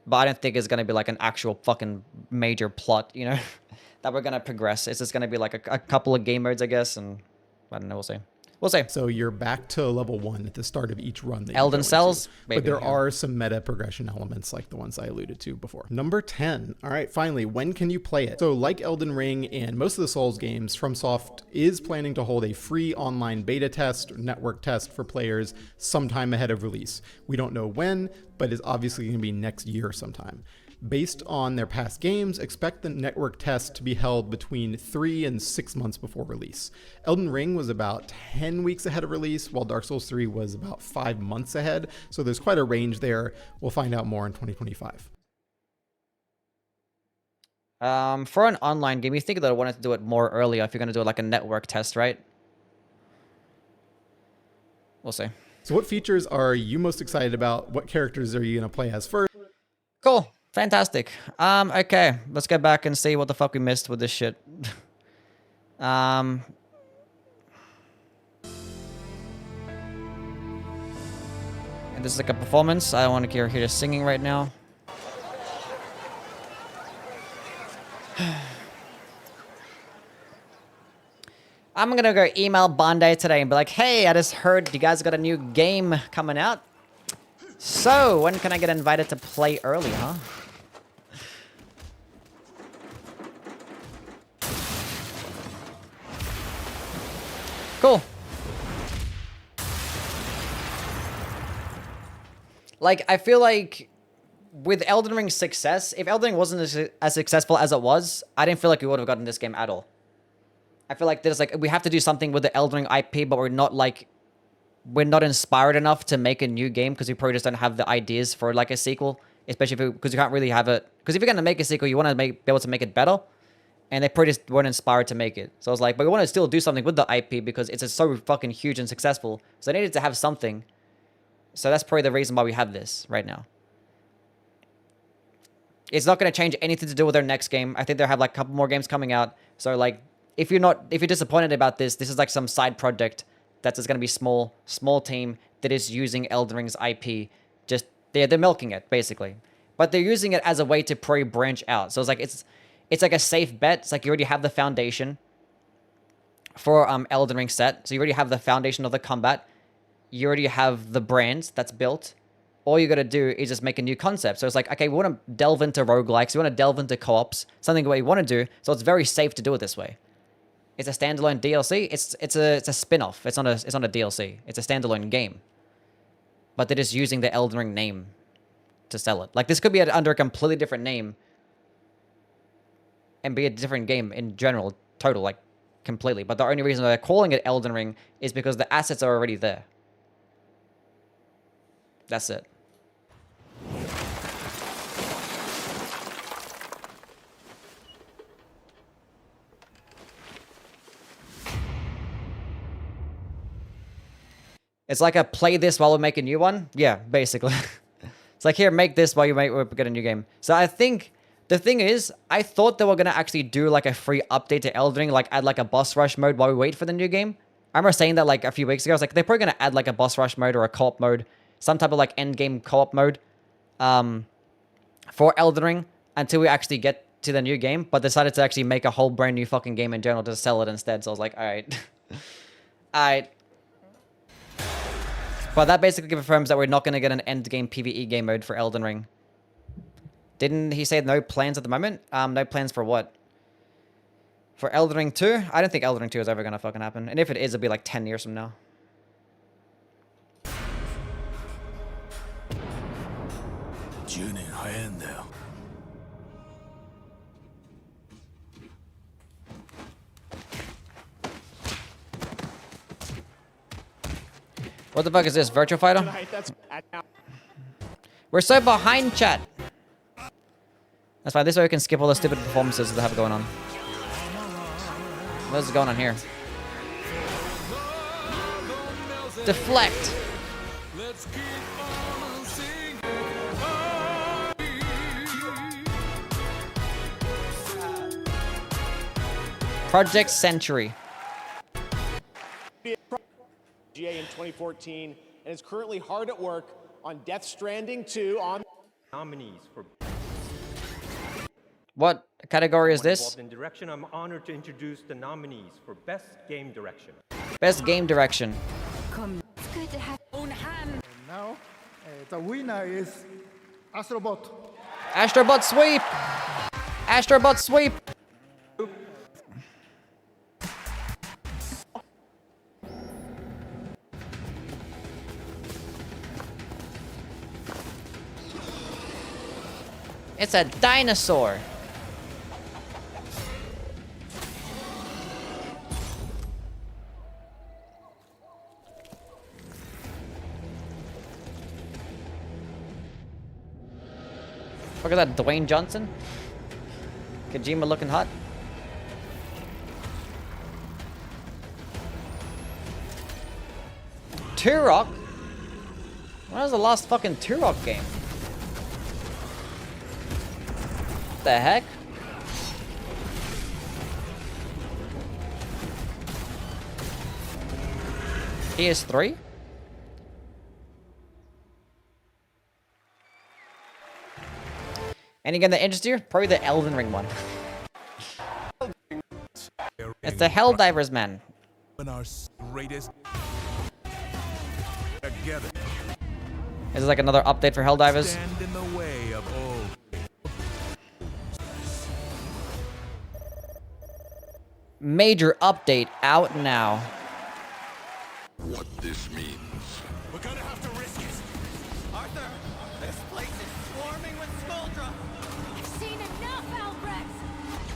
But I don't think it's going to be like an actual fucking major plot, you know, that we're going to progress. It's just going to be like a couple of game modes, I guess. And I don't know, we'll see. We'll see. So you're back to level 1 at the start of each run. That Elden Cells. But there are some meta progression elements like the ones I alluded to before. Number 10. All right, finally, when can you play it? So like Elden Ring and most of the Souls games, FromSoft is planning to hold a free online beta test or network test for players sometime ahead of release. We don't know when, but it's obviously going to be next year sometime. Based on their past games, expect the network test to be held between 3 and 6 months before release. Elden Ring was about 10 weeks ahead of release, while Dark Souls 3 was about 5 months ahead, so there's quite a range there. We'll find out more in 2025. For an online game, you think that I wanted to do it more earlier if you're going to do like a network test, right? We'll see. So what features are you most excited about? What characters are you going to play as first? Cool. Fantastic. Okay. Let's get back and see what the fuck we missed with this shit. And this is like a performance. I don't want to hear just singing right now. I'm gonna go email Bandai today and be like, hey, I just heard you guys got a new game coming out. So, when can I get invited to play early, huh? Cool. Like, I feel like with Elden Ring's success, if Elden Ring wasn't as successful as it was, I didn't feel like we would have gotten this game at all. I feel like there's like, we have to do something with the Elden Ring IP, but we're not inspired enough to make a new game because we probably just don't have the ideas for like a sequel, especially because you can't really have it. Because if you're going to make a sequel, you want to be able to make it better. And they probably just weren't inspired to make it. So I was like, but we want to still do something with the IP because it's so fucking huge and successful. So I needed to have something. So that's probably the reason why we have this right now. It's not going to change anything to do with their next game. I think they'll have like a couple more games coming out. So like, if you're disappointed about this, this is like some side project that's just going to be small team that is using Elden Ring's IP. Just, they're milking it, basically. But they're using it as a way to probably branch out. So it's like, it's like a safe bet. It's like you already have the foundation for Elden Ring set. So you already have the foundation of the combat. You already have the brand that's built. All you got to do is just make a new concept. So it's like, okay, we want to delve into roguelikes. We want to delve into co-ops. Something we want to do. So it's very safe to do it this way. It's a standalone DLC. It's a spin-off. It's not a DLC. It's a standalone game. But they're just using the Elden Ring name to sell it. Like, this could be under a completely different name and be a different game in general, total, like, completely. But the only reason they're calling it Elden Ring is because the assets are already there. That's it. It's like a play this while we make a new one. Yeah, basically. It's like, here, make this while we get a new game. So I think the thing is, I thought they were going to actually do like a free update to Elden Ring, like add like a boss rush mode while we wait for the new game. I remember saying that like a few weeks ago. I was like, they're probably going to add like a boss rush mode or a co-op mode, some type of like end game co-op mode for Elden Ring until we actually get to the new game, but decided to actually make a whole brand new fucking game in general to sell it instead. So I was like, all right. All right. But that basically confirms that we're not going to get an end game PvE game mode for Elden Ring. Didn't he say no plans at the moment? No plans for what? For Elden Ring 2? I don't think Elden Ring 2 is ever going to fucking happen. And if it is, it'll be like 10 years from now. What the fuck is this? Virtual Fighter? We're so behind, chat. That's fine. This way we can skip all the stupid performances that have going on. What is going on here? Deflect. Project Century. GA in 2014, and is currently hard at work on Death Stranding 2 on nominees for what category is this? In direction, I'm honored to introduce the nominees for Best Game Direction. Best Game Direction. It's good to have own hand. Now, the winner is Astrobot. Astrobot sweep. Astrobot sweep. It's a dinosaur. Look at that, Dwayne Johnson. Kojima looking hot. Turok? When was the last fucking Turok game? What the heck? PS3? Any game that interests you? Probably the Elden Ring one. It's the Helldivers, man. Our greatest together. Is this like another update for Helldivers? Stand in the way of old. Major update out now. What this means. We're gonna have to risk it. Arthur, this place is swarming with Skuldra. I've seen enough, Albrecht!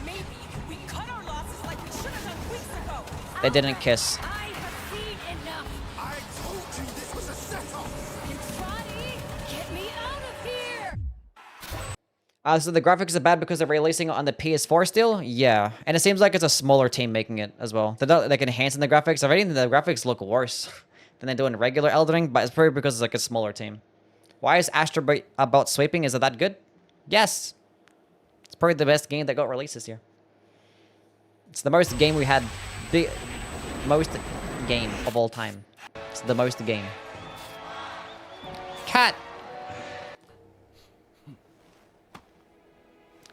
Maybe we cut our losses like we should have done weeks ago. They didn't kiss. I have seen enough! I told you this was a setup. Trotty, get me out of here! So the graphics are bad because they're releasing it on the PS4 still? Yeah. And it seems like it's a smaller team making it as well. They're not like enhancing the graphics. Already the graphics look worse than they do in regular Elden Ring, but it's probably because it's like a smaller team. Why is Astro about sweeping? Is it that good? Yes. It's probably the best game that got released this year. It's the most game we had. The most game of all time. It's the most game. Cat.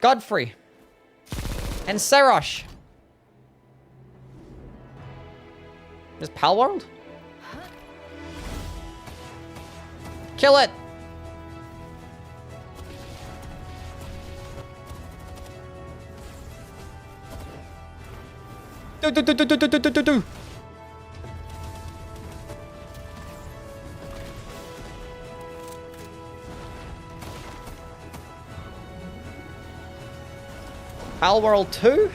Godfrey. And Sarosh. Is Pal World? Kill it! Do. Pal World 2?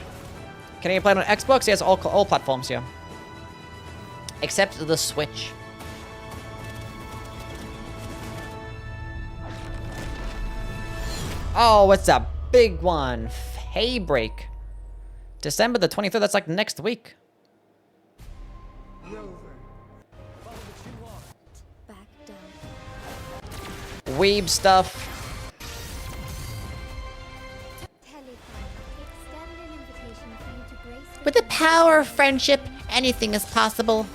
Can you play it on Xbox? Yes, all platforms, yeah. Except the Switch. Oh, it's a big one. Haybreak. December the 23rd, that's like next week. Weeb stuff. With the power of friendship, anything is possible.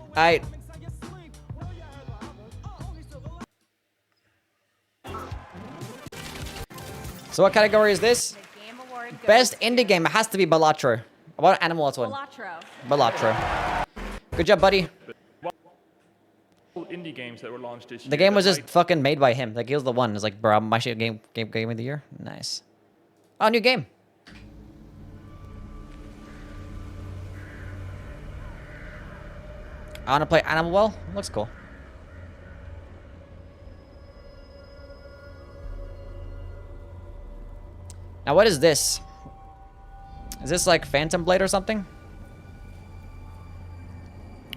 Alright. So what category is this? Best indie game. It has to be Balatro. What animal else one? Balatro. Good job, buddy. Indie games that were launched this year. The game was just fucking made by him. Like he was the one. It's like, bro, my shit game of the year. Nice. Oh, new game. I want to play Animal Well. Looks cool. Now, what is this? Is this like Phantom Blade or something?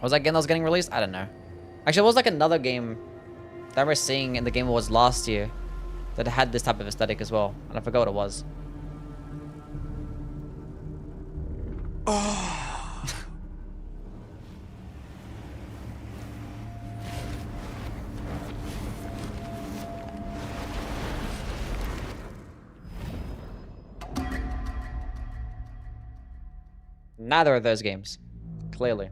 Was that game that was getting released? I don't know. Actually, it was like another game that we're seeing in the Game Awards last year that had this type of aesthetic as well. And I forgot what it was. Oh. Neither of those games, clearly.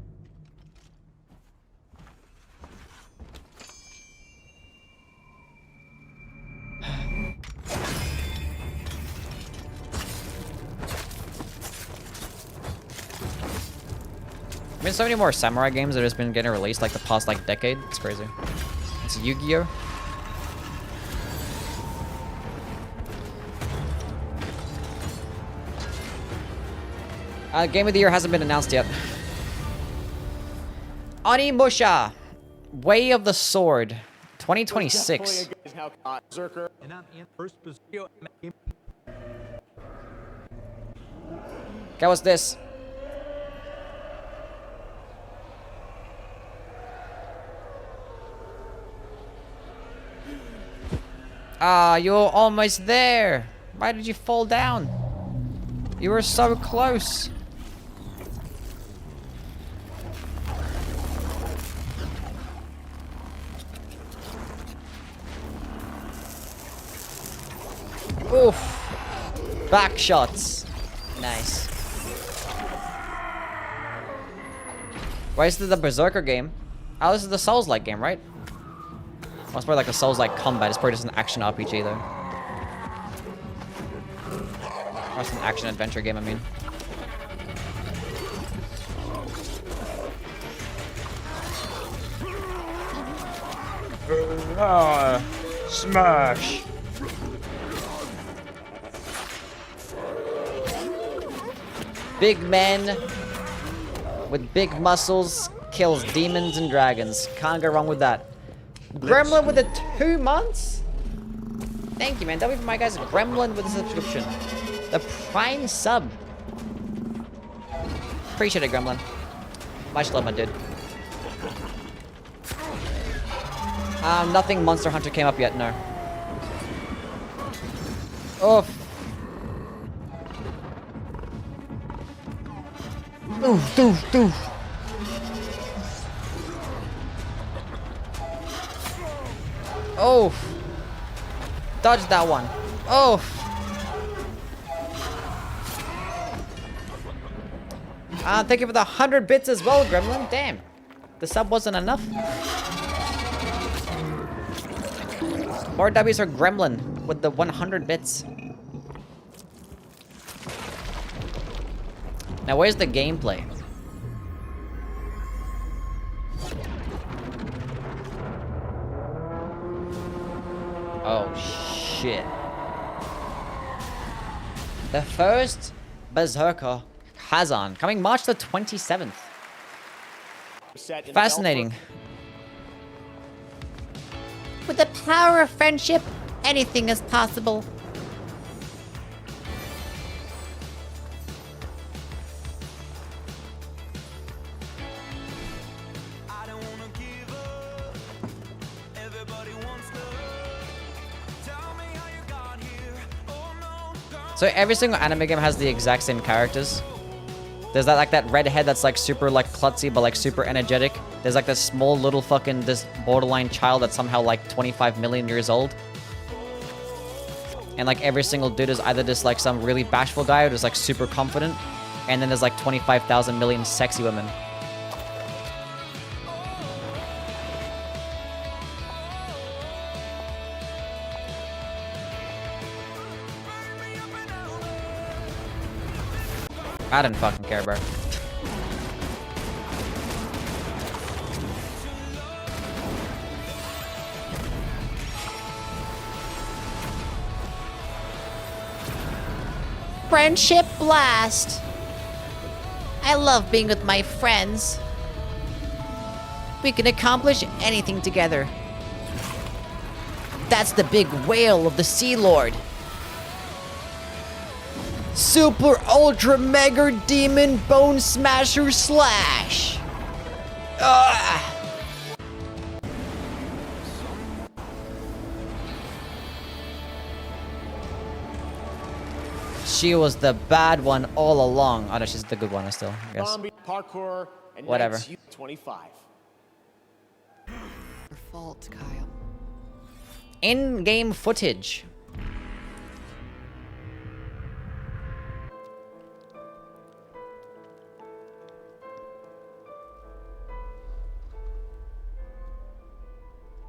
I mean, so many more samurai games that have just been getting released like the past like decade. It's crazy. It's Yu-Gi-Oh! Game of the Year hasn't been announced yet. Onimusha, Way of the Sword, 2026. Zerker. And I'm in first position. Okay, what's this? Ah, you're almost there. Why did you fall down? You were so close. Oof. Back shots. Nice. Why is this the Berserker game? Oh, this is the Souls-like game, right? Well, it's probably like a Souls-like combat. It's probably just an action RPG, though. Or it's an action-adventure game, I mean. Smash! Big men with big muscles kills demons and dragons. Can't go wrong with that. Gremlin with the 2 months? Thank you, man. That'll be for my guys. Gremlin with a subscription. The Prime sub. Appreciate it, Gremlin. Much love, my dude. Nothing Monster Hunter came up yet, no. Oof. Oof, doof, doof. Oh. Dodge that one. Oh. Thank you for the 100 bits as well, Gremlin. Damn. The sub wasn't enough. More W's for Gremlin with the 100 bits. Now, where's the gameplay? Oh, shit. The first Berserker Kazan, coming March the 27th. Fascinating. With the power of friendship, anything is possible. So every single anime game has the exact same characters. There's that, like, that redhead that's like super like klutzy but like super energetic. There's like this small little fucking this borderline child that's somehow like 25 million years old. And like every single dude is either just like some really bashful guy or just like super confident. And then there's like 25,000 million sexy women. I didn't fucking care, bro. Friendship blast. I love being with my friends. We can accomplish anything together. That's the big whale of the Sea Lord. Super Ultra Mega Demon Bone Smasher Slash. Ugh. She was the bad one all along. Oh no, she's the good one still, I guess. Zombie, parkour, and whatever. 25. Your fault, Kyle. In-game footage.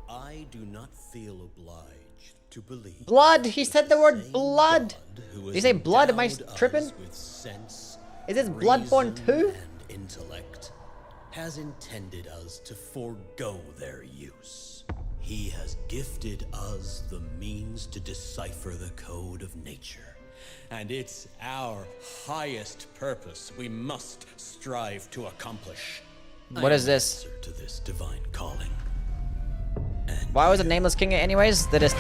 I do not feel obliged to believe. Blood! He said the word blood! Did you say blood? Am I tripping? Sense, is this Bloodborne 2? Intellect has intended us to forego their use. He has gifted us the means to decipher the code of nature. And it's our highest purpose we must strive to accomplish. What is this? To this divine calling. Why was it Nameless King anyways? They're just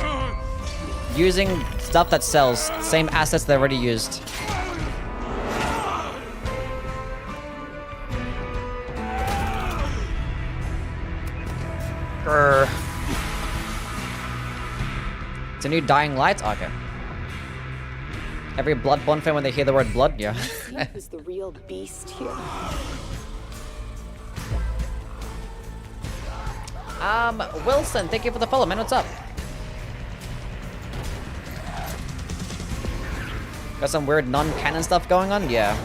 using stuff that sells. Same assets they already used. Grr. It's a new Dying Light? Okay. Every Bloodborne fan when they hear the word blood, yeah. Who's the real beast here? Wilson, thank you for the follow, man. What's up? Got some weird non-canon stuff going on? Yeah.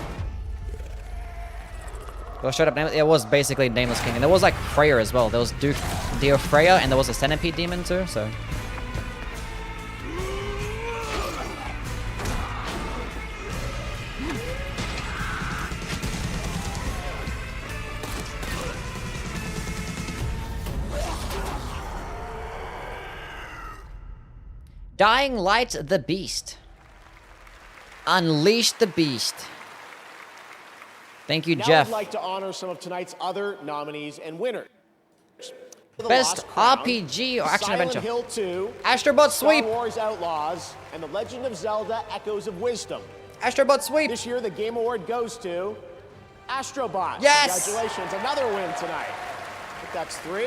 Well, shut up. It was basically Nameless King. And there was like Freya as well. There was Dio Freya, and there was a Centipede Demon too, so. Dying Light the Beast. Unleash the Beast. Thank you, now Jeff. I'd like to honor some of tonight's other nominees and winners. Best RPG or action Silent adventure. Hill 2, Astrobot Sweep. Star Wars Outlaws, and The Legend of Zelda: Echoes of Wisdom. Astrobot Sweep. This year, the Game Award goes to Astrobot. Yes! Congratulations, another win tonight. I think that's 3.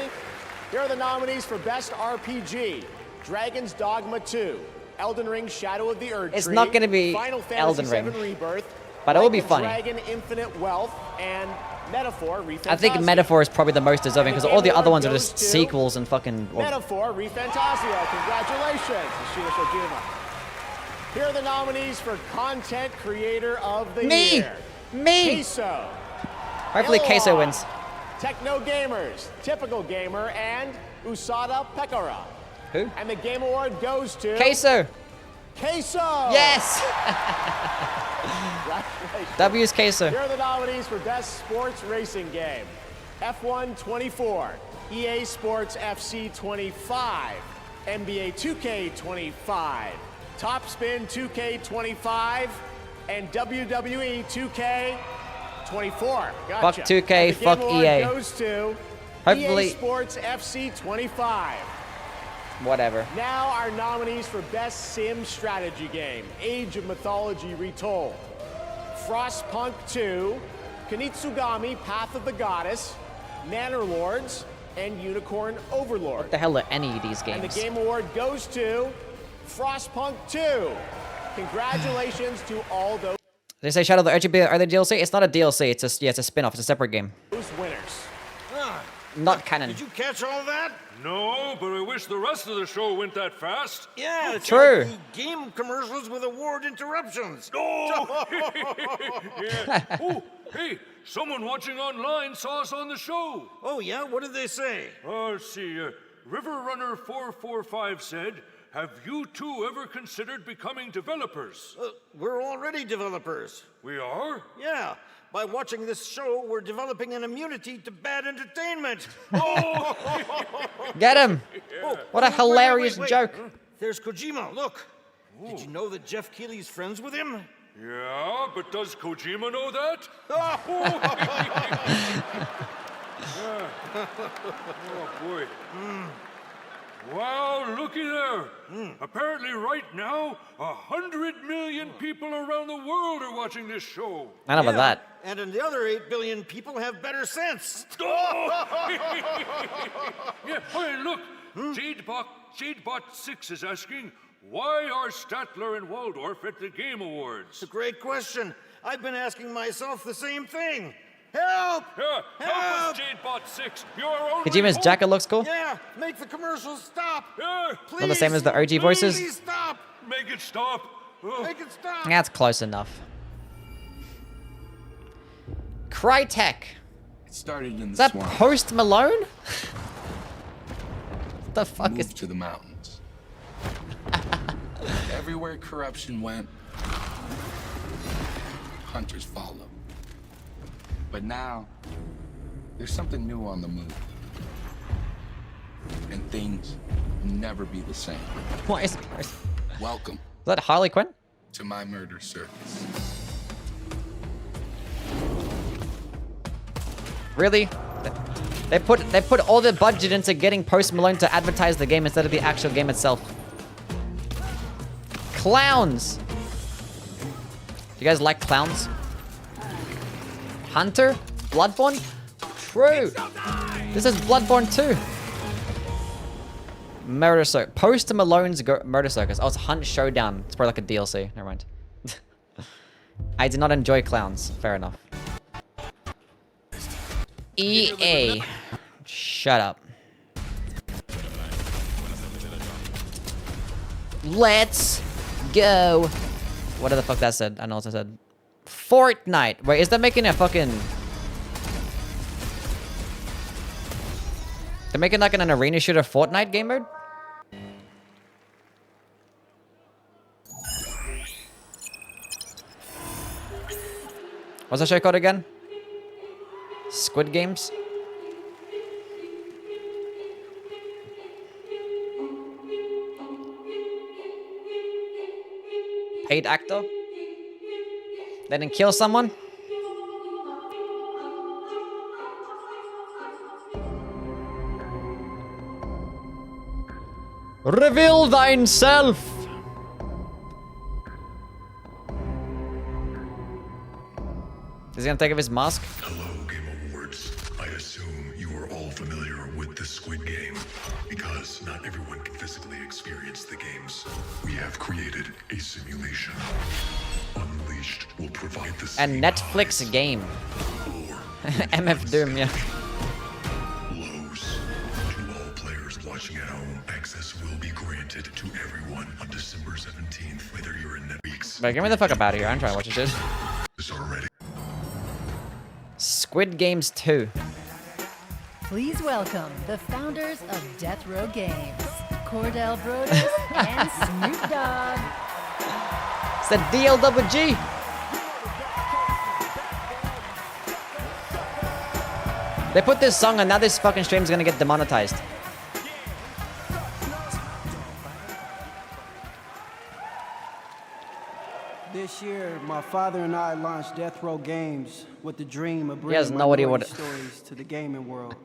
Here are the nominees for Best RPG: Dragon's Dogma 2, Elden Ring: Shadow of the Erdtree. It's not gonna be Final Fantasy Elden Ring, VII Rebirth, but it will Like be the funny. Dragon: Infinite Wealth, and Metaphor: Refantasia. I think Metaphor is probably the most deserving because all the other ones are just goes to sequels and fucking. Metaphor: Refantasia. Congratulations, Ashina Shojima. Here are the nominees for Content Creator of the Year. Me! Queso. Hopefully Queso Illuan, wins. Techno Gamers, Typical Gamer, and Usada Pekara. Who? And the Game Award goes to Queso. Queso. Yes. Congratulations. W's Queso. Here are the nominees for Best Sports Racing Game: F1 24, EA Sports FC 25, NBA 2K 25, Top Spin 2K 25, and WWE 2K 24. Gotcha. Fuck 2K, And the fuck Game Award EA. goes to Hopefully- EA Sports FC 25. Whatever. Now our nominees for Best Sim Strategy Game: Age of Mythology Retold, Frostpunk 2, Kunitsugami Path of the Goddess, Manor Lords, and Unicorn Overlord. What the hell are any of these And the games? Game Award goes to Frostpunk 2. Congratulations to all those They say Shadow of the Erdtree are the DLC? It's not a DLC. It's a it's a spin-off. It's a separate game. winners. Not canon. Did you catch all that? No, but I wish the rest of the show went that fast. Yeah, it's True. like the game commercials with award interruptions. Oh! Yeah. Oh, hey, someone watching online saw us on the show. Oh, yeah? What did they say? Let's see. River Runner 445 said, "Have you two ever considered becoming developers?" We're already developers. We are? Yeah. By watching this show, we're developing an immunity to bad entertainment. Oh! Get him! Oh, What a wait, hilarious wait. joke. There's Kojima, look. Did you know that Jeff Keighley's friends with him? Yeah, but does Kojima know that? Yeah. Oh, boy. Wow, looky there. Apparently right now, 100 million people around the world are watching this show. I know about that. And the other 8 billion people have better sense. Yeah, hey, look. Jadebot 6 is asking, why are Statler and Waldorf at the Game Awards? It's a great question. I've been asking myself the same thing. Help! Yeah, help us, Jadebot 6. You're our Kojima's jacket looks cool. Yeah, make the commercials stop. Please. Not the same as the OG voices. Please stop. Make it stop. Make it stop. That's close enough. Crytek. It started in Is the that swamp. Post Malone? What the fuck Moved is... to the mountains. Everywhere corruption went, hunters followed. But now, there's something new on the move. And things will never be the same. What is... Welcome Is that Harley Quinn? to my murder circus. Really? They put all their budget into getting Post Malone to advertise the game instead of the actual game itself. Clowns. You guys like clowns? Hunter? Bloodborne? True. This is Bloodborne 2. Murder Circus. Post Malone's Murder Circus. Oh, it's Hunt Showdown. It's probably like a DLC. Never mind. I did not enjoy clowns. Fair enough. EA. Shut up. Let's go. What the fuck that said? I know what I said. Fortnite. Wait, is that making a fucking... They're making like an arena shooter Fortnite game mode? What's that show called again? Squid Games? Paid actor? They didn't kill someone? Reveal thyself! Is he gonna take off his mask? Hello, Game Awards. I assume you are all familiar with the Squid Game, because not everyone can physically experience the games. We have created a simulation. Unleashed will provide the A same Netflix game. MF Doom, yeah. lows. To all players watching at home, access will be granted to everyone on December 17th, whether you're in Netflix. Wait, get me the fuck up out of here. I'm trying to watch this shit. Already. Squid Games 2. Please welcome the founders of Death Row Games, Cordell Brodus and Snoop Dogg. It's the DLWG. They put this song and now this fucking stream is gonna get demonetized. This year, my father and I launched Death Row Games with the dream of He has bringing no idea minority what- stories to the gaming world.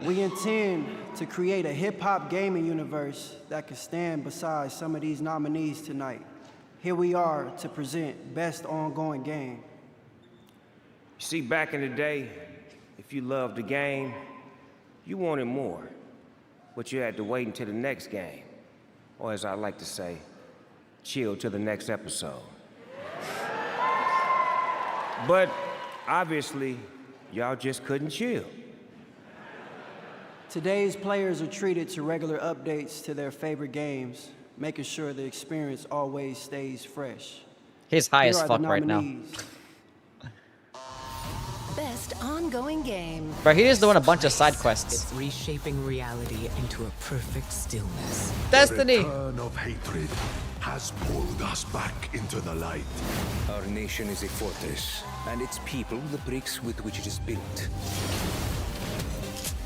We intend to create a hip-hop gaming universe that could stand beside some of these nominees tonight. Here we are to present Best Ongoing Game. You see, back in the day, if you loved the game, you wanted more. But you had to wait until the next game. Or as I like to say, chill till the next episode. But obviously, y'all just couldn't chill. Today's players are treated to regular updates to their favorite games, making sure the experience always stays fresh. He's high Here as are the fuck right now. nominees. Best Ongoing Game. Bro, he is doing a bunch of side quests. It's reshaping reality into a perfect stillness. Destiny! The return of hatred has pulled us back into the light. Our nation is a fortress, and its people the bricks with which it is built.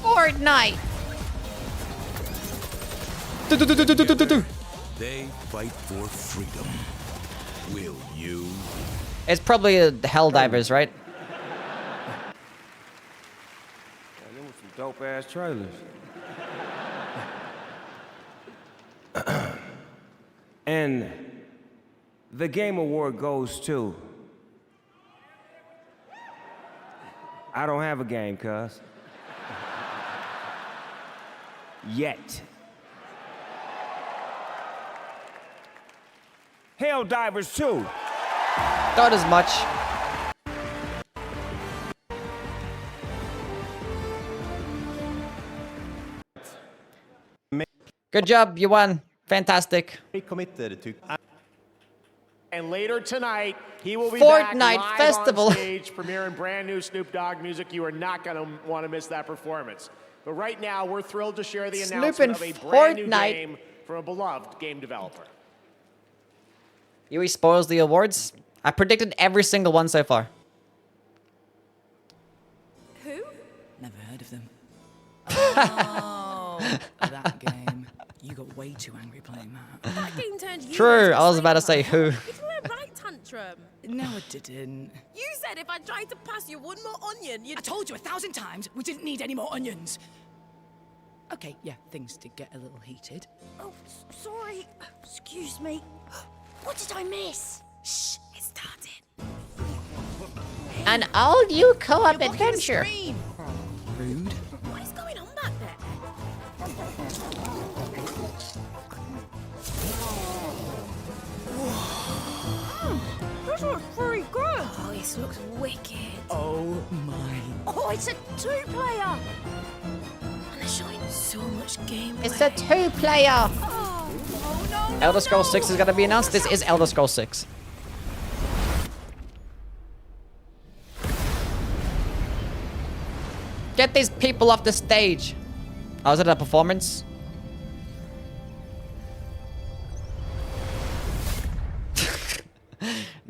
Fortnite. They fight for freedom. Will you? It's probably Helldivers, right? Them were some dope-ass trailers. And the Game Award goes to... I don't have a game, cuz. Yet. Helldivers 2. Not as much. Good job, you won. Fantastic. Committed to. And later tonight, he will be Fortnite back live Festival. on stage, premiering brand new Snoop Dogg music. You are not going to want to miss that performance. But right now, we're thrilled to share the Snoop announcement and of a brand new Fortnite. game from a beloved game developer. Youwy spoils the awards. I predicted every single one so far. Who? Never heard of them. Oh, that game. You got way too angry playing that. That game turned you True, into a I was about to psycho. say who. You threw a right tantrum. No, it didn't. You said if I tried to pass you one more onion, I told you 1,000 times we didn't need any more onions. Okay, yeah, things did get a little heated. Oh, sorry. Excuse me. What did I miss? Shh, it started. An all-new co-op adventure. Rude. What is going on back there? This looks pretty good. Oh, this looks wicked. Oh my. Oh, it's a two-player. And they're showing so much gameplay. It's a two-player. Oh, no. Elder Scrolls 6 is gonna be announced. This is Elder Scrolls 6. Get these people off the stage. Oh, is it a performance?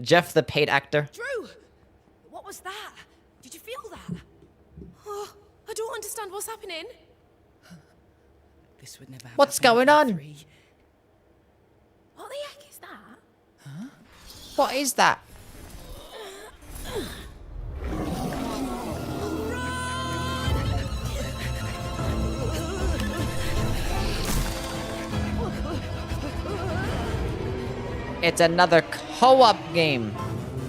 Jeff, the paid actor. Drew, what was that? Did you feel that? Oh, I don't understand what's happening. This would never happen. What's going on? What the heck is that? Huh? What is that? It's another co-op game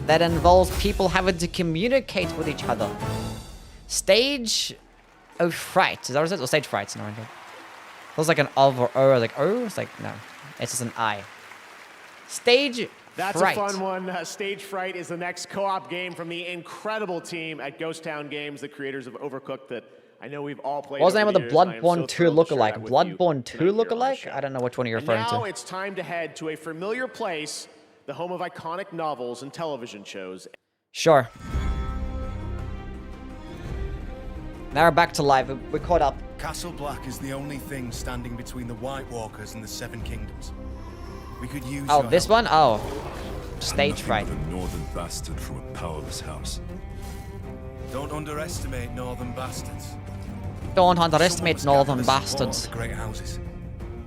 that involves people having to communicate with each other. Stage of Fright. Is that what it says? Or Stage Fright? No, I don't. It was like an of or o, like oh. It's like no. It's just an I. Stage That's Fright. a fun one. Stage Fright is the next co-op game from the incredible team at Ghost Town Games, the creators of Overcooked that I know we've all played. What was the name over of the years, and I am so Bloodborne 2 thrilled to share lookalike? that with you Bloodborne 2 tonight here on the lookalike? show. I don't know which one you're And referring now to. it's time to head to a familiar place, the home of iconic novels and television shows. Sure. Now we're back to live. We're caught up. Castle Black is the only thing standing between the White Walkers and the Seven Kingdoms. We could use Oh, your this help. one? Oh. Stage Nothing Fright. but a northern bastard from a powerless house. Don't underestimate northern bastards. Don't underestimate Someone must northern gather the support bastards. of the great houses.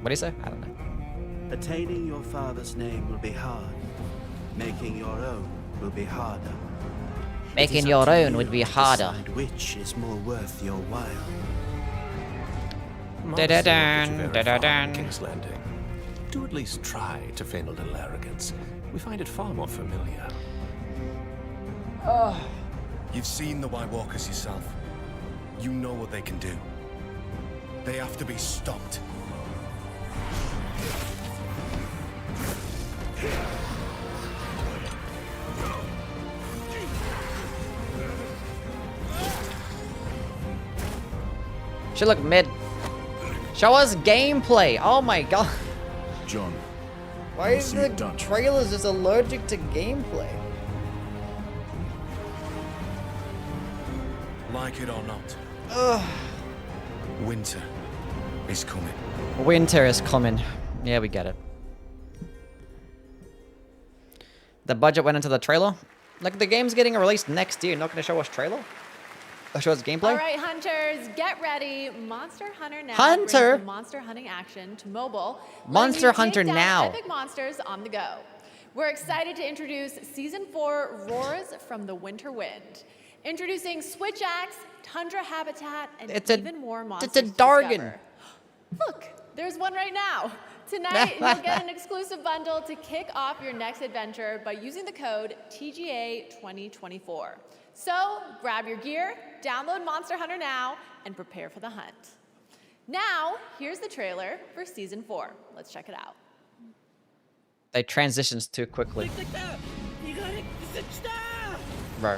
What do you say? I don't know. Attaining your father's name will be hard. Making your own will be harder. Making It is your up to own you would be to harder. decide which is more worth your while. Da-da-dun, da-da-dun. King's Landing. Do at least try to feign a little arrogance. We find it far more familiar. You've seen the White Walkers yourself. You know what they can do. They have to be stopped. Should look mid. Show us gameplay. Oh my god. John. Why is the trailers just allergic to gameplay? Like it or not, Ugh. winter is coming. Winter is coming. Yeah, we get it. The budget went into the trailer. Like, the game's getting released next year. Not gonna show us trailer? Show us gameplay? All right, hunters, get ready. Monster Hunter Now Hunter? brings the monster hunting action to mobile. Monster letting you Hunter take down Now. Epic monsters on the go. We're excited to introduce Season 4 Roars from the Winter Wind. Introducing Switch Axe, Tundra Habitat, and even more monsters It's a to Dargan. discover. Look, there's one right now. Tonight, you'll get an exclusive bundle to kick off your next adventure by using the code TGA2024. So, grab your gear, download Monster Hunter Now, and prepare for the hunt. Now, here's the trailer for Season 4. Let's check it out. They transitions too quickly. Bro.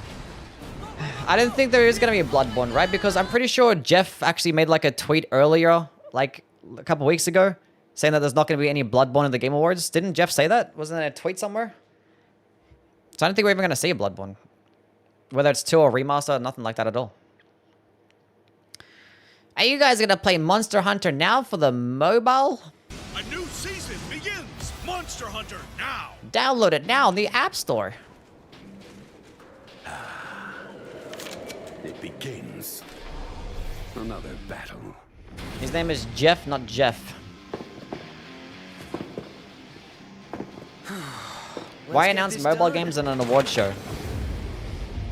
I didn't think there is gonna be a Bloodborne, right? Because I'm pretty sure Jeff actually made like a tweet earlier, like a couple weeks ago, saying that there's not gonna be any Bloodborne in the Game Awards. Didn't Jeff say that? Wasn't there a tweet somewhere? So I don't think we're even gonna see a Bloodborne. Whether it's 2 or remaster, nothing like that at all. Are you guys gonna play Monster Hunter Now for the mobile? A new season begins! Monster Hunter Now! Download it now in the App Store. It begins. Another battle. His name is Jeff, not Jeff. Why announce mobile games in an award show?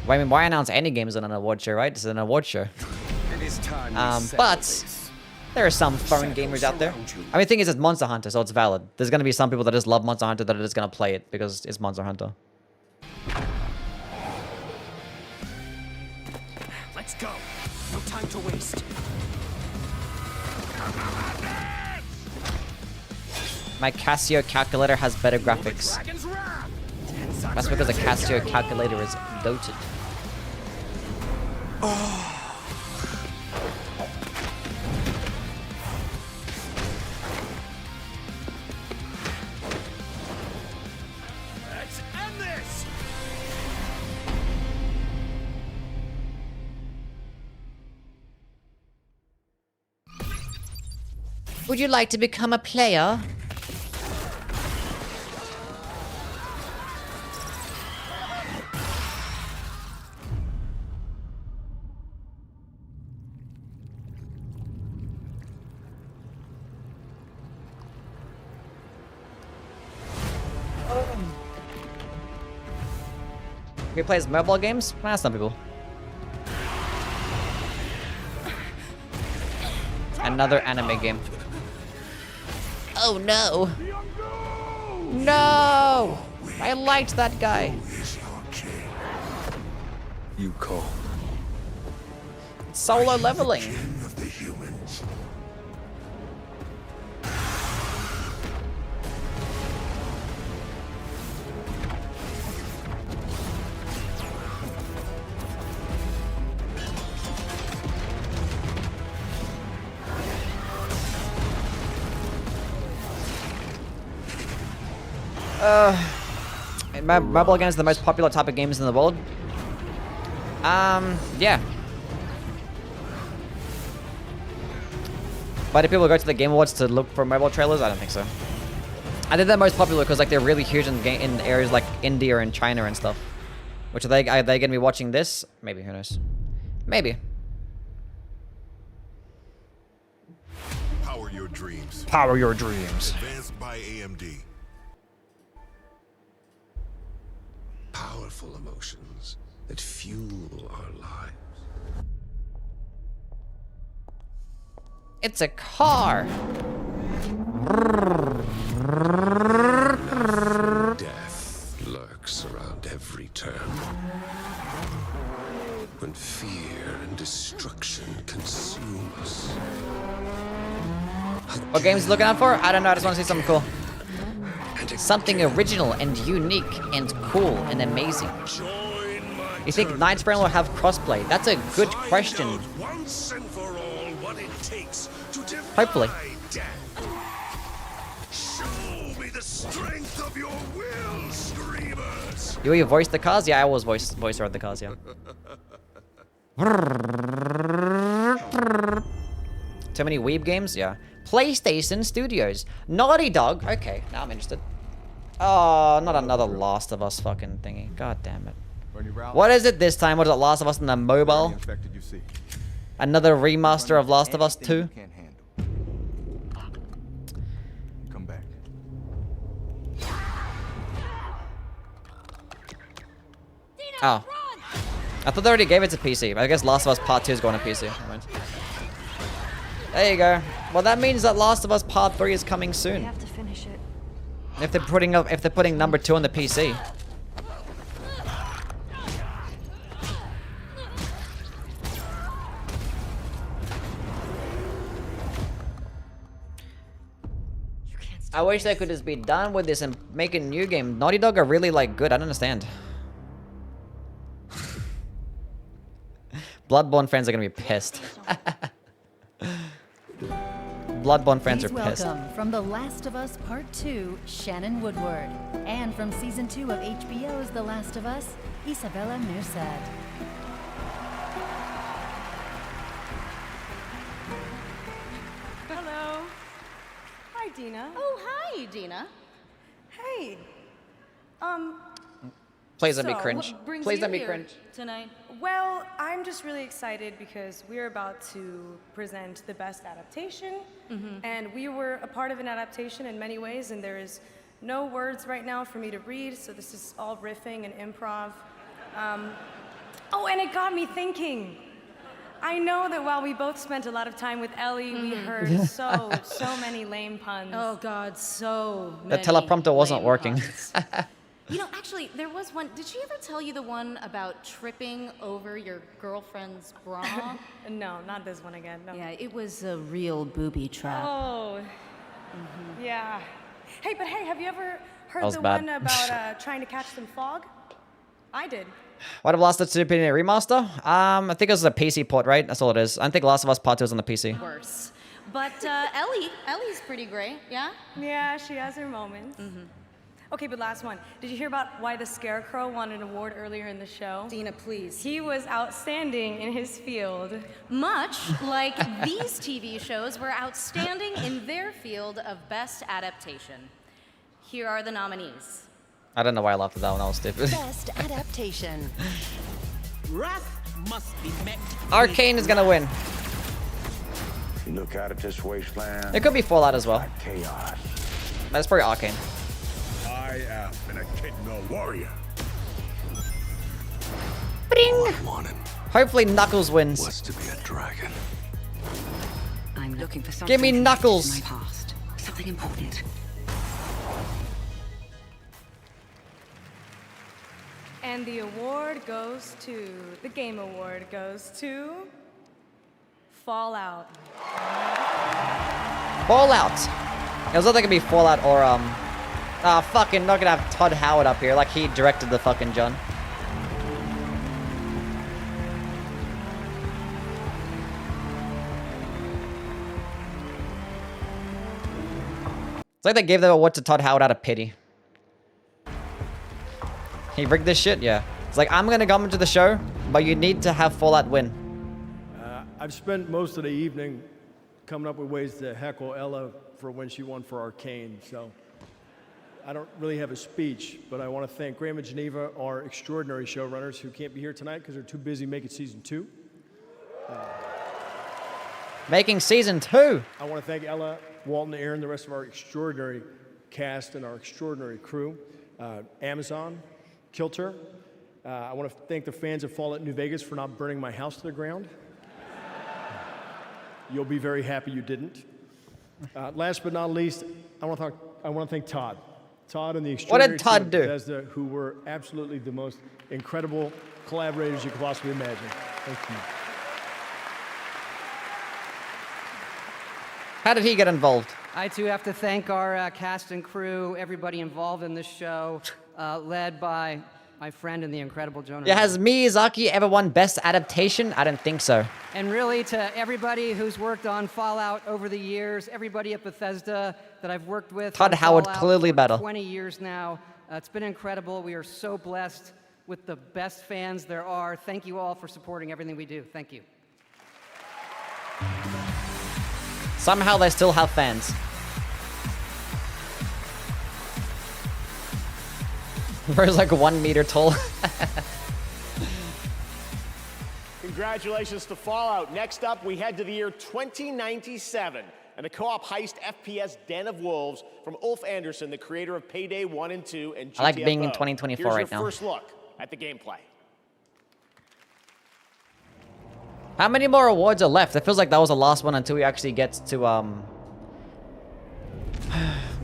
Well, I mean, why announce any games on an award show, right? It's an award show. It is time But there are some phone gamers out there. I mean, the thing is, it's Monster Hunter, so it's valid. There's gonna be some people that just love Monster Hunter that are just gonna play it because it's Monster Hunter. Let's go. No time to waste. My Casio calculator has better graphics. That's because the Casio calculator is doted. Let's end this! Would you like to become a player? He plays mobile games? Nah, some people. Another anime game. Oh no. No! I liked that guy. You call. Solo leveling. Of the humans. Mobile games are the most popular type of games in the world. Yeah. But do people go to the Game Awards to look for mobile trailers? I don't think so. I think they're most popular because like they're really huge in areas like India and China and stuff. Which are they gonna be watching this? Maybe, who knows? Maybe. Power your dreams. Power your dreams. Advanced by AMD. Powerful emotions that fuel our lives. It's a car. Death lurks around every turn. When fear and destruction consume us. What games are you looking out for? I don't know, I just want to see something cool. Something original and unique and cool and amazing. You think Knights Brand will have crossplay? That's a good question. Once and for all what it takes to Hopefully. show me the strength of your will, screamers. You voice the cars? Yeah, I always voice the cars, yeah. Too many weeb games? Yeah. PlayStation Studios. Naughty Dog. Okay, now I'm interested. Oh, not another Last of Us fucking thingy. God damn it. What is it this time? What is it, Last of Us on the mobile? Another remaster of Last of Us 2? Come back. Oh. I thought they already gave it to PC, but I guess Last of Us Part 2 is going to PC. Never mind. There you go. Well, that means that Last of Us Part 3 is coming soon. We have to finish it. If they're putting number 2 on the PC. I wish they could just be done with this and make a new game. Naughty Dog are really like good. I don't understand. Bloodborne fans are gonna be pissed. Bloodborne fans Please are pissed. welcome from The Last of Us Part 2, Shannon Woodward. And from Season 2 of HBO's The Last of Us, Isabella Mirsad. Hello. Hi, Dina. Oh, hi, Dina. Hey. Please don't be so, cringe. what brings Please you don't be here cringe. tonight. Well, I'm just really excited because we're about to present the best adaptation, and we were a part of an adaptation in many ways, and there is no words right now for me to read, so this is all riffing and improv. and it got me thinking. I know that while we both spent a lot of time with Ellie, we heard so many lame puns. Oh God, so The many teleprompter wasn't lame working. puns. You know, actually, there was one. Did she ever tell you the one about tripping over your girlfriend's bra? No, not this one again. No. Yeah, it was a real booby trap. Oh, yeah. Hey, but hey, have you ever heard was the bad. one about trying to catch some fog? I did. What have Last of Us 2 been a remaster? I think it was a PC port, right? That's all it is. I think Last of Us Part 2 was on the PC. Worse. But Ellie's pretty great, yeah? Yeah, she has her moments. Okay, but last one. Did you hear about why the Scarecrow won an award earlier in the show? Dina, please. He was outstanding in his field. Much like these TV shows were outstanding in their field of best adaptation. Here are the nominees. I don't know why I laughed at that one. That was stupid. Best adaptation. Wrath must be met. Arcane is gonna win. Look out at this wasteland. It could be Fallout as well. Chaos. That's probably Arcane. I am an echidna warrior. Bring. Hopefully Knuckles wins. Was to be a dragon. I'm looking for something. Give me Knuckles. From my past. Something important. And the award goes to, the Game Award goes to Fallout. Fallout. It was either gonna be Fallout or fucking not gonna have Todd Howard up here like he directed the fucking John. It's like they gave the award to Todd Howard out of pity. He rigged this shit? Yeah. It's like, I'm gonna come into the show, but you need to have Fallout win. I've spent most of the evening coming up with ways to heckle Ella for when she won for Arcane, so I don't really have a speech, but I want to thank Graham and Geneva, our extraordinary showrunners who can't be here tonight because they're too busy making season 2. Making season 2. I want to thank Ella, Walton, Aaron, the rest of our extraordinary cast and our extraordinary crew. Amazon, Kilter. I want to thank the fans of Fallout New Vegas for not burning my house to the ground. You'll be very happy you didn't. Last but not least, I want to thank Todd. Todd and the extraordinary What did Todd team do? at Bethesda, who were absolutely the most incredible collaborators you could possibly imagine. Thank you. How did he get involved? I too have to thank our cast and crew, everybody involved in this show, led by my friend and the incredible Jonah. Yeah, has Miyazaki ever won Best Adaptation? I don't think so. And really to everybody who's worked on Fallout over the years, everybody at Bethesda that I've worked with. Todd on Howard Fallout clearly for better. 20 years now. It's been incredible. We are so blessed with the best fans there are. Thank you all for supporting everything we do. Thank you. Somehow they still have fans. Bro's like 1 meter tall. Congratulations to Fallout. Next up, we head to the year 2097 and a co-op heist FPS Den of Wolves from Ulf Anderson, the creator of Payday 1 and 2 and GTFO. I like being in 2024 Here's right your now. first look at the gameplay. How many more awards are left? It feels like that was the last one until we actually get to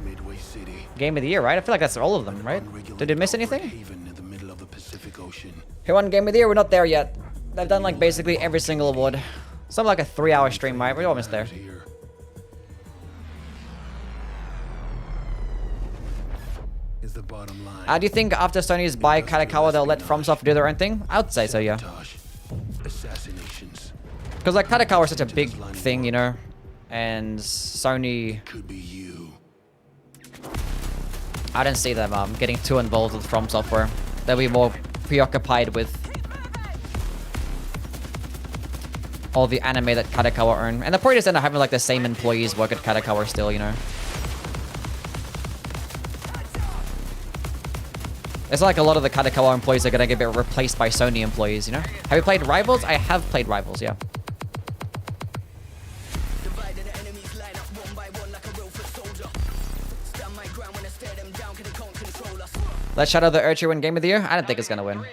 Midway City. Game of the Year, right? I feel like that's all of them, right? Did it miss anything? Haven in the middle of the Pacific Ocean. Who won Game of the Year? We're not there yet. They've done like basically every single award. Something like a 3-hour stream, right? We're almost there. Is the bottom line. Do you think after Sony's buy Katakawa, they'll let FromSoft do their own thing? I would say so, yeah. Assassinations. Because like Katakawa is such a big thing, you know, and Sony. Could be you. I don't see them getting too involved with From Software. They'll be more preoccupied with all the anime that Katakawa earn, and they'll probably just end up having like the same employees work at Katakawa still, you know. It's like a lot of the Katakawa employees are gonna get replaced by Sony employees, you know? Have you played Rivals? I have played Rivals, yeah. Let's shout out the Urchi win Game of the Year. I don't think it's gonna win.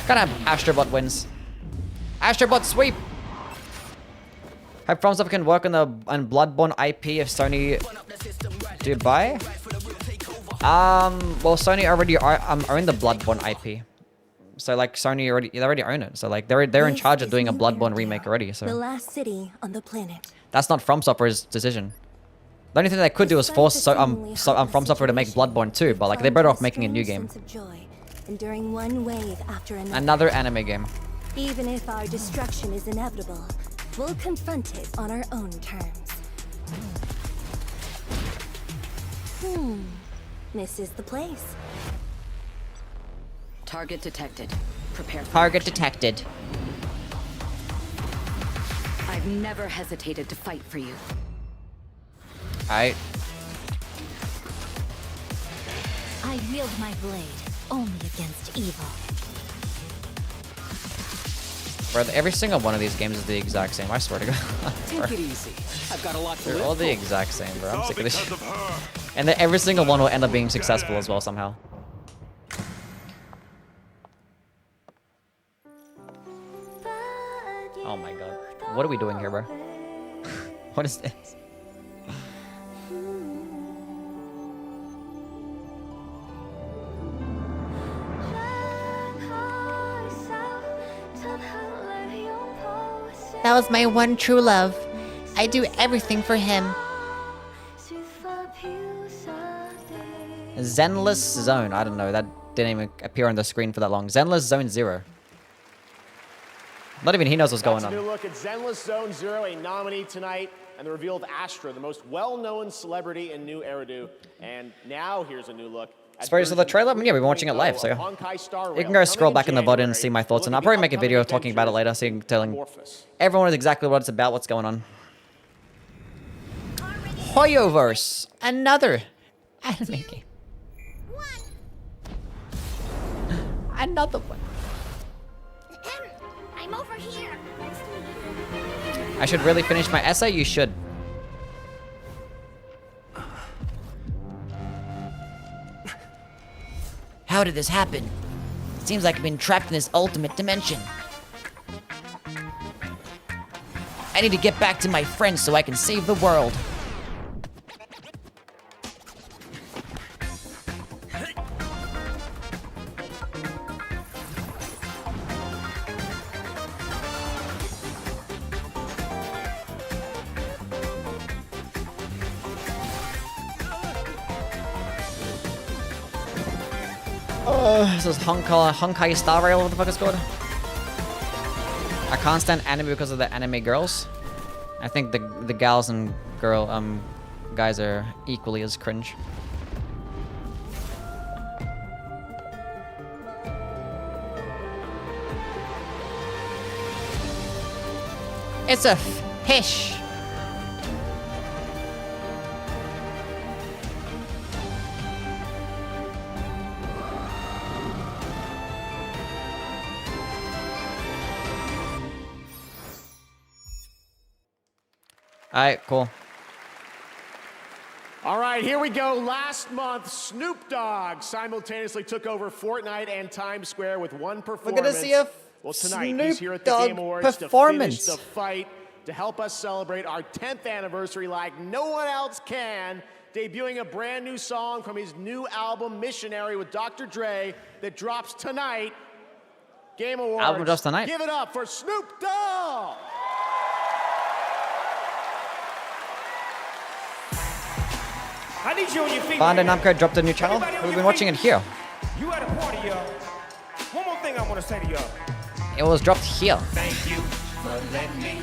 Gotta have Astrobot wins. Astrobot sweep! Hope FromSoft can work on the Bloodborne IP if Sony do buy. Well, Sony already own the Bloodborne IP, so like Sony already own it. So like they're in charge of doing a Bloodborne remake already. The So last city on the planet. that's not FromSoftware's decision. The only thing they could do is force FromSoftware to make Bloodborne 2, but like they're better off making a new game. Sense of joy, enduring one wave after another. Another anime game. Even if our destruction is inevitable, we'll confront it on our own terms. This is the place. Target detected. Prepare for Target action. detected. I've never hesitated to fight for you. Alright. I wield my blade only against evil. Bro, every single one of these games is the exact same, I swear to God. Take it easy. I've got a lot to They're live all the for. exact same, bro. I'm sick of this shit. And then every single one will end up being successful as well somehow. Oh my god. What are we doing here, bro? What is this? That was my one true love. I do everything for him. Zenless Zone. I don't know. That didn't even appear on the screen for that long. Zenless Zone 0. Not even he knows what's going That's a on. new look at Zenless Zone 0, a nominee tonight, and the reveal of Astra, the most well-known celebrity in New Eridu. And now here's a new look. Spoilers of the trailer? I mean, yeah, we've been watching it live, so you can go scroll back in the VOD and see my thoughts, and I'll probably make a video talking about it later, so telling everyone exactly what it's about, what's going on. Hoyoverse, another anime game. Another one. I'm over here. I should really finish my essay? You should. How did this happen? It seems like I've been trapped in this ultimate dimension. I need to get back to my friends so I can save the world. This is Honkai Star Rail, what the fuck it's called? I can't stand anime because of the anime girls. I think the gals and guys are equally as cringe. It's a fish. Alright, cool. All right, here we go. Last month, Snoop Dogg simultaneously took over Fortnite and Times Square with one performance. We're gonna see a well, tonight Snoop he's here at the Dogg Game Awards performance. to finish the fight, to help us celebrate our 10th anniversary like no one else can, debuting a brand new song from his new album, Missionary, with Dr. Dre, that drops tonight. Game Awards. Album drops tonight. Give it up for Snoop Dogg! I need you on your feet. Bandai right Namco dropped a new channel. We've been watching it here. You at a party, y'all. One more thing I want to say to y'all. It was dropped here. Thank you for letting me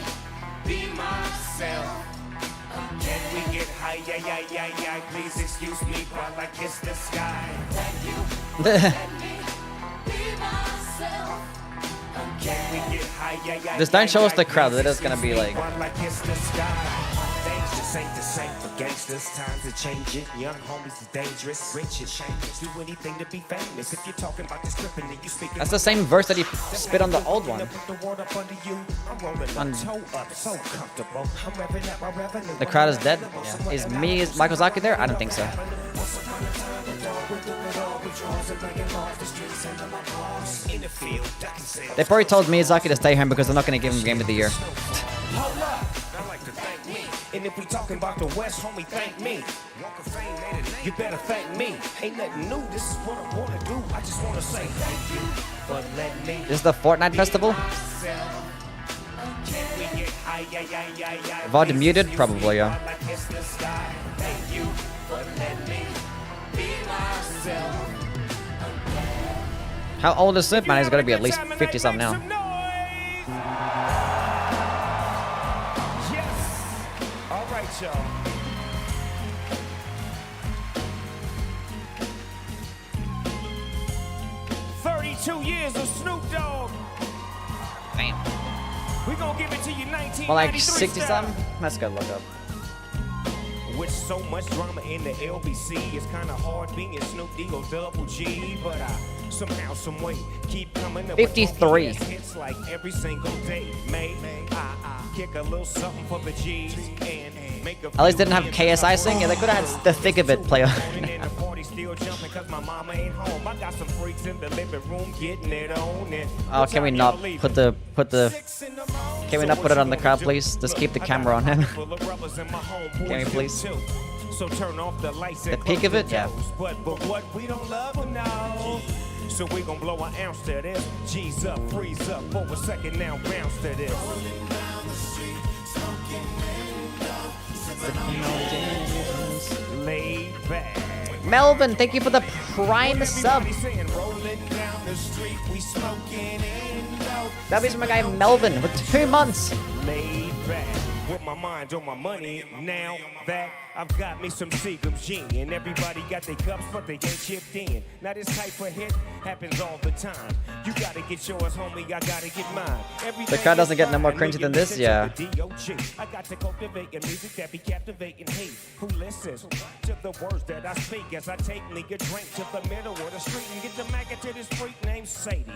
be myself. Can we get high? Yeah. Please excuse me while I kiss the sky. Thank you for letting me be myself. Can we get high? Yeah. Just don't show us the crowd. That is gonna be like. While I kiss the sky. Things just ain't the same for gangsters. Times are changing. Young homies is dangerous. Rich is shameless. Do anything to be famous. If you're talking about this tripping, then you speak. That's the same verse that he spit on the old one. The crowd is dead. Yeah. Is Michael Zaki there? I don't think so. They probably told Miyazaki to stay home because they're not going to give him Game of the Year. Hold up, I like to thank me. And if we talking about the West, homie, thank me. You better thank me. Ain't nothing new, this is what I wanna do. I just wanna say thank you for letting me. This is the Fortnite festival? VOD muted? Probably, yeah. Thank you for letting me be myself. How old is Snoop, man? He's got to be at least 50 something now. All right, y'all. "32 years of Snoop Dogg." Damn. We gonna give it to you 1993 More like 60 style. something? Let's go look up. With so much drama in the LBC, it's kinda hard being Snoop D or Double G, but I somehow, some way keep coming up 53. with hits like every single day. May I kick a little something for the G's and make a At least didn't have KSI sing. Yeah, they could have had the thick of it play on. still jumping 'cause my mama ain't home. I got some freaks in the living room getting it on it. Oh, can we not put the can we not put it on the crowd, please? Just keep the camera on him. Can we please? So turn off the lights The and peak of it, yeah. but what we don't love them now. So we gon' blow an ounce to this. G's up, freeze up for a second now, bounce to this. Laid back. Melvin, thank you for the Prime sub. That was my guy Melvin with 2 months. Laid back with my mind on my money. Now that I've got me some Seagram's gin, and everybody got their cups, but they ain't chipped in. Now this type of hit happens all the time. You gotta get yours, homie. I gotta get mine. The crowd doesn't get no more cringy than this, yeah. I got to cultivate a music that be captivating. Hey, who listens to the words that I speak as I take me a drink to the middle of the street and get the maggot to this freak named Sadie.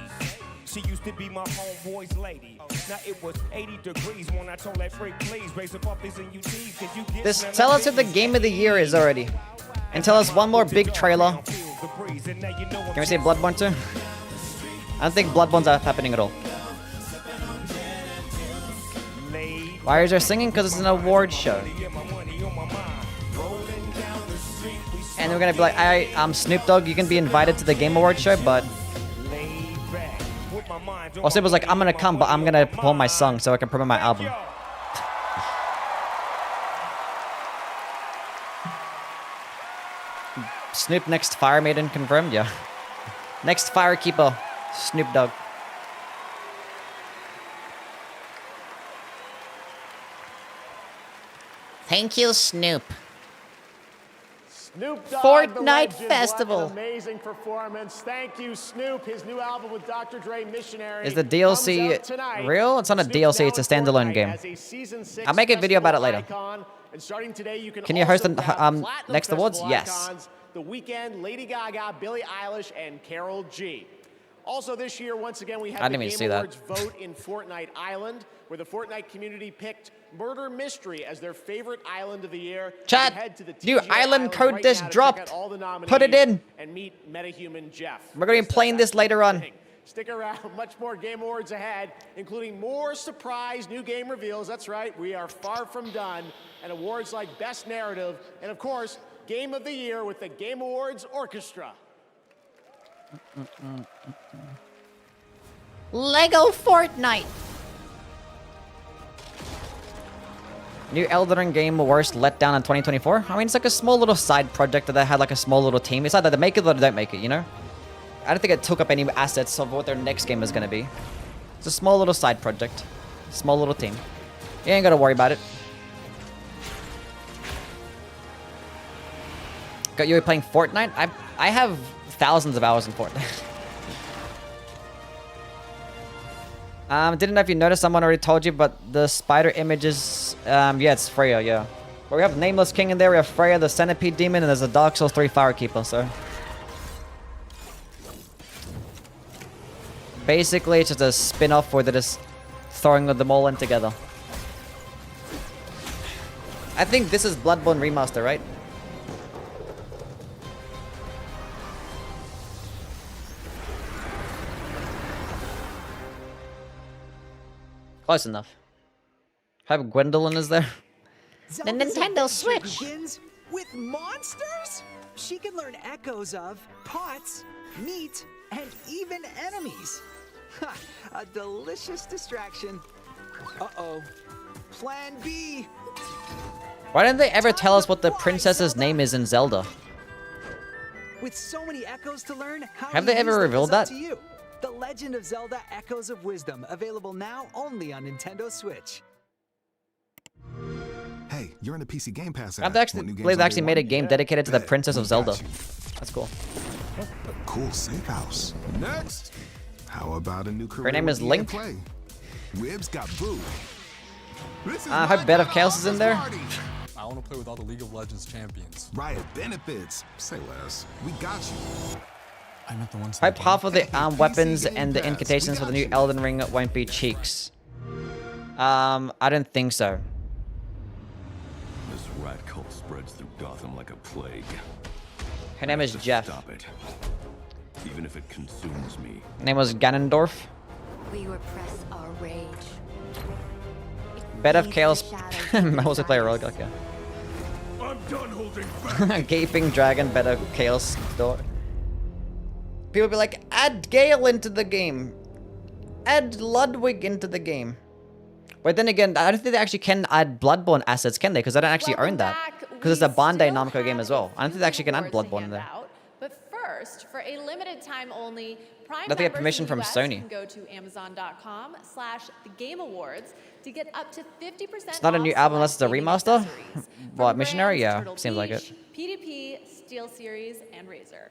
She used to be my homeboy's lady. Now it was 80 degrees when I told that freak, please raise up these and UTs. Cause you get This tell us who the Game of the Year is already. And tell us one more big trailer. Can we say Bloodborne too? I don't think Bloodborne's happening at all. Why is there singing? Because it's an award show. And we're gonna be like, I'm Snoop Dogg, you can be invited to the Game Awards show, but... Or Snoop was like, I'm gonna come, but I'm gonna perform my song so I can promote my album. Snoop next Fire Maiden confirmed, yeah. Next Firekeeper, Snoop Dogg. Thank you, Snoop. Snoop Dogg, Fortnite the legend, Festival. What an amazing performance. Thank you, Snoop. His new album with Dr. Dre, Missionary. Is the DLC real? It's not a DLC, it's a standalone game. I'll make a video about it later. And starting today, you Can you host the next awards? Yes. The Weeknd, Lady Gaga, Billie Eilish, and Karol G. Also this year, once again, we I had the didn't even Game see that. Awards vote in Fortnite Island, where the Fortnite community picked Murder Mystery as their favorite island of the year. Chat, Head to the new TGA island code right disc now to check dropped. out all the Put it nominees in. And meet MetaHuman Jeff. We're gonna be playing this later on. Stick around, much more Game Awards ahead, including more surprise new game reveals. That's right, we are far from done. And awards like Best Narrative, and of course, Game of the Year with the Game Awards Orchestra. Lego Fortnite. New Elden Ring game worst letdown in 2024? I mean, it's like a small little side project that had like a small little team. It's either they make it or they don't make it, you know? I don't think it took up any assets of what their next game is going to be. It's a small little side project. Small little team. You ain't got to worry about it. Got you playing Fortnite? I have thousands of hours in Fortnite. Didn't know if you noticed, someone already told you, but the spider images, yeah, it's Freya, yeah. But we have Nameless King in there, we have Freya, the Centipede Demon, and there's a Dark Souls 3 Firekeeper, so. Basically, it's just a spin-off where they're just throwing them all in together. I think this is Bloodborne Remaster, right? Close enough. Hope Gwendolyn is there. The Nintendo Switch. Begins with monsters? She can learn echoes of pots, meat, and even enemies. Ha, a delicious distraction. Uh-oh. Plan B. Why didn't they ever tell us what the princess's name is in Zelda? With so many echoes to learn, how Have to they use ever them revealed is up that? to you. The Legend of Zelda Echoes of Wisdom, available now only on Nintendo Switch. Hey, you're in the PC Game Pass app. I've actually believe they actually made a game dedicated to the Princess of Zelda. That's cool. A cool safe house. Next. How about a new career? Her name is with EA Link. Play? Ribs got booed. I hope Bed of Chaos is in there. I want to play with all the League of Legends champions. Riot benefits. Say less. We got you. I meant the ones Hope half of the weapons and the incantations for the new Elden Ring won't be cheeks. I don't think so. This rat cult spreads through Gotham like a plague. Her name is Jeff. Stop it. Even if it consumes me. Her name was Ganondorf. We repress our rage. Bed of Chaos multiplayer roguelike. Yeah. I'm done holding back. Gaping Dragon, Bed of Chaos door. People be like, add Gale into the game. Add Ludwig into the game. But then again, I don't think they actually can add Bloodborne assets, can they? Because I don't actually own that. Because it's a Bandai Namco game as well. I don't think they actually can add Bloodborne in there. But first, for a limited time only, Prime Don't they get members permission in the from US Sony? can go to Amazon.com/thegameawards to get up to 50% It's not a new off album unless it's a select gaming remaster? accessories What, from Missionary? brands Yeah, Turtle seems like Beach, it. PDP, SteelSeries, and Razer.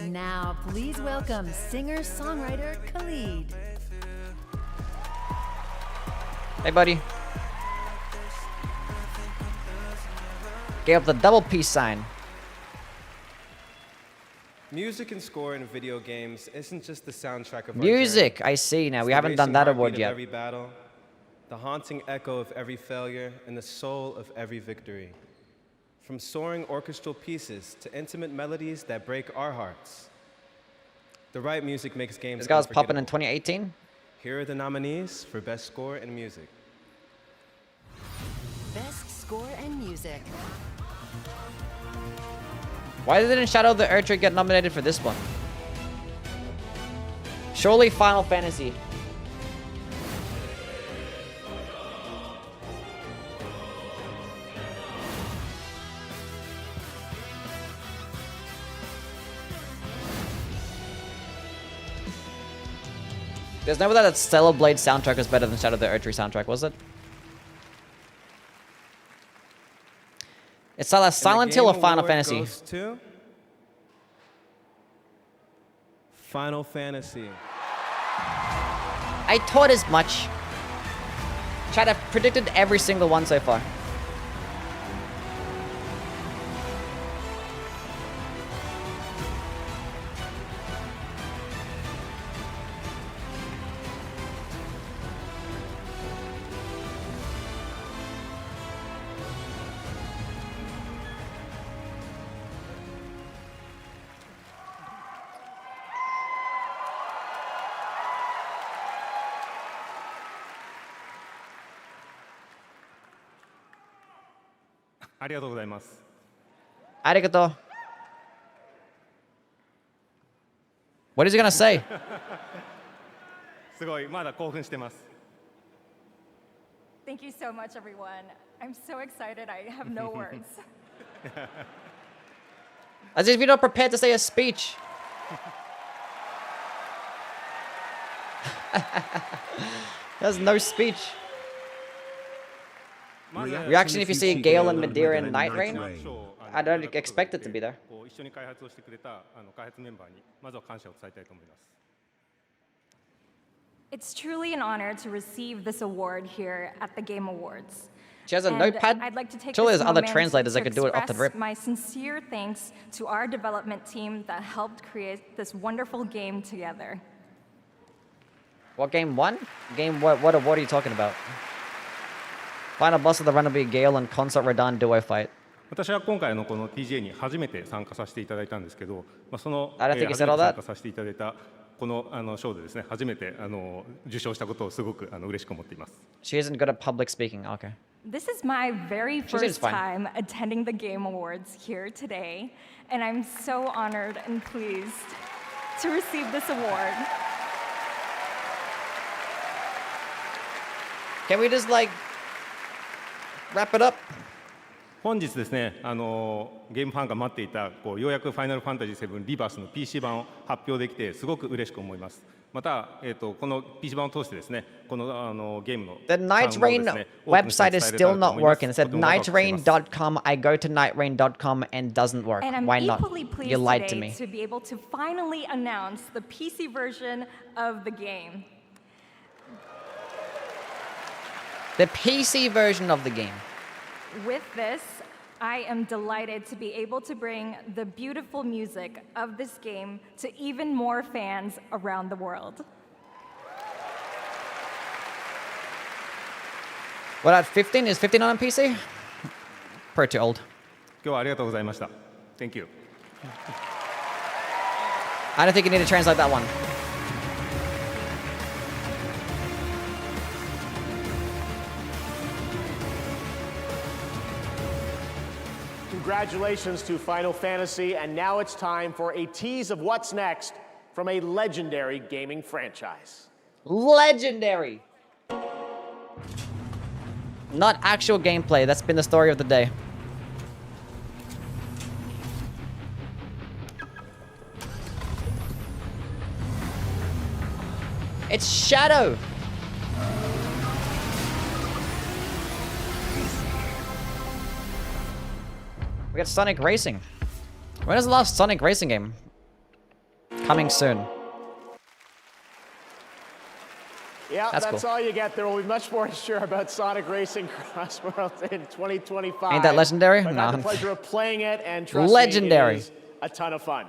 Now, please welcome singer-songwriter Khalid. Hey, buddy. Gave up the double peace sign. Music and score in video games isn't just the soundtrack of Music, our journey. I see now. It's We the haven't done racing that heartbeat award of yet. every battle, the haunting echo of every failure, and the soul of every victory. From soaring orchestral pieces to intimate melodies that break our hearts. The right music makes games This guy was popping in unforgettable. 2018. Here are the nominees for Best Score in Music. Best score and music. Why didn't Shadow of the Earthquake get nominated for this one? Surely Final Fantasy. There's never that Stellar Blade soundtrack was better than Shadow of the Earthquake soundtrack, was it? It's either Silent Hill or Final Award Fantasy. goes to Final Fantasy. I thought as much. Chad, I've predicted every single one so far. Arigato. What is he gonna say? すごいまだ興奮してます。 Thank you so much, everyone. I'm so excited. I have no words. As if you're not prepared to say a speech. There's no speech. Reaction if you see Gale and Madeira in Night Rain? I don't expect it to be there. 一緒に開発をしてくれた開発メンバーにまずは感謝を伝えたいと思います。 It's truly an honor to receive this award here at the Game Awards. She has a And notepad? I'd like to take Surely this there's other moment translators to that could do it off the express rip. my sincere thanks to our development team that helped create this wonderful game together. What game won? Game what award are you talking about? Final boss of the run will be Gale and Consort Radon duo fight. 私は今回のこの TGA に初めて参加させていただいたんですけど、その I don't think you 初 said め all て that. 参加させていただいたこの賞でですね、初めて受賞したことをすごく嬉しく思っています。 She isn't good at public speaking. Okay. This is my very She seems first fine. time attending the Game Awards here today, and I'm so honored and pleased to receive this award. Can we just like wrap it up? 本日ですね、ゲームファンが待っていたようやくファイナルファンタジー7リバースの PC 版を発表できてすごく嬉しく思います。また、この PC 版を通してですね、このゲームの The Night Rain website is still not working. It said nightrain.com. I go to nightrain.com and doesn't work. And I'm Why not? equally pleased You lied to today me. to be able to finally announce the PC version of the game. The PC version of the game. With this, I am delighted to be able to bring the beautiful music of this game to even more fans around the world. What at 15? Is 15 on PC? Pretty old. 今日はありがとうございました。Thank you. I don't think you need to translate that one. Congratulations to Final Fantasy, and now it's time for a tease of what's next from a legendary gaming franchise. Legendary! Not actual gameplay, that's been the story of the day. It's Shadow! We got Sonic Racing. When is the last Sonic Racing game? Coming soon. Yeah, That's that's cool. all you get. There will be much more to share about Sonic Racing Cross Worlds in 2025. Ain't that legendary? I've No. had the pleasure of playing it, and trust Legendary. me, it is a ton of fun.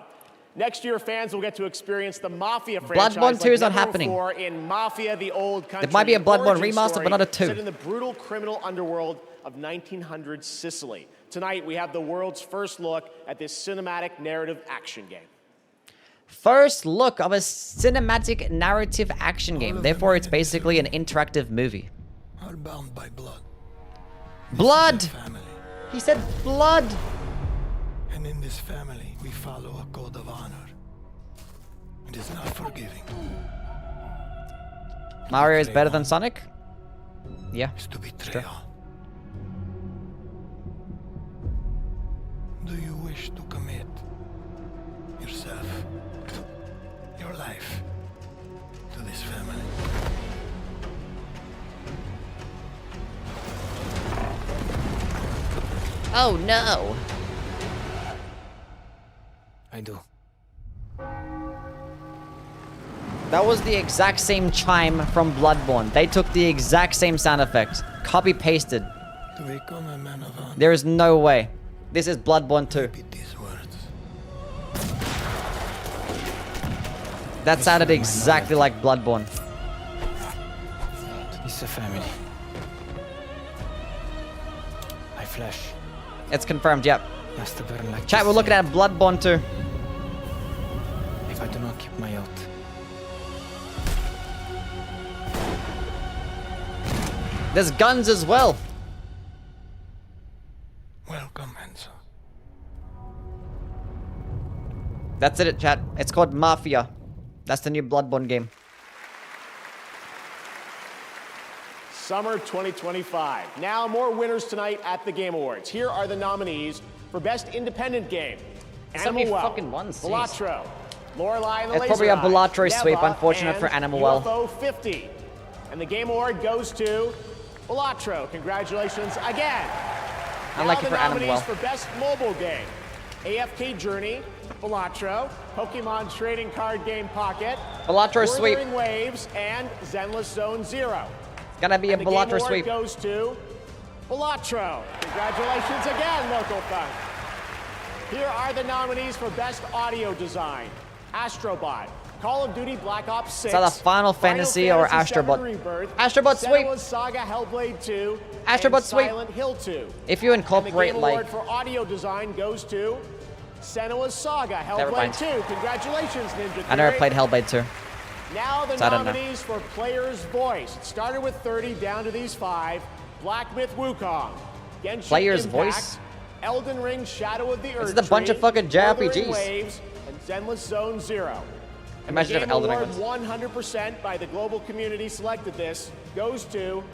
Next year, fans will get to experience the Mafia franchise. Bloodborne 2 is not never happening. before in Mafia: The Old Country. There might be a Bloodborne origin remaster, story but not a 2. Set in the brutal criminal underworld of 1900 Sicily. Tonight, we have the world's first look at this cinematic narrative action game. First look of a cinematic narrative action game. Therefore, it's basically an interactive movie. Are bound by blood. Blood! Family. He said blood! And in this family, we follow a code of honor. It is not forgiving. Mario is better than Sonic? Yeah. It's to Sure. betray all. Do you wish to commit yourself, your life, to this family? Oh no! I do. That was the exact same chime from Bloodborne. They took the exact same sound effect. Copy pasted. To become a man of honor. There is no way. This is Bloodborne 2. These words. That sounded exactly like Bloodborne. It's a family. My flesh It's confirmed, yep. has to burn like Chat, the we're looking same. at Bloodborne 2. If I do not keep my oath. There's guns as well. Welcome, Enzo. That's it, chat. It's called Mafia. That's the new Bloodborne game. Summer 2025. Now, more winners tonight at the Game Awards. Here are the nominees for Best Independent Game. So many Animal Well, fucking ones, jeez. Balatro, Lorelei and the It's Laser probably a Eyes, Balatro sweep, Neva, unfortunate and for Animal Well. UFO 50. And the Game Award goes to Balatro. Congratulations again. Unlucky Now for the Animal nominees Well. for Best Mobile Game. AFK Journey, Balatro, Pokemon Trading Card Game Pocket, Balatro sweep. Wuthering Waves, and Zenless Zone Zero. It's gonna be a And the Game Balatro Award sweep. goes to Balatro. Congratulations again, Local Fun. Here are the nominees for Best Audio Design. Astrobot, Call of Duty Black Ops 6. Is that a Final Fantasy or Astrobot? Rebirth, Astrobot sweep. Senua's Saga Hellblade 2, Astrobot and sweep. Silent Hill 2. If you And the incorporate Game like Award for Audio Design goes to Senua's Saga, Never mind. Hellblade 2. Congratulations, Ninja Theory. I never played Hellblade 2. Now the So I don't know. nominees for Player's Voice. It started with 30, down to these 5. Black Myth Wukong, Genshin Player's Impact, Voice? Elden Ring Shadow of the Earth It's a bunch of fucking Wuthering JRPGs. Waves, and Zenless Zone Zero. Imagine if Game Elden Ring Award was. 100% by the global community selected this goes to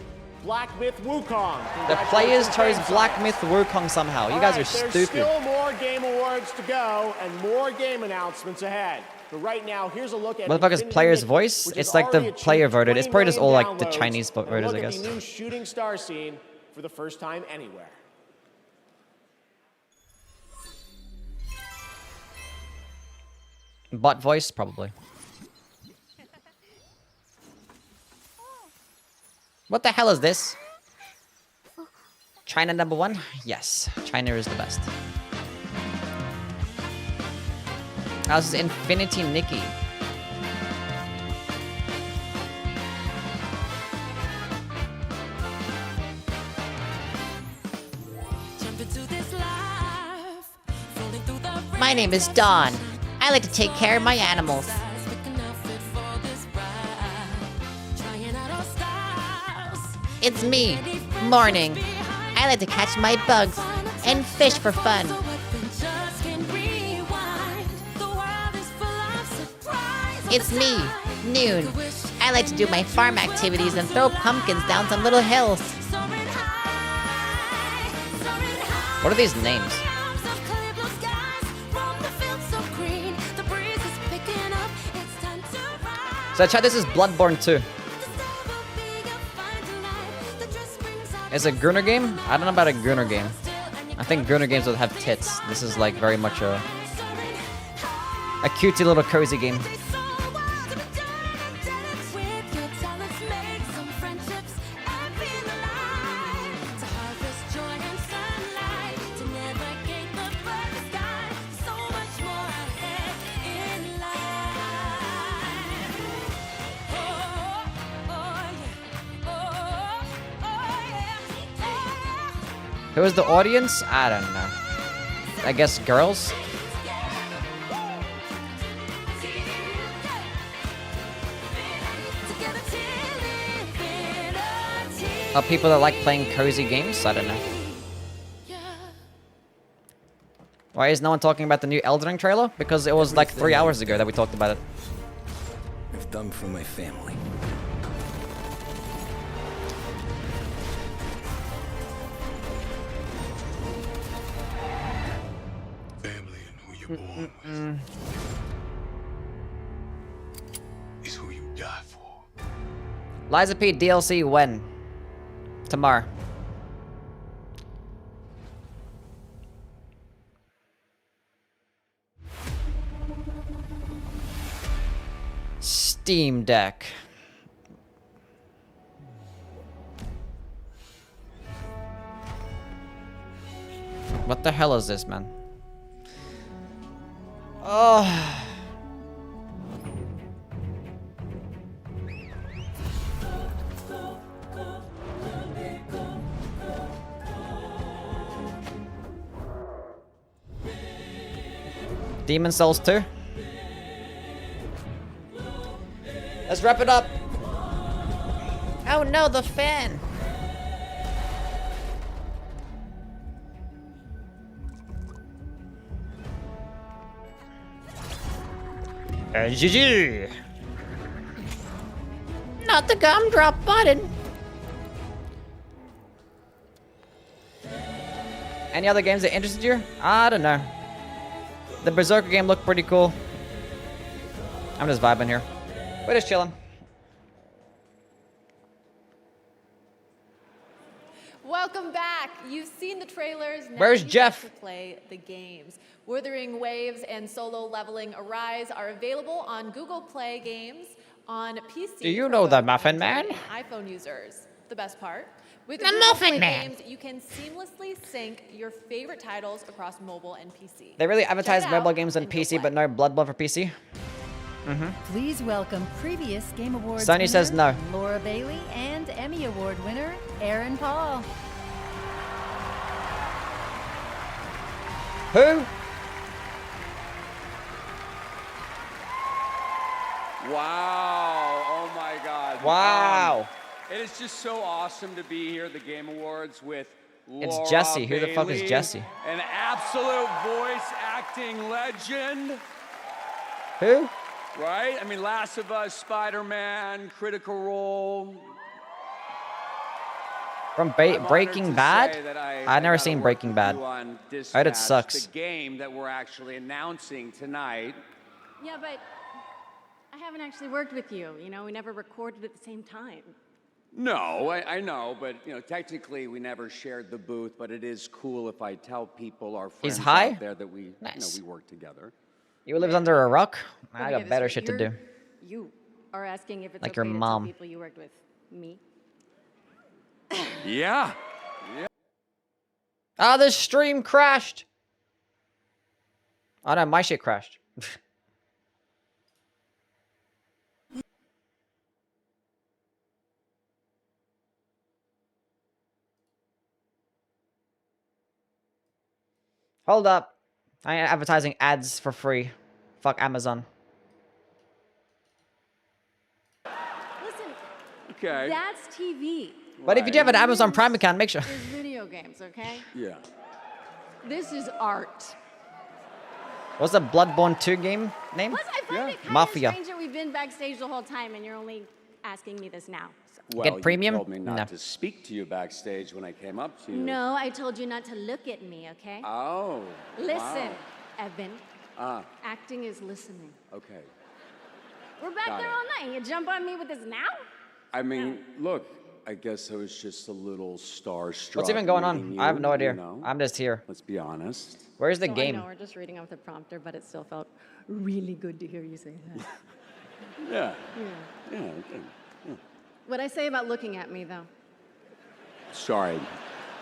Black Myth Wukong. The players Congratulations, chose Game Black Size. Myth Wukong somehow. You guys are There's stupid. still more Game Awards to go and more game announcements ahead. But right now, here's a look at Motherfucker's Infinity player's Nick, voice? which It's has like the already player achieved voted. It's 20 probably just all million like the downloads, Chinese and voters, look I at guess. the new shooting star scene for the first time anywhere. Bot voice, probably. What the hell is this? China #1? Yes, China is the best. Oh, this is Infinity Nikki. My name is Dawn. I like to take care of my animals. It's me, Morning. I like to catch my bugs and fish for fun. It's me, Noon. I like to do my farm activities and throw pumpkins down some little hills. What are these names? So chat, this is Bloodborne 2. It's a Gruner game? I don't know about a Gruner game. I think Gruner games would have tits. This is like very much a cutesy little cozy game. Who is the audience? I don't know. I guess girls? People that like playing cozy games? I don't know. Why is no one talking about the new Elden Ring trailer? Because it was like 3 hours ago that we talked about it. I've done for my family. Family and who you're born with is who you die for. Liza P DLC when? Tomorrow. Steam Deck. What the hell is this, man? Oh. Demon Souls 2. Let's wrap it up. Oh no, the fan. GG. Not the gumdrop button. Any other games that interested you? I don't know. The Berserker game looked pretty cool. I'm just vibing here. We're just chilling. Welcome back. You've seen the trailers. Now Where's you Jeff? get to play the games. Wuthering Waves and Solo Leveling Arise are available on Google Play Games on PC. Do you for know the both Muffin Man? Android and iPhone users. The best part. With The Google Muffin Play Man. Games, you can seamlessly sync your favorite titles across mobile and PC. They really Check advertise it mobile out games on and you'll PC, play. but no Bloodborne for PC. Please welcome previous Game Awards Sony winner, says no. Laura Bailey, and Emmy Award winner, Aaron Paul. Who? Wow. Oh my God. Wow. It is just so awesome to be here at the Game Awards with It's Laura Jesse. Who the fuck is Bailey, Jesse? An absolute voice acting legend. Who? Right? I mean, Last of Us, Spider-Man, Critical Role. From I'm Breaking honored to Bad? say that I've never got to seen work Breaking with Bad. you on I heard it Dispatch, sucks. The game that we're actually announcing tonight. Yeah, but I haven't actually worked with you. You know, we never recorded at the same time. No, I know, but you know, technically we never shared the booth. But it is cool if I tell people, our friends high? out there, that we, Nice. we work together. You lives under a rock? Let I me got get this better straight. shit to do. You are asking if it's Like okay your to mom. tell people you worked with me. Yeah. Ah, the stream crashed. Oh no, my shit crashed. Hold up. I ain't advertising ads for free. Fuck Amazon. Listen, Okay. that's TV. But if you do have an Amazon Prime account, make sure. There's video games, okay? Yeah. This is art. What's the Bloodborne 2 game name? Plus, I find it kind Mafia. of strange that we've been backstage the whole time and you're only asking me this now. Well, Get premium? You told me not No. to speak to you backstage when I came up to you. No, I told you not to look at me, okay? Oh. Listen, Wow. Evan. Acting is listening. Okay. We're back Got there it. all night. You jump on me with this now? I mean, look, I guess I was just a little starstruck. What's even going meeting on? I have no you, idea. you know? I'm just here. Let's be honest. Where's the So game? I know we're just reading off the prompter, but it still felt really good to hear you say that. Yeah. Yeah. Yeah. Okay. Yeah. What'd I say about looking at me, though? Sorry.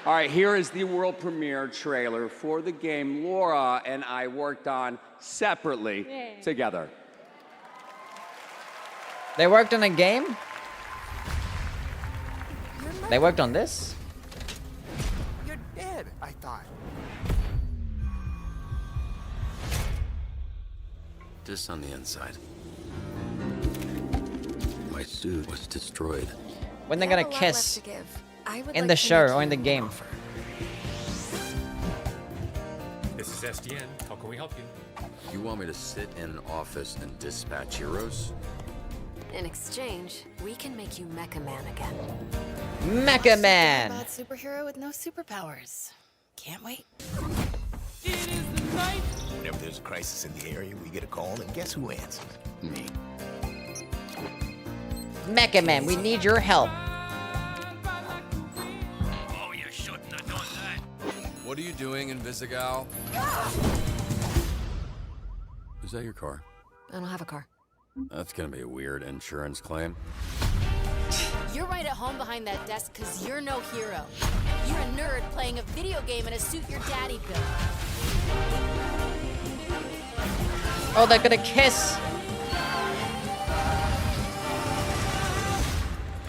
All right, here is the world premiere trailer for the game Laura and I worked on separately Yay. together. They worked on a game? They worked on this? You're dead, I thought. This on the inside. My suit was destroyed. When they're gonna kiss? In like the to show make or in the game? This is SDN. How can we help you? You want me to sit in an office and dispatch heroes? In exchange, we can make you Mecha Man again. Mecha Man! About superhero with no superpowers. Can't wait. Whenever there's a crisis in the area, we get a call, and guess who answers? Me. Mecha Man, we need your help. Oh, you shouldn't have done that. What are you doing, Invisigal? Is that your car? I don't have a car. That's gonna be a weird insurance claim. You're right at home behind that desk because you're no hero. You're a nerd playing a video game in a suit your daddy built. Oh, they're gonna kiss.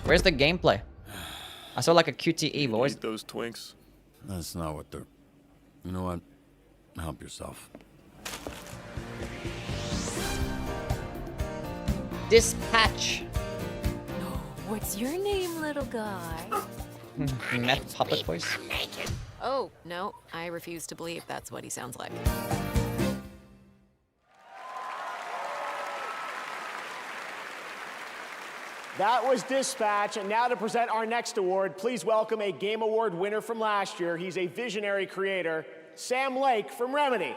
Where's the gameplay? I saw like a QTE, but where's... those twinks. That's not what they're... You know what? Help yourself. Dispatch. What's your name, little guy? Meth puppet voice. Oh, no. I refuse to believe that's what he sounds like. That was Dispatch, and now to present our next award, please welcome a Game Award winner from last year. He's a visionary creator, Sam Lake from Remedy.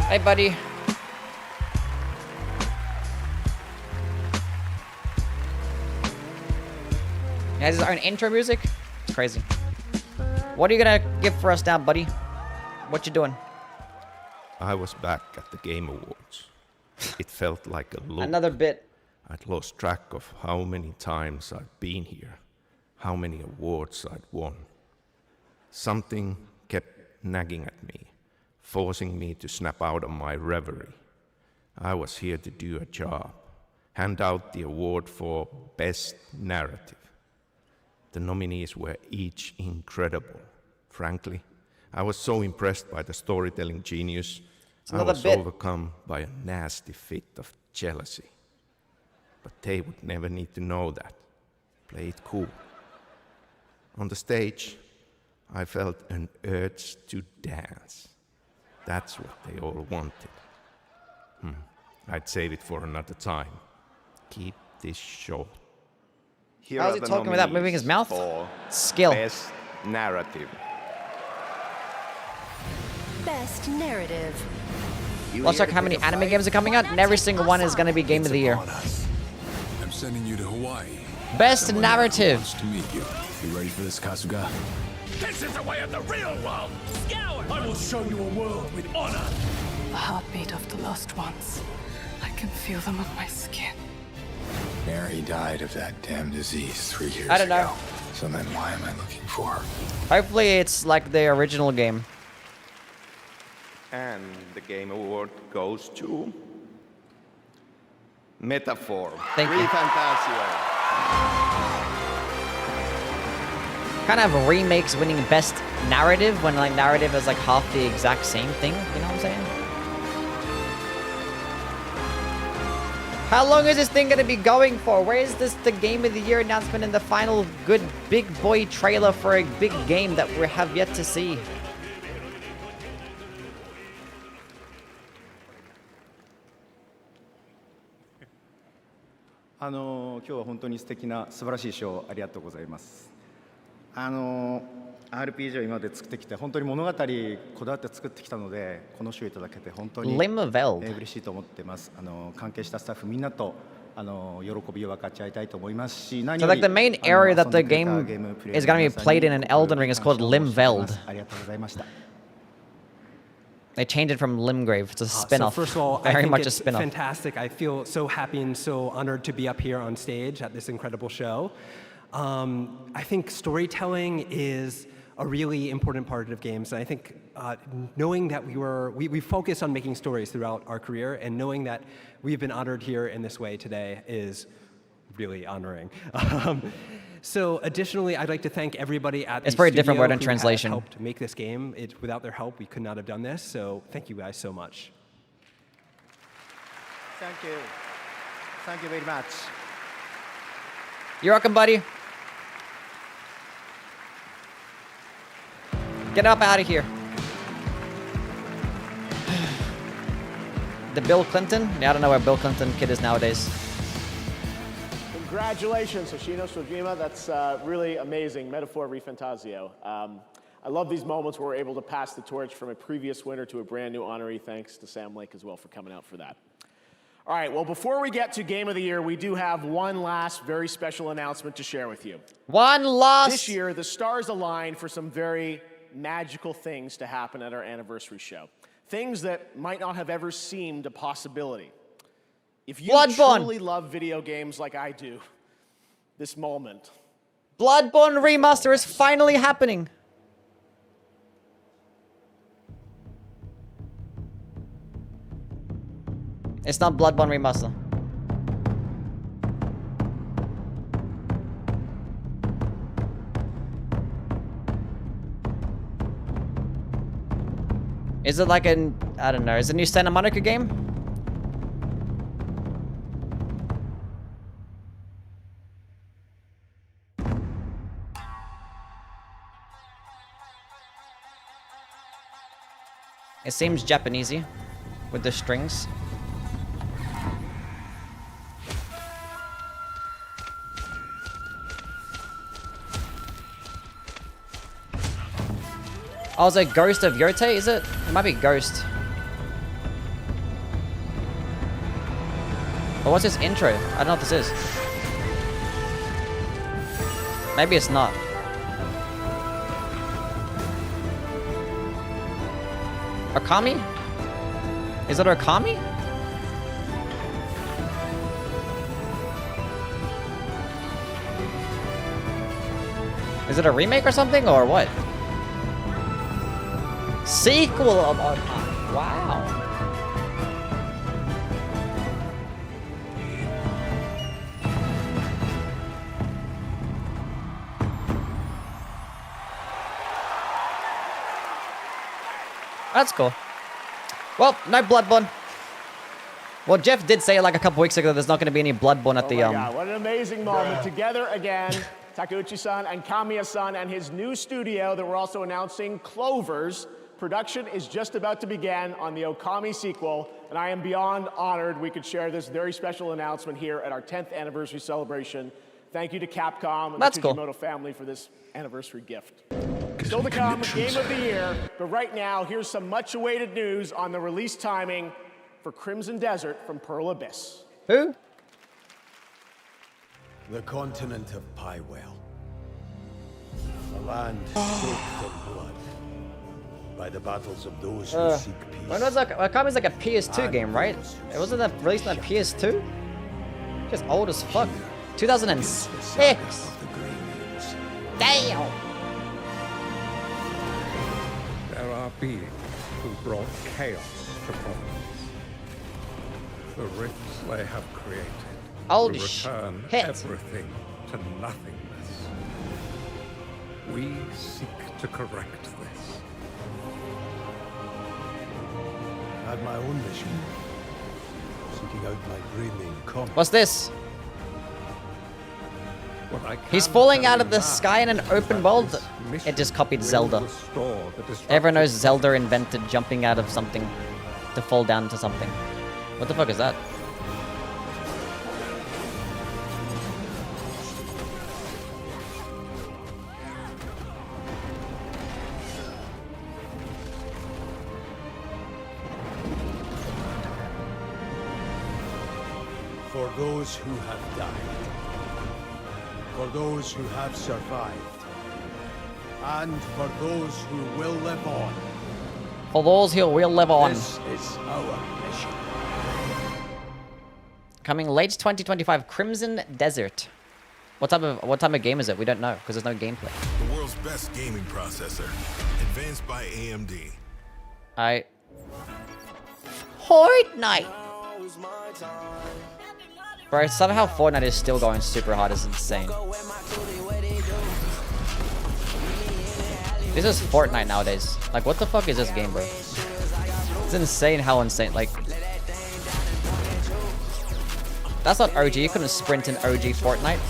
Hey, buddy. He has his own intro music. It's crazy. What are you gonna give for us now, buddy? What you doing? I was back at the Game Awards. It felt like a loop. Another bit. I'd lost track of how many times I'd been here, how many awards I'd won. Something kept nagging at me, forcing me to snap out of my reverie. I was here to do a job, hand out the award for Best Narrative. The nominees were each incredible. Frankly, I was so impressed by the storytelling genius I was overcome by a nasty fit of jealousy. But they would never need to know that. Play it cool. On the stage, I felt an urge to dance. That's what they all wanted. I'd save it for another time. Keep this short. Here How is he talking without moving his mouth? Skill. Best narrative. Best narrative. Let's check how many anime games are coming out, and every single one is going to be Game of the Year. I'm sending you to Hawaii. Best narrative. To meet you. You ready for this, Kasuga? This is the way of the real world! Scour! I will show you a world with honor! The heartbeat of the lost ones. I can feel them on my skin. Mary died of that damn disease 3 years ago. I don't know. So then why am I looking for her? Hopefully it's like the original game. And the Game Award goes to Metaphor. Thank you. Fantasio. Kind of remakes winning best narrative when like narrative is like half the exact same thing. You know what I'm saying? How long is this thing gonna be going for? Where is this the Game of the Year announcement and the final good big boy trailer for a big game that we have yet to see?今日は本当に素敵な素晴らしい賞ありがとうございます。RPG を今まで作ってきて本当に物語こだわって作ってきたのでこの賞いただけて本当に嬉しいと思ってます。関係したスタッフみんなと喜びを分かち合いたいと思いますし、何 So より like the main area that the game is gonna be played in Elden Ring is called Limveld. ありがとうございました。 They changed it from Limgrave. It's a spin-off. So first of all, I Very think much a it's spin-off. fantastic. I feel so happy and so honored to be up here on stage at this incredible show. I think storytelling is a really important part of games. And I think knowing that we focused on making stories throughout our career, and knowing that we've been honored here in this way today is really honoring. So additionally, I'd like to thank everybody at the It's very different word in who translation. helped make this game. Without their help, we could not have done this. So thank you guys so much. Thank you. Thank you very much. You're welcome, buddy. Get up out of here. The Bill Clinton? Yeah, I don't know where Bill Clinton kid is nowadays. Congratulations, Hoshino Sojima. That's really amazing. Metaphor Rifantasio. I love these moments where we're able to pass the torch from a previous winner to a brand new honoree. Thanks to Sam Lake as well for coming out for that. All right, well, before we get to Game of the Year, we do have one last very special announcement to share with you. One last. This year, the stars aligned for some very magical things to happen at our anniversary show. Things that might not have ever seemed a possibility. If you truly love video games like I do, this moment. Bloodborne Remaster is finally happening. It's not Bloodborne Remaster. Is it like an, I don't know, is it a new Santa Monica game? It seems Japanesey with the strings. Oh, is it Ghost of Yote, is it? It might be Ghost. But what's this intro? I don't know what this is. Maybe it's not. Okami? Is it Okami? Is it a remake or something, or what? Sequel of Okami. Wow. That's cool. Well, no Bloodborne. Well, Jeff did say like a couple weeks ago there's not going to be any Bloodborne at the Oh my God, what an amazing moment. Together again, Takeuchi-san and Kamiya-san and his new studio that we're also announcing, Clovers. Production is just about to begin on the Okami sequel, and I am beyond honored we could share this very special announcement here at our 10th anniversary celebration. Thank you to Capcom and the Fujimoto family for this anniversary gift. Still to come, Game of the Year, but right now, here's some much-awaited news on the release timing for Crimson Desert from Pearl Abyss. Who? The continent of Pywell. A land soaked in blood by the battles of those who seek peace. When was Okami's like a PS2 game, right? It wasn't that released on a PS2? Just old as fuck. 2006. Damn. There are beings who brought chaos to province. The rifts they have created Holy will return shit. everything to nothingness. We seek to correct this. I had my own mission, seeking out my great name comic. What's this? What I He's can falling tell out you of the now sky in an open world. It just copied Zelda. restore the destruction. Everyone knows Zelda invented jumping out of something to fall down into something. What the fuck is that? For those who have died, for those who have survived, and for those who will live on. For those who will live on. This is our mission. Coming late 2025, Crimson Desert. What type of game is it? We don't know because there's no gameplay. The world's best gaming processor, advanced by AMD. Fortnite. Bro, somehow Fortnite is still going super hard. It's insane. This is Fortnite nowadays. Like, what the fuck is this game, bro? It's insane how insane. Like, that's not OG. You couldn't sprint in OG Fortnite.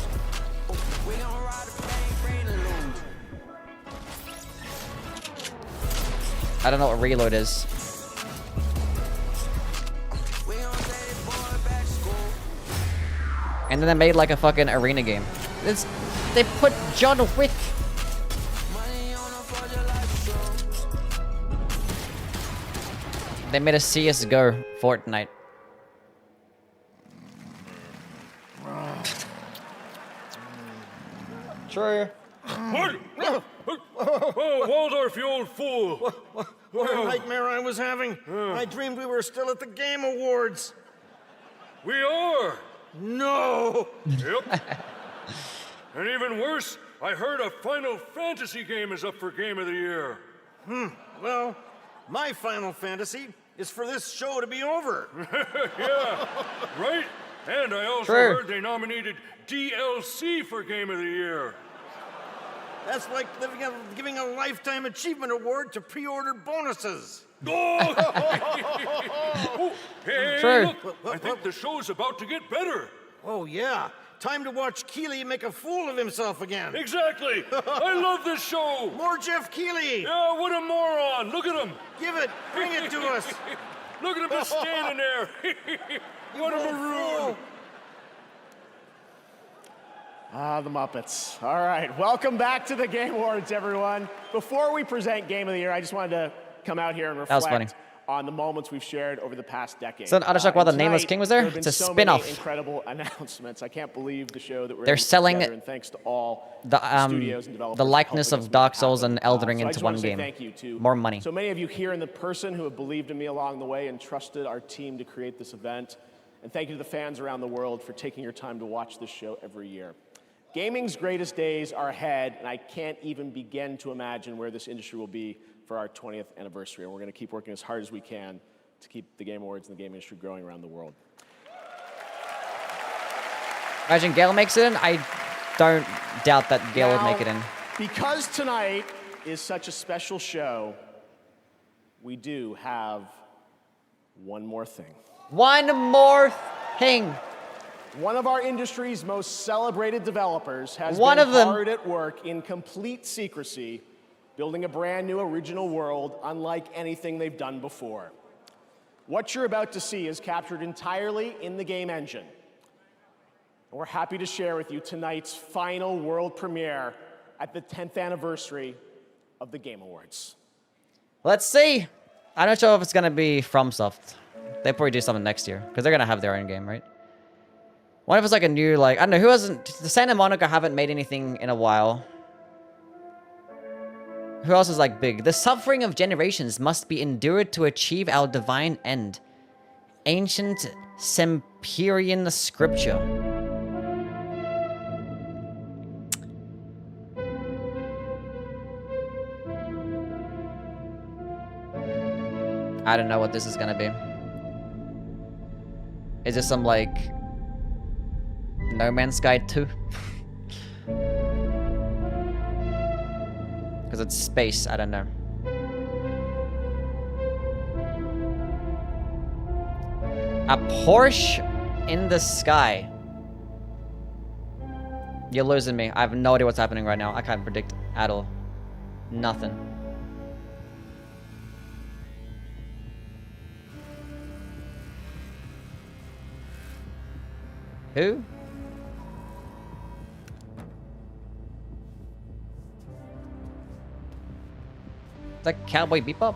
I don't know what reload is. And then they made like a fucking arena game. They put John Wick. They made a CSGO Fortnite. True. Oh, Waldorf, you old fool! What a nightmare I was having. I dreamed we were still at the Game Awards. We are! No! Yep. And even worse, I heard a Final Fantasy game is up for Game of the Year. Well, my Final Fantasy is for this show to be over. Yeah, right? And I also heard they nominated DLC for Game of the Year. That's like giving a Lifetime Achievement Award to pre-order bonuses. Oh! Hey, True. look, I think the show's about to get better. Oh, yeah. Time to watch Keighley make a fool of himself again. Exactly. I love this show. More Jeff Keighley. Yeah, what a moron. Look at him. Give it. Bring it to us. Look at him just standing there. What a maroon. Ah, the Muppets. All right, welcome back to the Game Awards, everyone. Before we present Game of the Year, I just wanted to come out here and That was funny. reflect on the moments we've shared over the past decade. So Undershock while the And Nameless tonight, King was there? have been It's a so spin-off. many incredible announcements. I can't believe the show that we're They're in selling together, and thanks to all the studios and developers the for likeness helping us of Dark Souls happen. and Elden Ring So I into just one wanna say game. Thank you to More money. so many of you here in the person who have believed in me along the way and trusted our team to create this event. And thank you to the fans around the world for taking your time to watch this show every year. Gaming's greatest days are ahead, and I can't even begin to imagine where this industry will be for our 20th anniversary. And we're going to keep working as hard as we can to keep the Game Awards and the game industry growing around the world. Imagine Gale makes it in. I don't doubt that Gale would make it in. Because tonight is such a special show, we do have One more thing. One more thing. One of our industry's most celebrated developers has One been of them. hard at work in complete secrecy, building a brand new original world unlike anything they've done before. What you're about to see is captured entirely in the game engine. And we're happy to share with you tonight's final world premiere at the 10th anniversary of the Game Awards. Let's see. I'm not sure if it's gonna be FromSoft. They probably do something next year because they're gonna have their own game, right? What if it's like a new, like, I don't know, who hasn't... The Santa Monica haven't made anything in a while. Who else is, like, big? The suffering of generations must be endured to achieve our divine end. Ancient Semperian scripture. I don't know what this is gonna be. Is this some, like... No Man's Sky 2? Because it's space, I don't know. A Porsche in the sky. You're losing me. I have no idea what's happening right now. I can't predict at all. Nothing. Who? Is that Cowboy Bebop?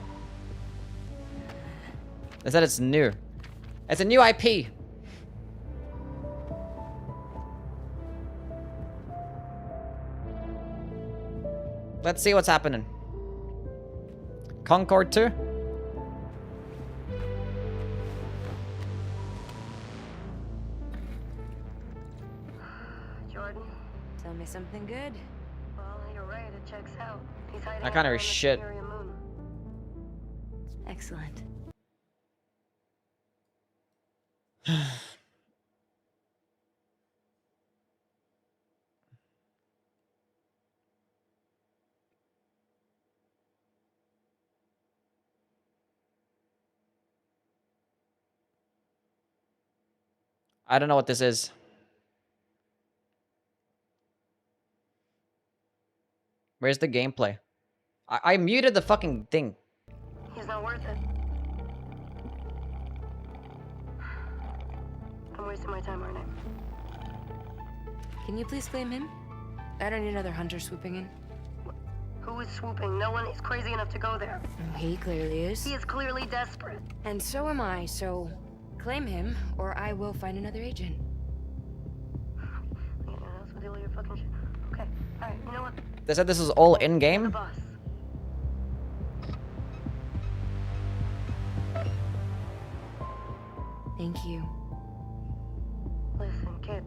They said it's new. It's a new IP. Let's see what's happening. Concord 2? Jordan, tell me something good. Well, you're right, it checks out. He's hiding That kind of out is on the shit. Superior Moon. Excellent. I don't know what this is. Where's the gameplay? I muted the fucking thing. He's not worth it. I'm wasting my time, aren't I? Can you please claim him? I don't need another hunter swooping in. Who is swooping? No one is crazy enough to go there. He clearly is. He is clearly desperate. And so am I, so claim him, or I will find another agent. Anyone else will deal with your fucking shit. Okay, alright, you know what? They said this is all in-game? Thank you. Listen, kid.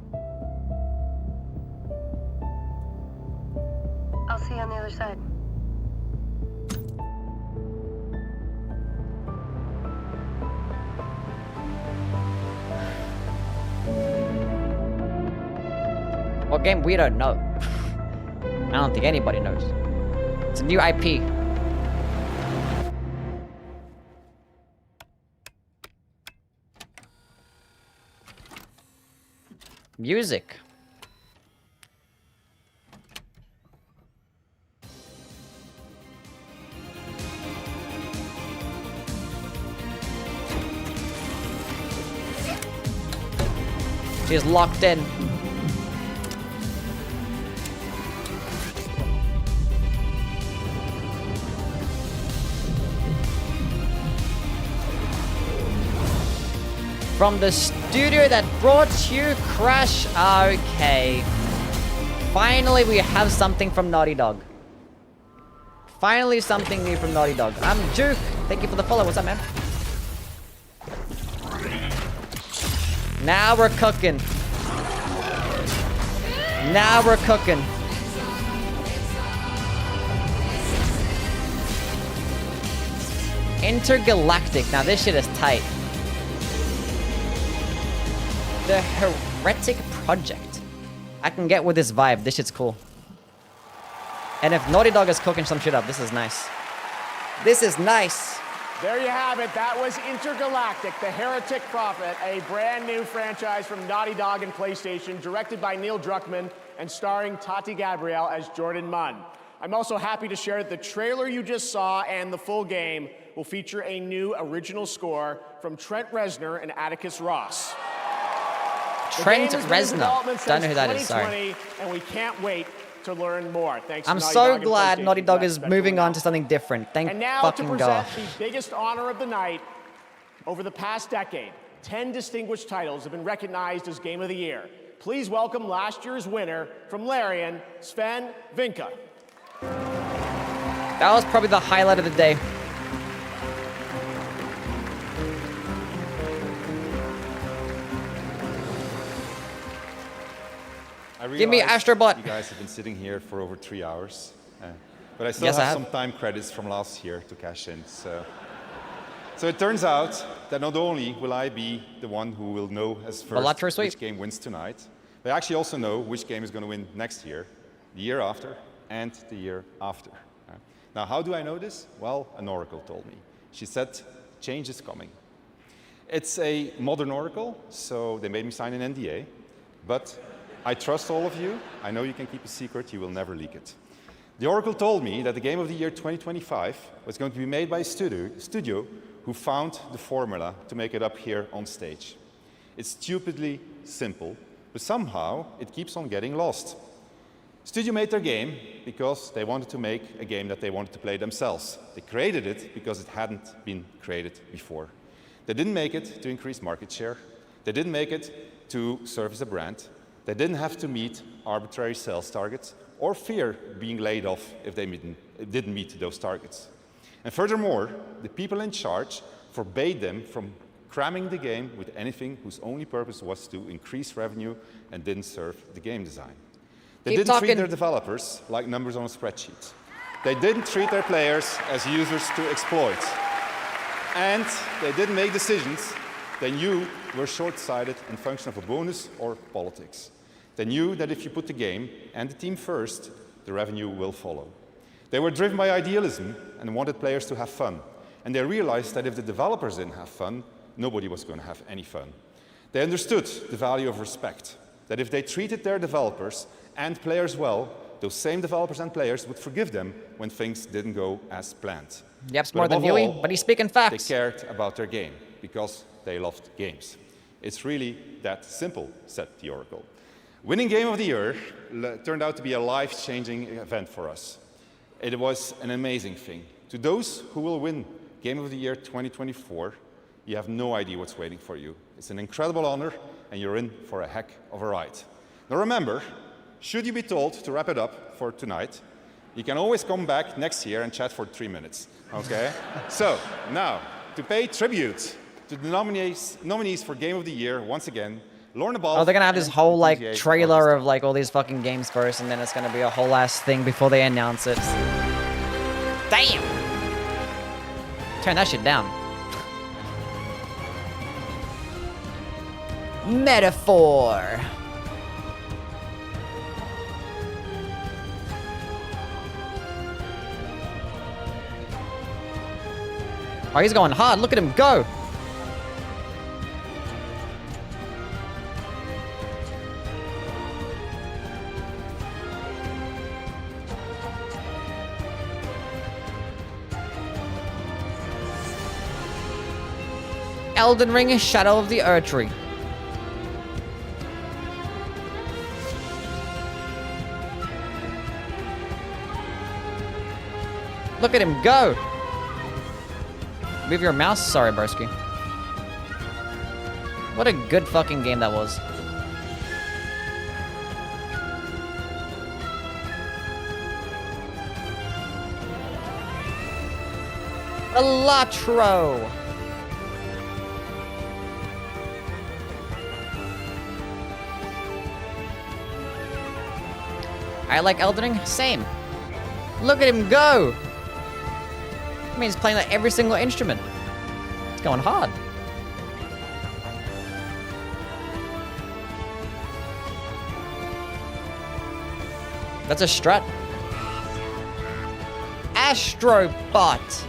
I'll see you on the other side. What game? We don't know. I don't think anybody knows. It's a new IP. Music. She's locked in. From the studio that brought you Crash. Okay. Finally, we have something from Naughty Dog. Finally, something new from Naughty Dog. I'm Duke. Thank you for the follow. What's up, man? Now we're cooking. Now we're cooking. Intergalactic. Now this shit is tight. The Heretic Project. I can get with this vibe. This shit's cool. And if Naughty Dog is cooking some shit up, this is nice. This is nice. There you have it. That was Intergalactic, the Heretic Prophet, a brand new franchise from Naughty Dog and PlayStation, directed by Neil Druckmann and starring Tati Gabrielle as Jordan Munn. I'm also happy to share that the trailer you just saw and the full game will feature a new original score from Trent Reznor and Atticus Ross. Trent Reznor. Don't know who that is, sorry. And we can't wait to learn more. Thanks I'm to Naughty so Dog and glad PlayStation Naughty for Dog that is special moving on to announcement. something different. Thank And now to fucking present God. the biggest honor of the night, over the past decade, 10 distinguished titles have been recognized as Game of the Year. Please welcome last year's winner from Larian, Sven Vinka. That was probably the highlight of the day. Give me Astrobot. You guys have been sitting here for over 3 hours, but I still Yes, I have have. some time credits from last year to cash in. So it turns out that not only will I be the one who will know as first which game wins tonight, but I actually also know which game is going to win next year, the year after, and the year after. Now, how do I know this? Well, an oracle told me. She said, change is coming. It's a modern oracle, so they made me sign an NDA, but I trust all of you. I know you can keep a secret. You will never leak it. The oracle told me that the Game of the Year 2025 was going to be made by a studio who found the formula to make it up here on stage. It's stupidly simple, but somehow it keeps on getting lost. Studio made their game because they wanted to make a game that they wanted to play themselves. They created it because it hadn't been created before. They didn't make it to increase market share. They didn't make it to serve as a brand. They didn't have to meet arbitrary sales targets or fear being laid off if they didn't meet those targets. And furthermore, the people in charge forbade them from cramming the game with anything whose only purpose was to increase revenue and didn't serve the game design. They didn't treat their developers like numbers on a spreadsheet. They didn't treat their players as users to exploit. And they didn't make decisions they knew were short-sighted in function of a bonus or politics. They knew that if you put the game and the team first, the revenue will follow. They were driven by idealism and wanted players to have fun. And they realized that if the developers didn't have fun, nobody was going to have any fun. They understood the value of respect, that if they treated their developers and players well, those same developers and players would forgive them when things didn't go as planned. Yep, more than Youwy, but he's speaking facts. They cared about their game because they loved games. It's really that simple, said the oracle. Winning Game of the Year turned out to be a life-changing event for us. It was an amazing thing. To those who will win Game of the Year 2024, you have no idea what's waiting for you. It's an incredible honor, and you're in for a heck of a ride. Now remember, should you be told to wrap it up for tonight, you can always come back next year and chat for 3 minutes, okay? So, now, to pay tribute to the nominees for Game of the Year, once again, Lorna Ball. Oh, they're gonna have this whole like trailer of like all these fucking games first, and then it's gonna be a whole ass thing before they announce it. Damn! Turn that shit down. Metaphor. Oh, he's going hard. Look at him go. Elden Ring, Shadow of the Erdtree. Look at him go. Move your mouse? Sorry, Broski. What a good fucking game that was. Elatro. I like Elden Ring? Same. Look at him go! I mean, he's playing like every single instrument. It's going hard. That's a strat. Astrobot.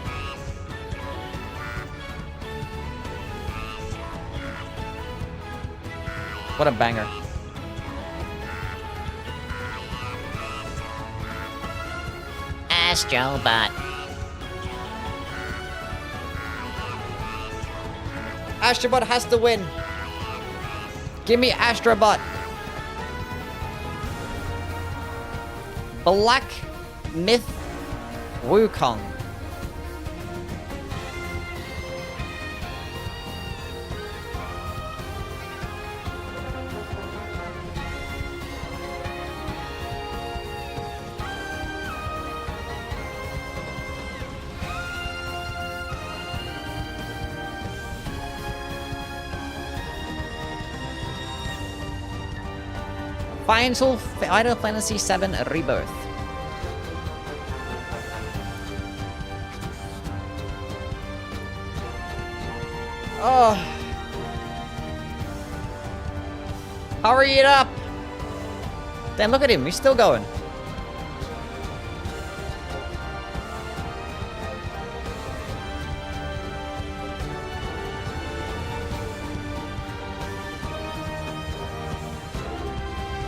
What a banger. Astrobot. Astrobot has to win. Give me Astrobot. Black Myth Wukong. Final Fantasy VII Rebirth. Oh. Hurry it up. Damn, look at him. He's still going.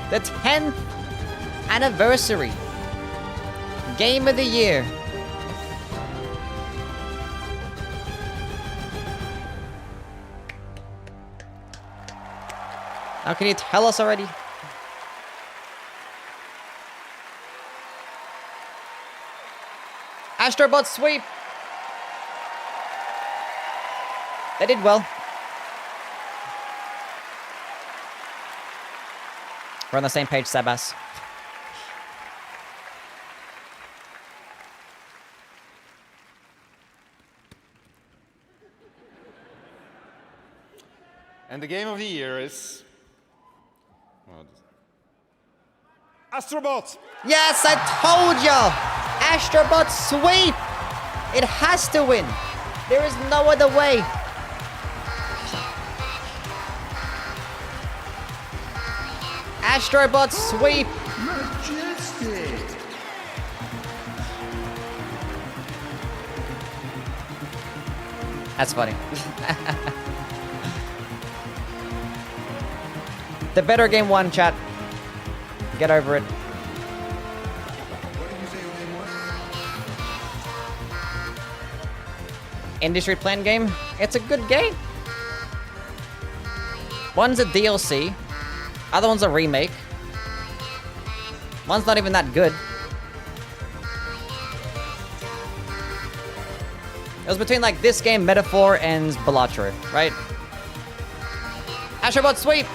The 10th anniversary game of the year. Now can you tell us already? Astrobot sweep. They did well. We're on the same page, Sebas. And the game of the year is... Astrobot! Yes, I told ya! Astrobot sweep! It has to win. There is no other way. Astrobot sweep! Majestic! That's funny. The better game won, chat. Get over it. Industry Plan game? It's a good game. One's a DLC. Other one's a remake. One's not even that good. It was between like this game, Metaphor, and Balatro, right? Astrobot sweep!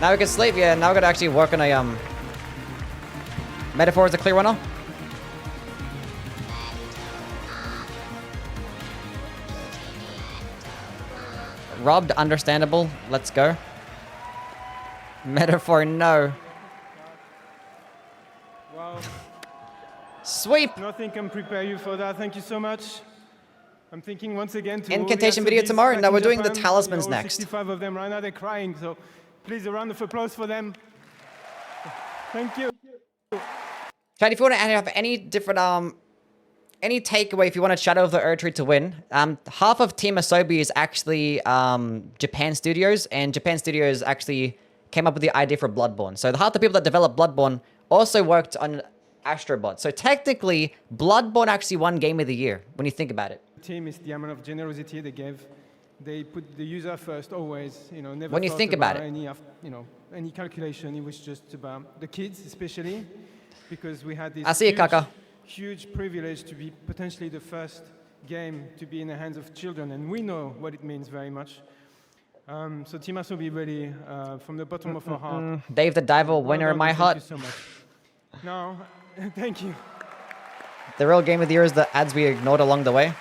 Now we can sleep, yeah, now we gotta actually work on a Metaphor is a clear runner. Robbed, understandable. Let's go. Metaphor, no. Wow. Sweep! Nothing can prepare you for that. Thank you so much. I'm thinking once again to Incantation video tomorrow. Now we're doing the talismans next. 65 of them right now, they're crying. So please, a round of applause for them. Thank you. Chat, if you want to have any different any takeaway, if you want Shadow of the Erdtree to win, half of Team Asobi is actually Japan Studios, and Japan Studios actually came up with the idea for Bloodborne. So half the people that developed Bloodborne also worked on Astrobot. So technically, Bloodborne actually won Game of the Year, when you think about it. Team is the amount of generosity they gave. They put the user first always, never when you thought think about it. Any, any calculation. It was just about the kids, especially, because we had this I see you, Kaka. Huge privilege to be potentially the first game to be in the hands of children, and we know what it means very much. So Team Asobi really, from the bottom of our heart. Dave the Diver, winner in my heart. Thank you so much. No, thank you. The real Game of the Year is the ads we ignored along the way.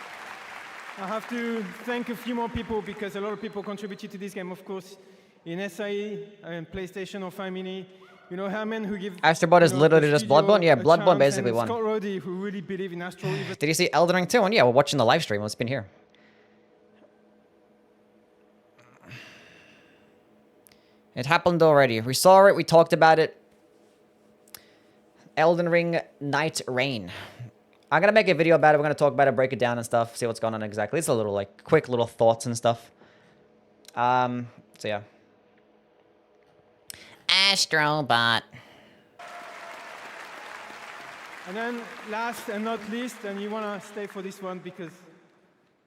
I have to thank a few more people because a lot of people contributed to this game, of course, in SIE and PlayStation or Family. Herman, who give Astrobot is literally just Bloodborne. Yeah, Bloodborne basically won. Scott Roddy, who really believe in Astro. Did you see Elden Ring 2? And yeah, we're watching the live stream. It's been here. It happened already. We saw it. We talked about it. Elden Ring Night Rain. I'm gonna make a video about it. We're gonna talk about it, break it down and stuff, see what's going on exactly. It's a little like quick little thoughts and stuff. So yeah. Astrobot. And then last and not least, and you want to stay for this one because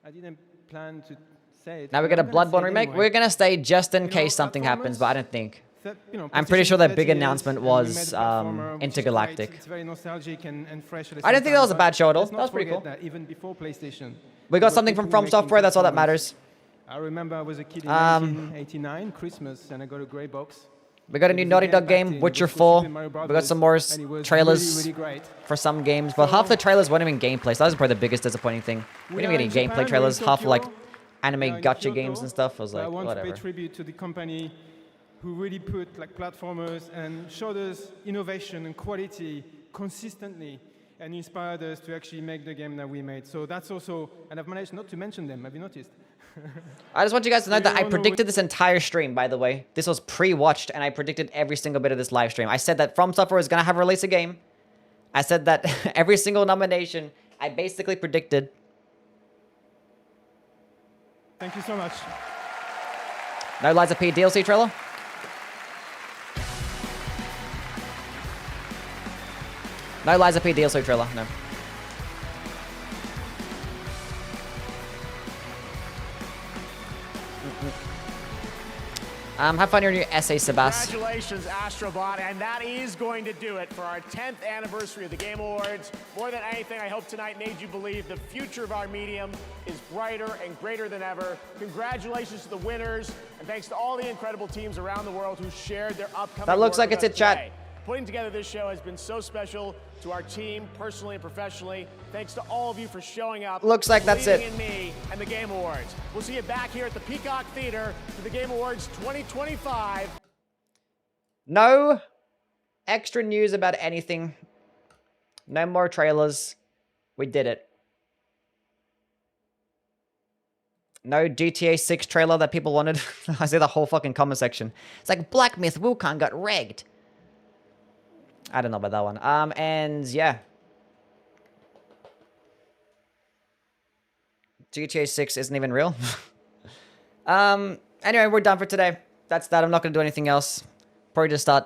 I didn't plan to say it. Now we get a Bloodborne remake. We're gonna stay just in case something happens, but I don't think. I'm pretty sure that big announcement was Intergalactic. It's very nostalgic and fresh. I didn't think that was a bad show at all. That was pretty cool. That even before PlayStation, We got something from Software. That's all that matters. I remember I was a kid in 1989, Christmas, and I got a grey box. We got a new Naughty Dog game, Witcher 4. We got some more trailers for some games, but half the trailers weren't even gameplay, so that was probably the biggest disappointing thing. We didn't get any gameplay trailers, half like anime gacha games and stuff. I was like, I want to whatever. pay tribute to the company who really put like platformers and showed us innovation and quality consistently and inspired us to actually make the game that we made. So that's also, and I've managed not to mention them, have you noticed? I just want you guys to know that I predicted this entire stream, by the way. This was pre-watched, and I predicted every single bit of this live stream. I said that From Software was going to have a release a game. I said that every single nomination, I basically predicted. Thank you so much. No Liza P DLC trailer? No Liza P DLC trailer, no. Have fun in your essay, Sebas. Congratulations, Astrobot, and that is going to do it for our 10th anniversary of the Game Awards. More than anything, I hope tonight made you believe the future of our medium is brighter and greater than ever. Congratulations to the winners, and thanks to all the incredible teams around the world who shared their upcoming That looks work like it's with a us chat. today. Putting together this show has been so special to our team, personally and professionally. Thanks to all of you for showing up. Looks like that's believing it. in me and the Game Awards. We'll see you back here at the Peacock Theater for the Game Awards 2025. No extra news about anything. No more trailers. We did it. No GTA 6 trailer that people wanted. I see the whole fucking comment section. It's like Black Myth Wukong got regged. I don't know about that one. And yeah. GTA 6 isn't even real. Anyway, we're done for today. That's that. I'm not going to do anything else. Probably just start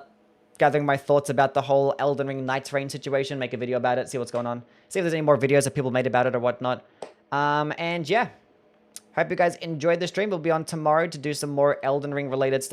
gathering my thoughts about the whole Elden Ring Night's Reign situation. Make a video about it. See what's going on. See if there's any more videos that people made about it or whatnot. And yeah. Hope you guys enjoyed the stream. We'll be on tomorrow to do some more Elden Ring related stuff.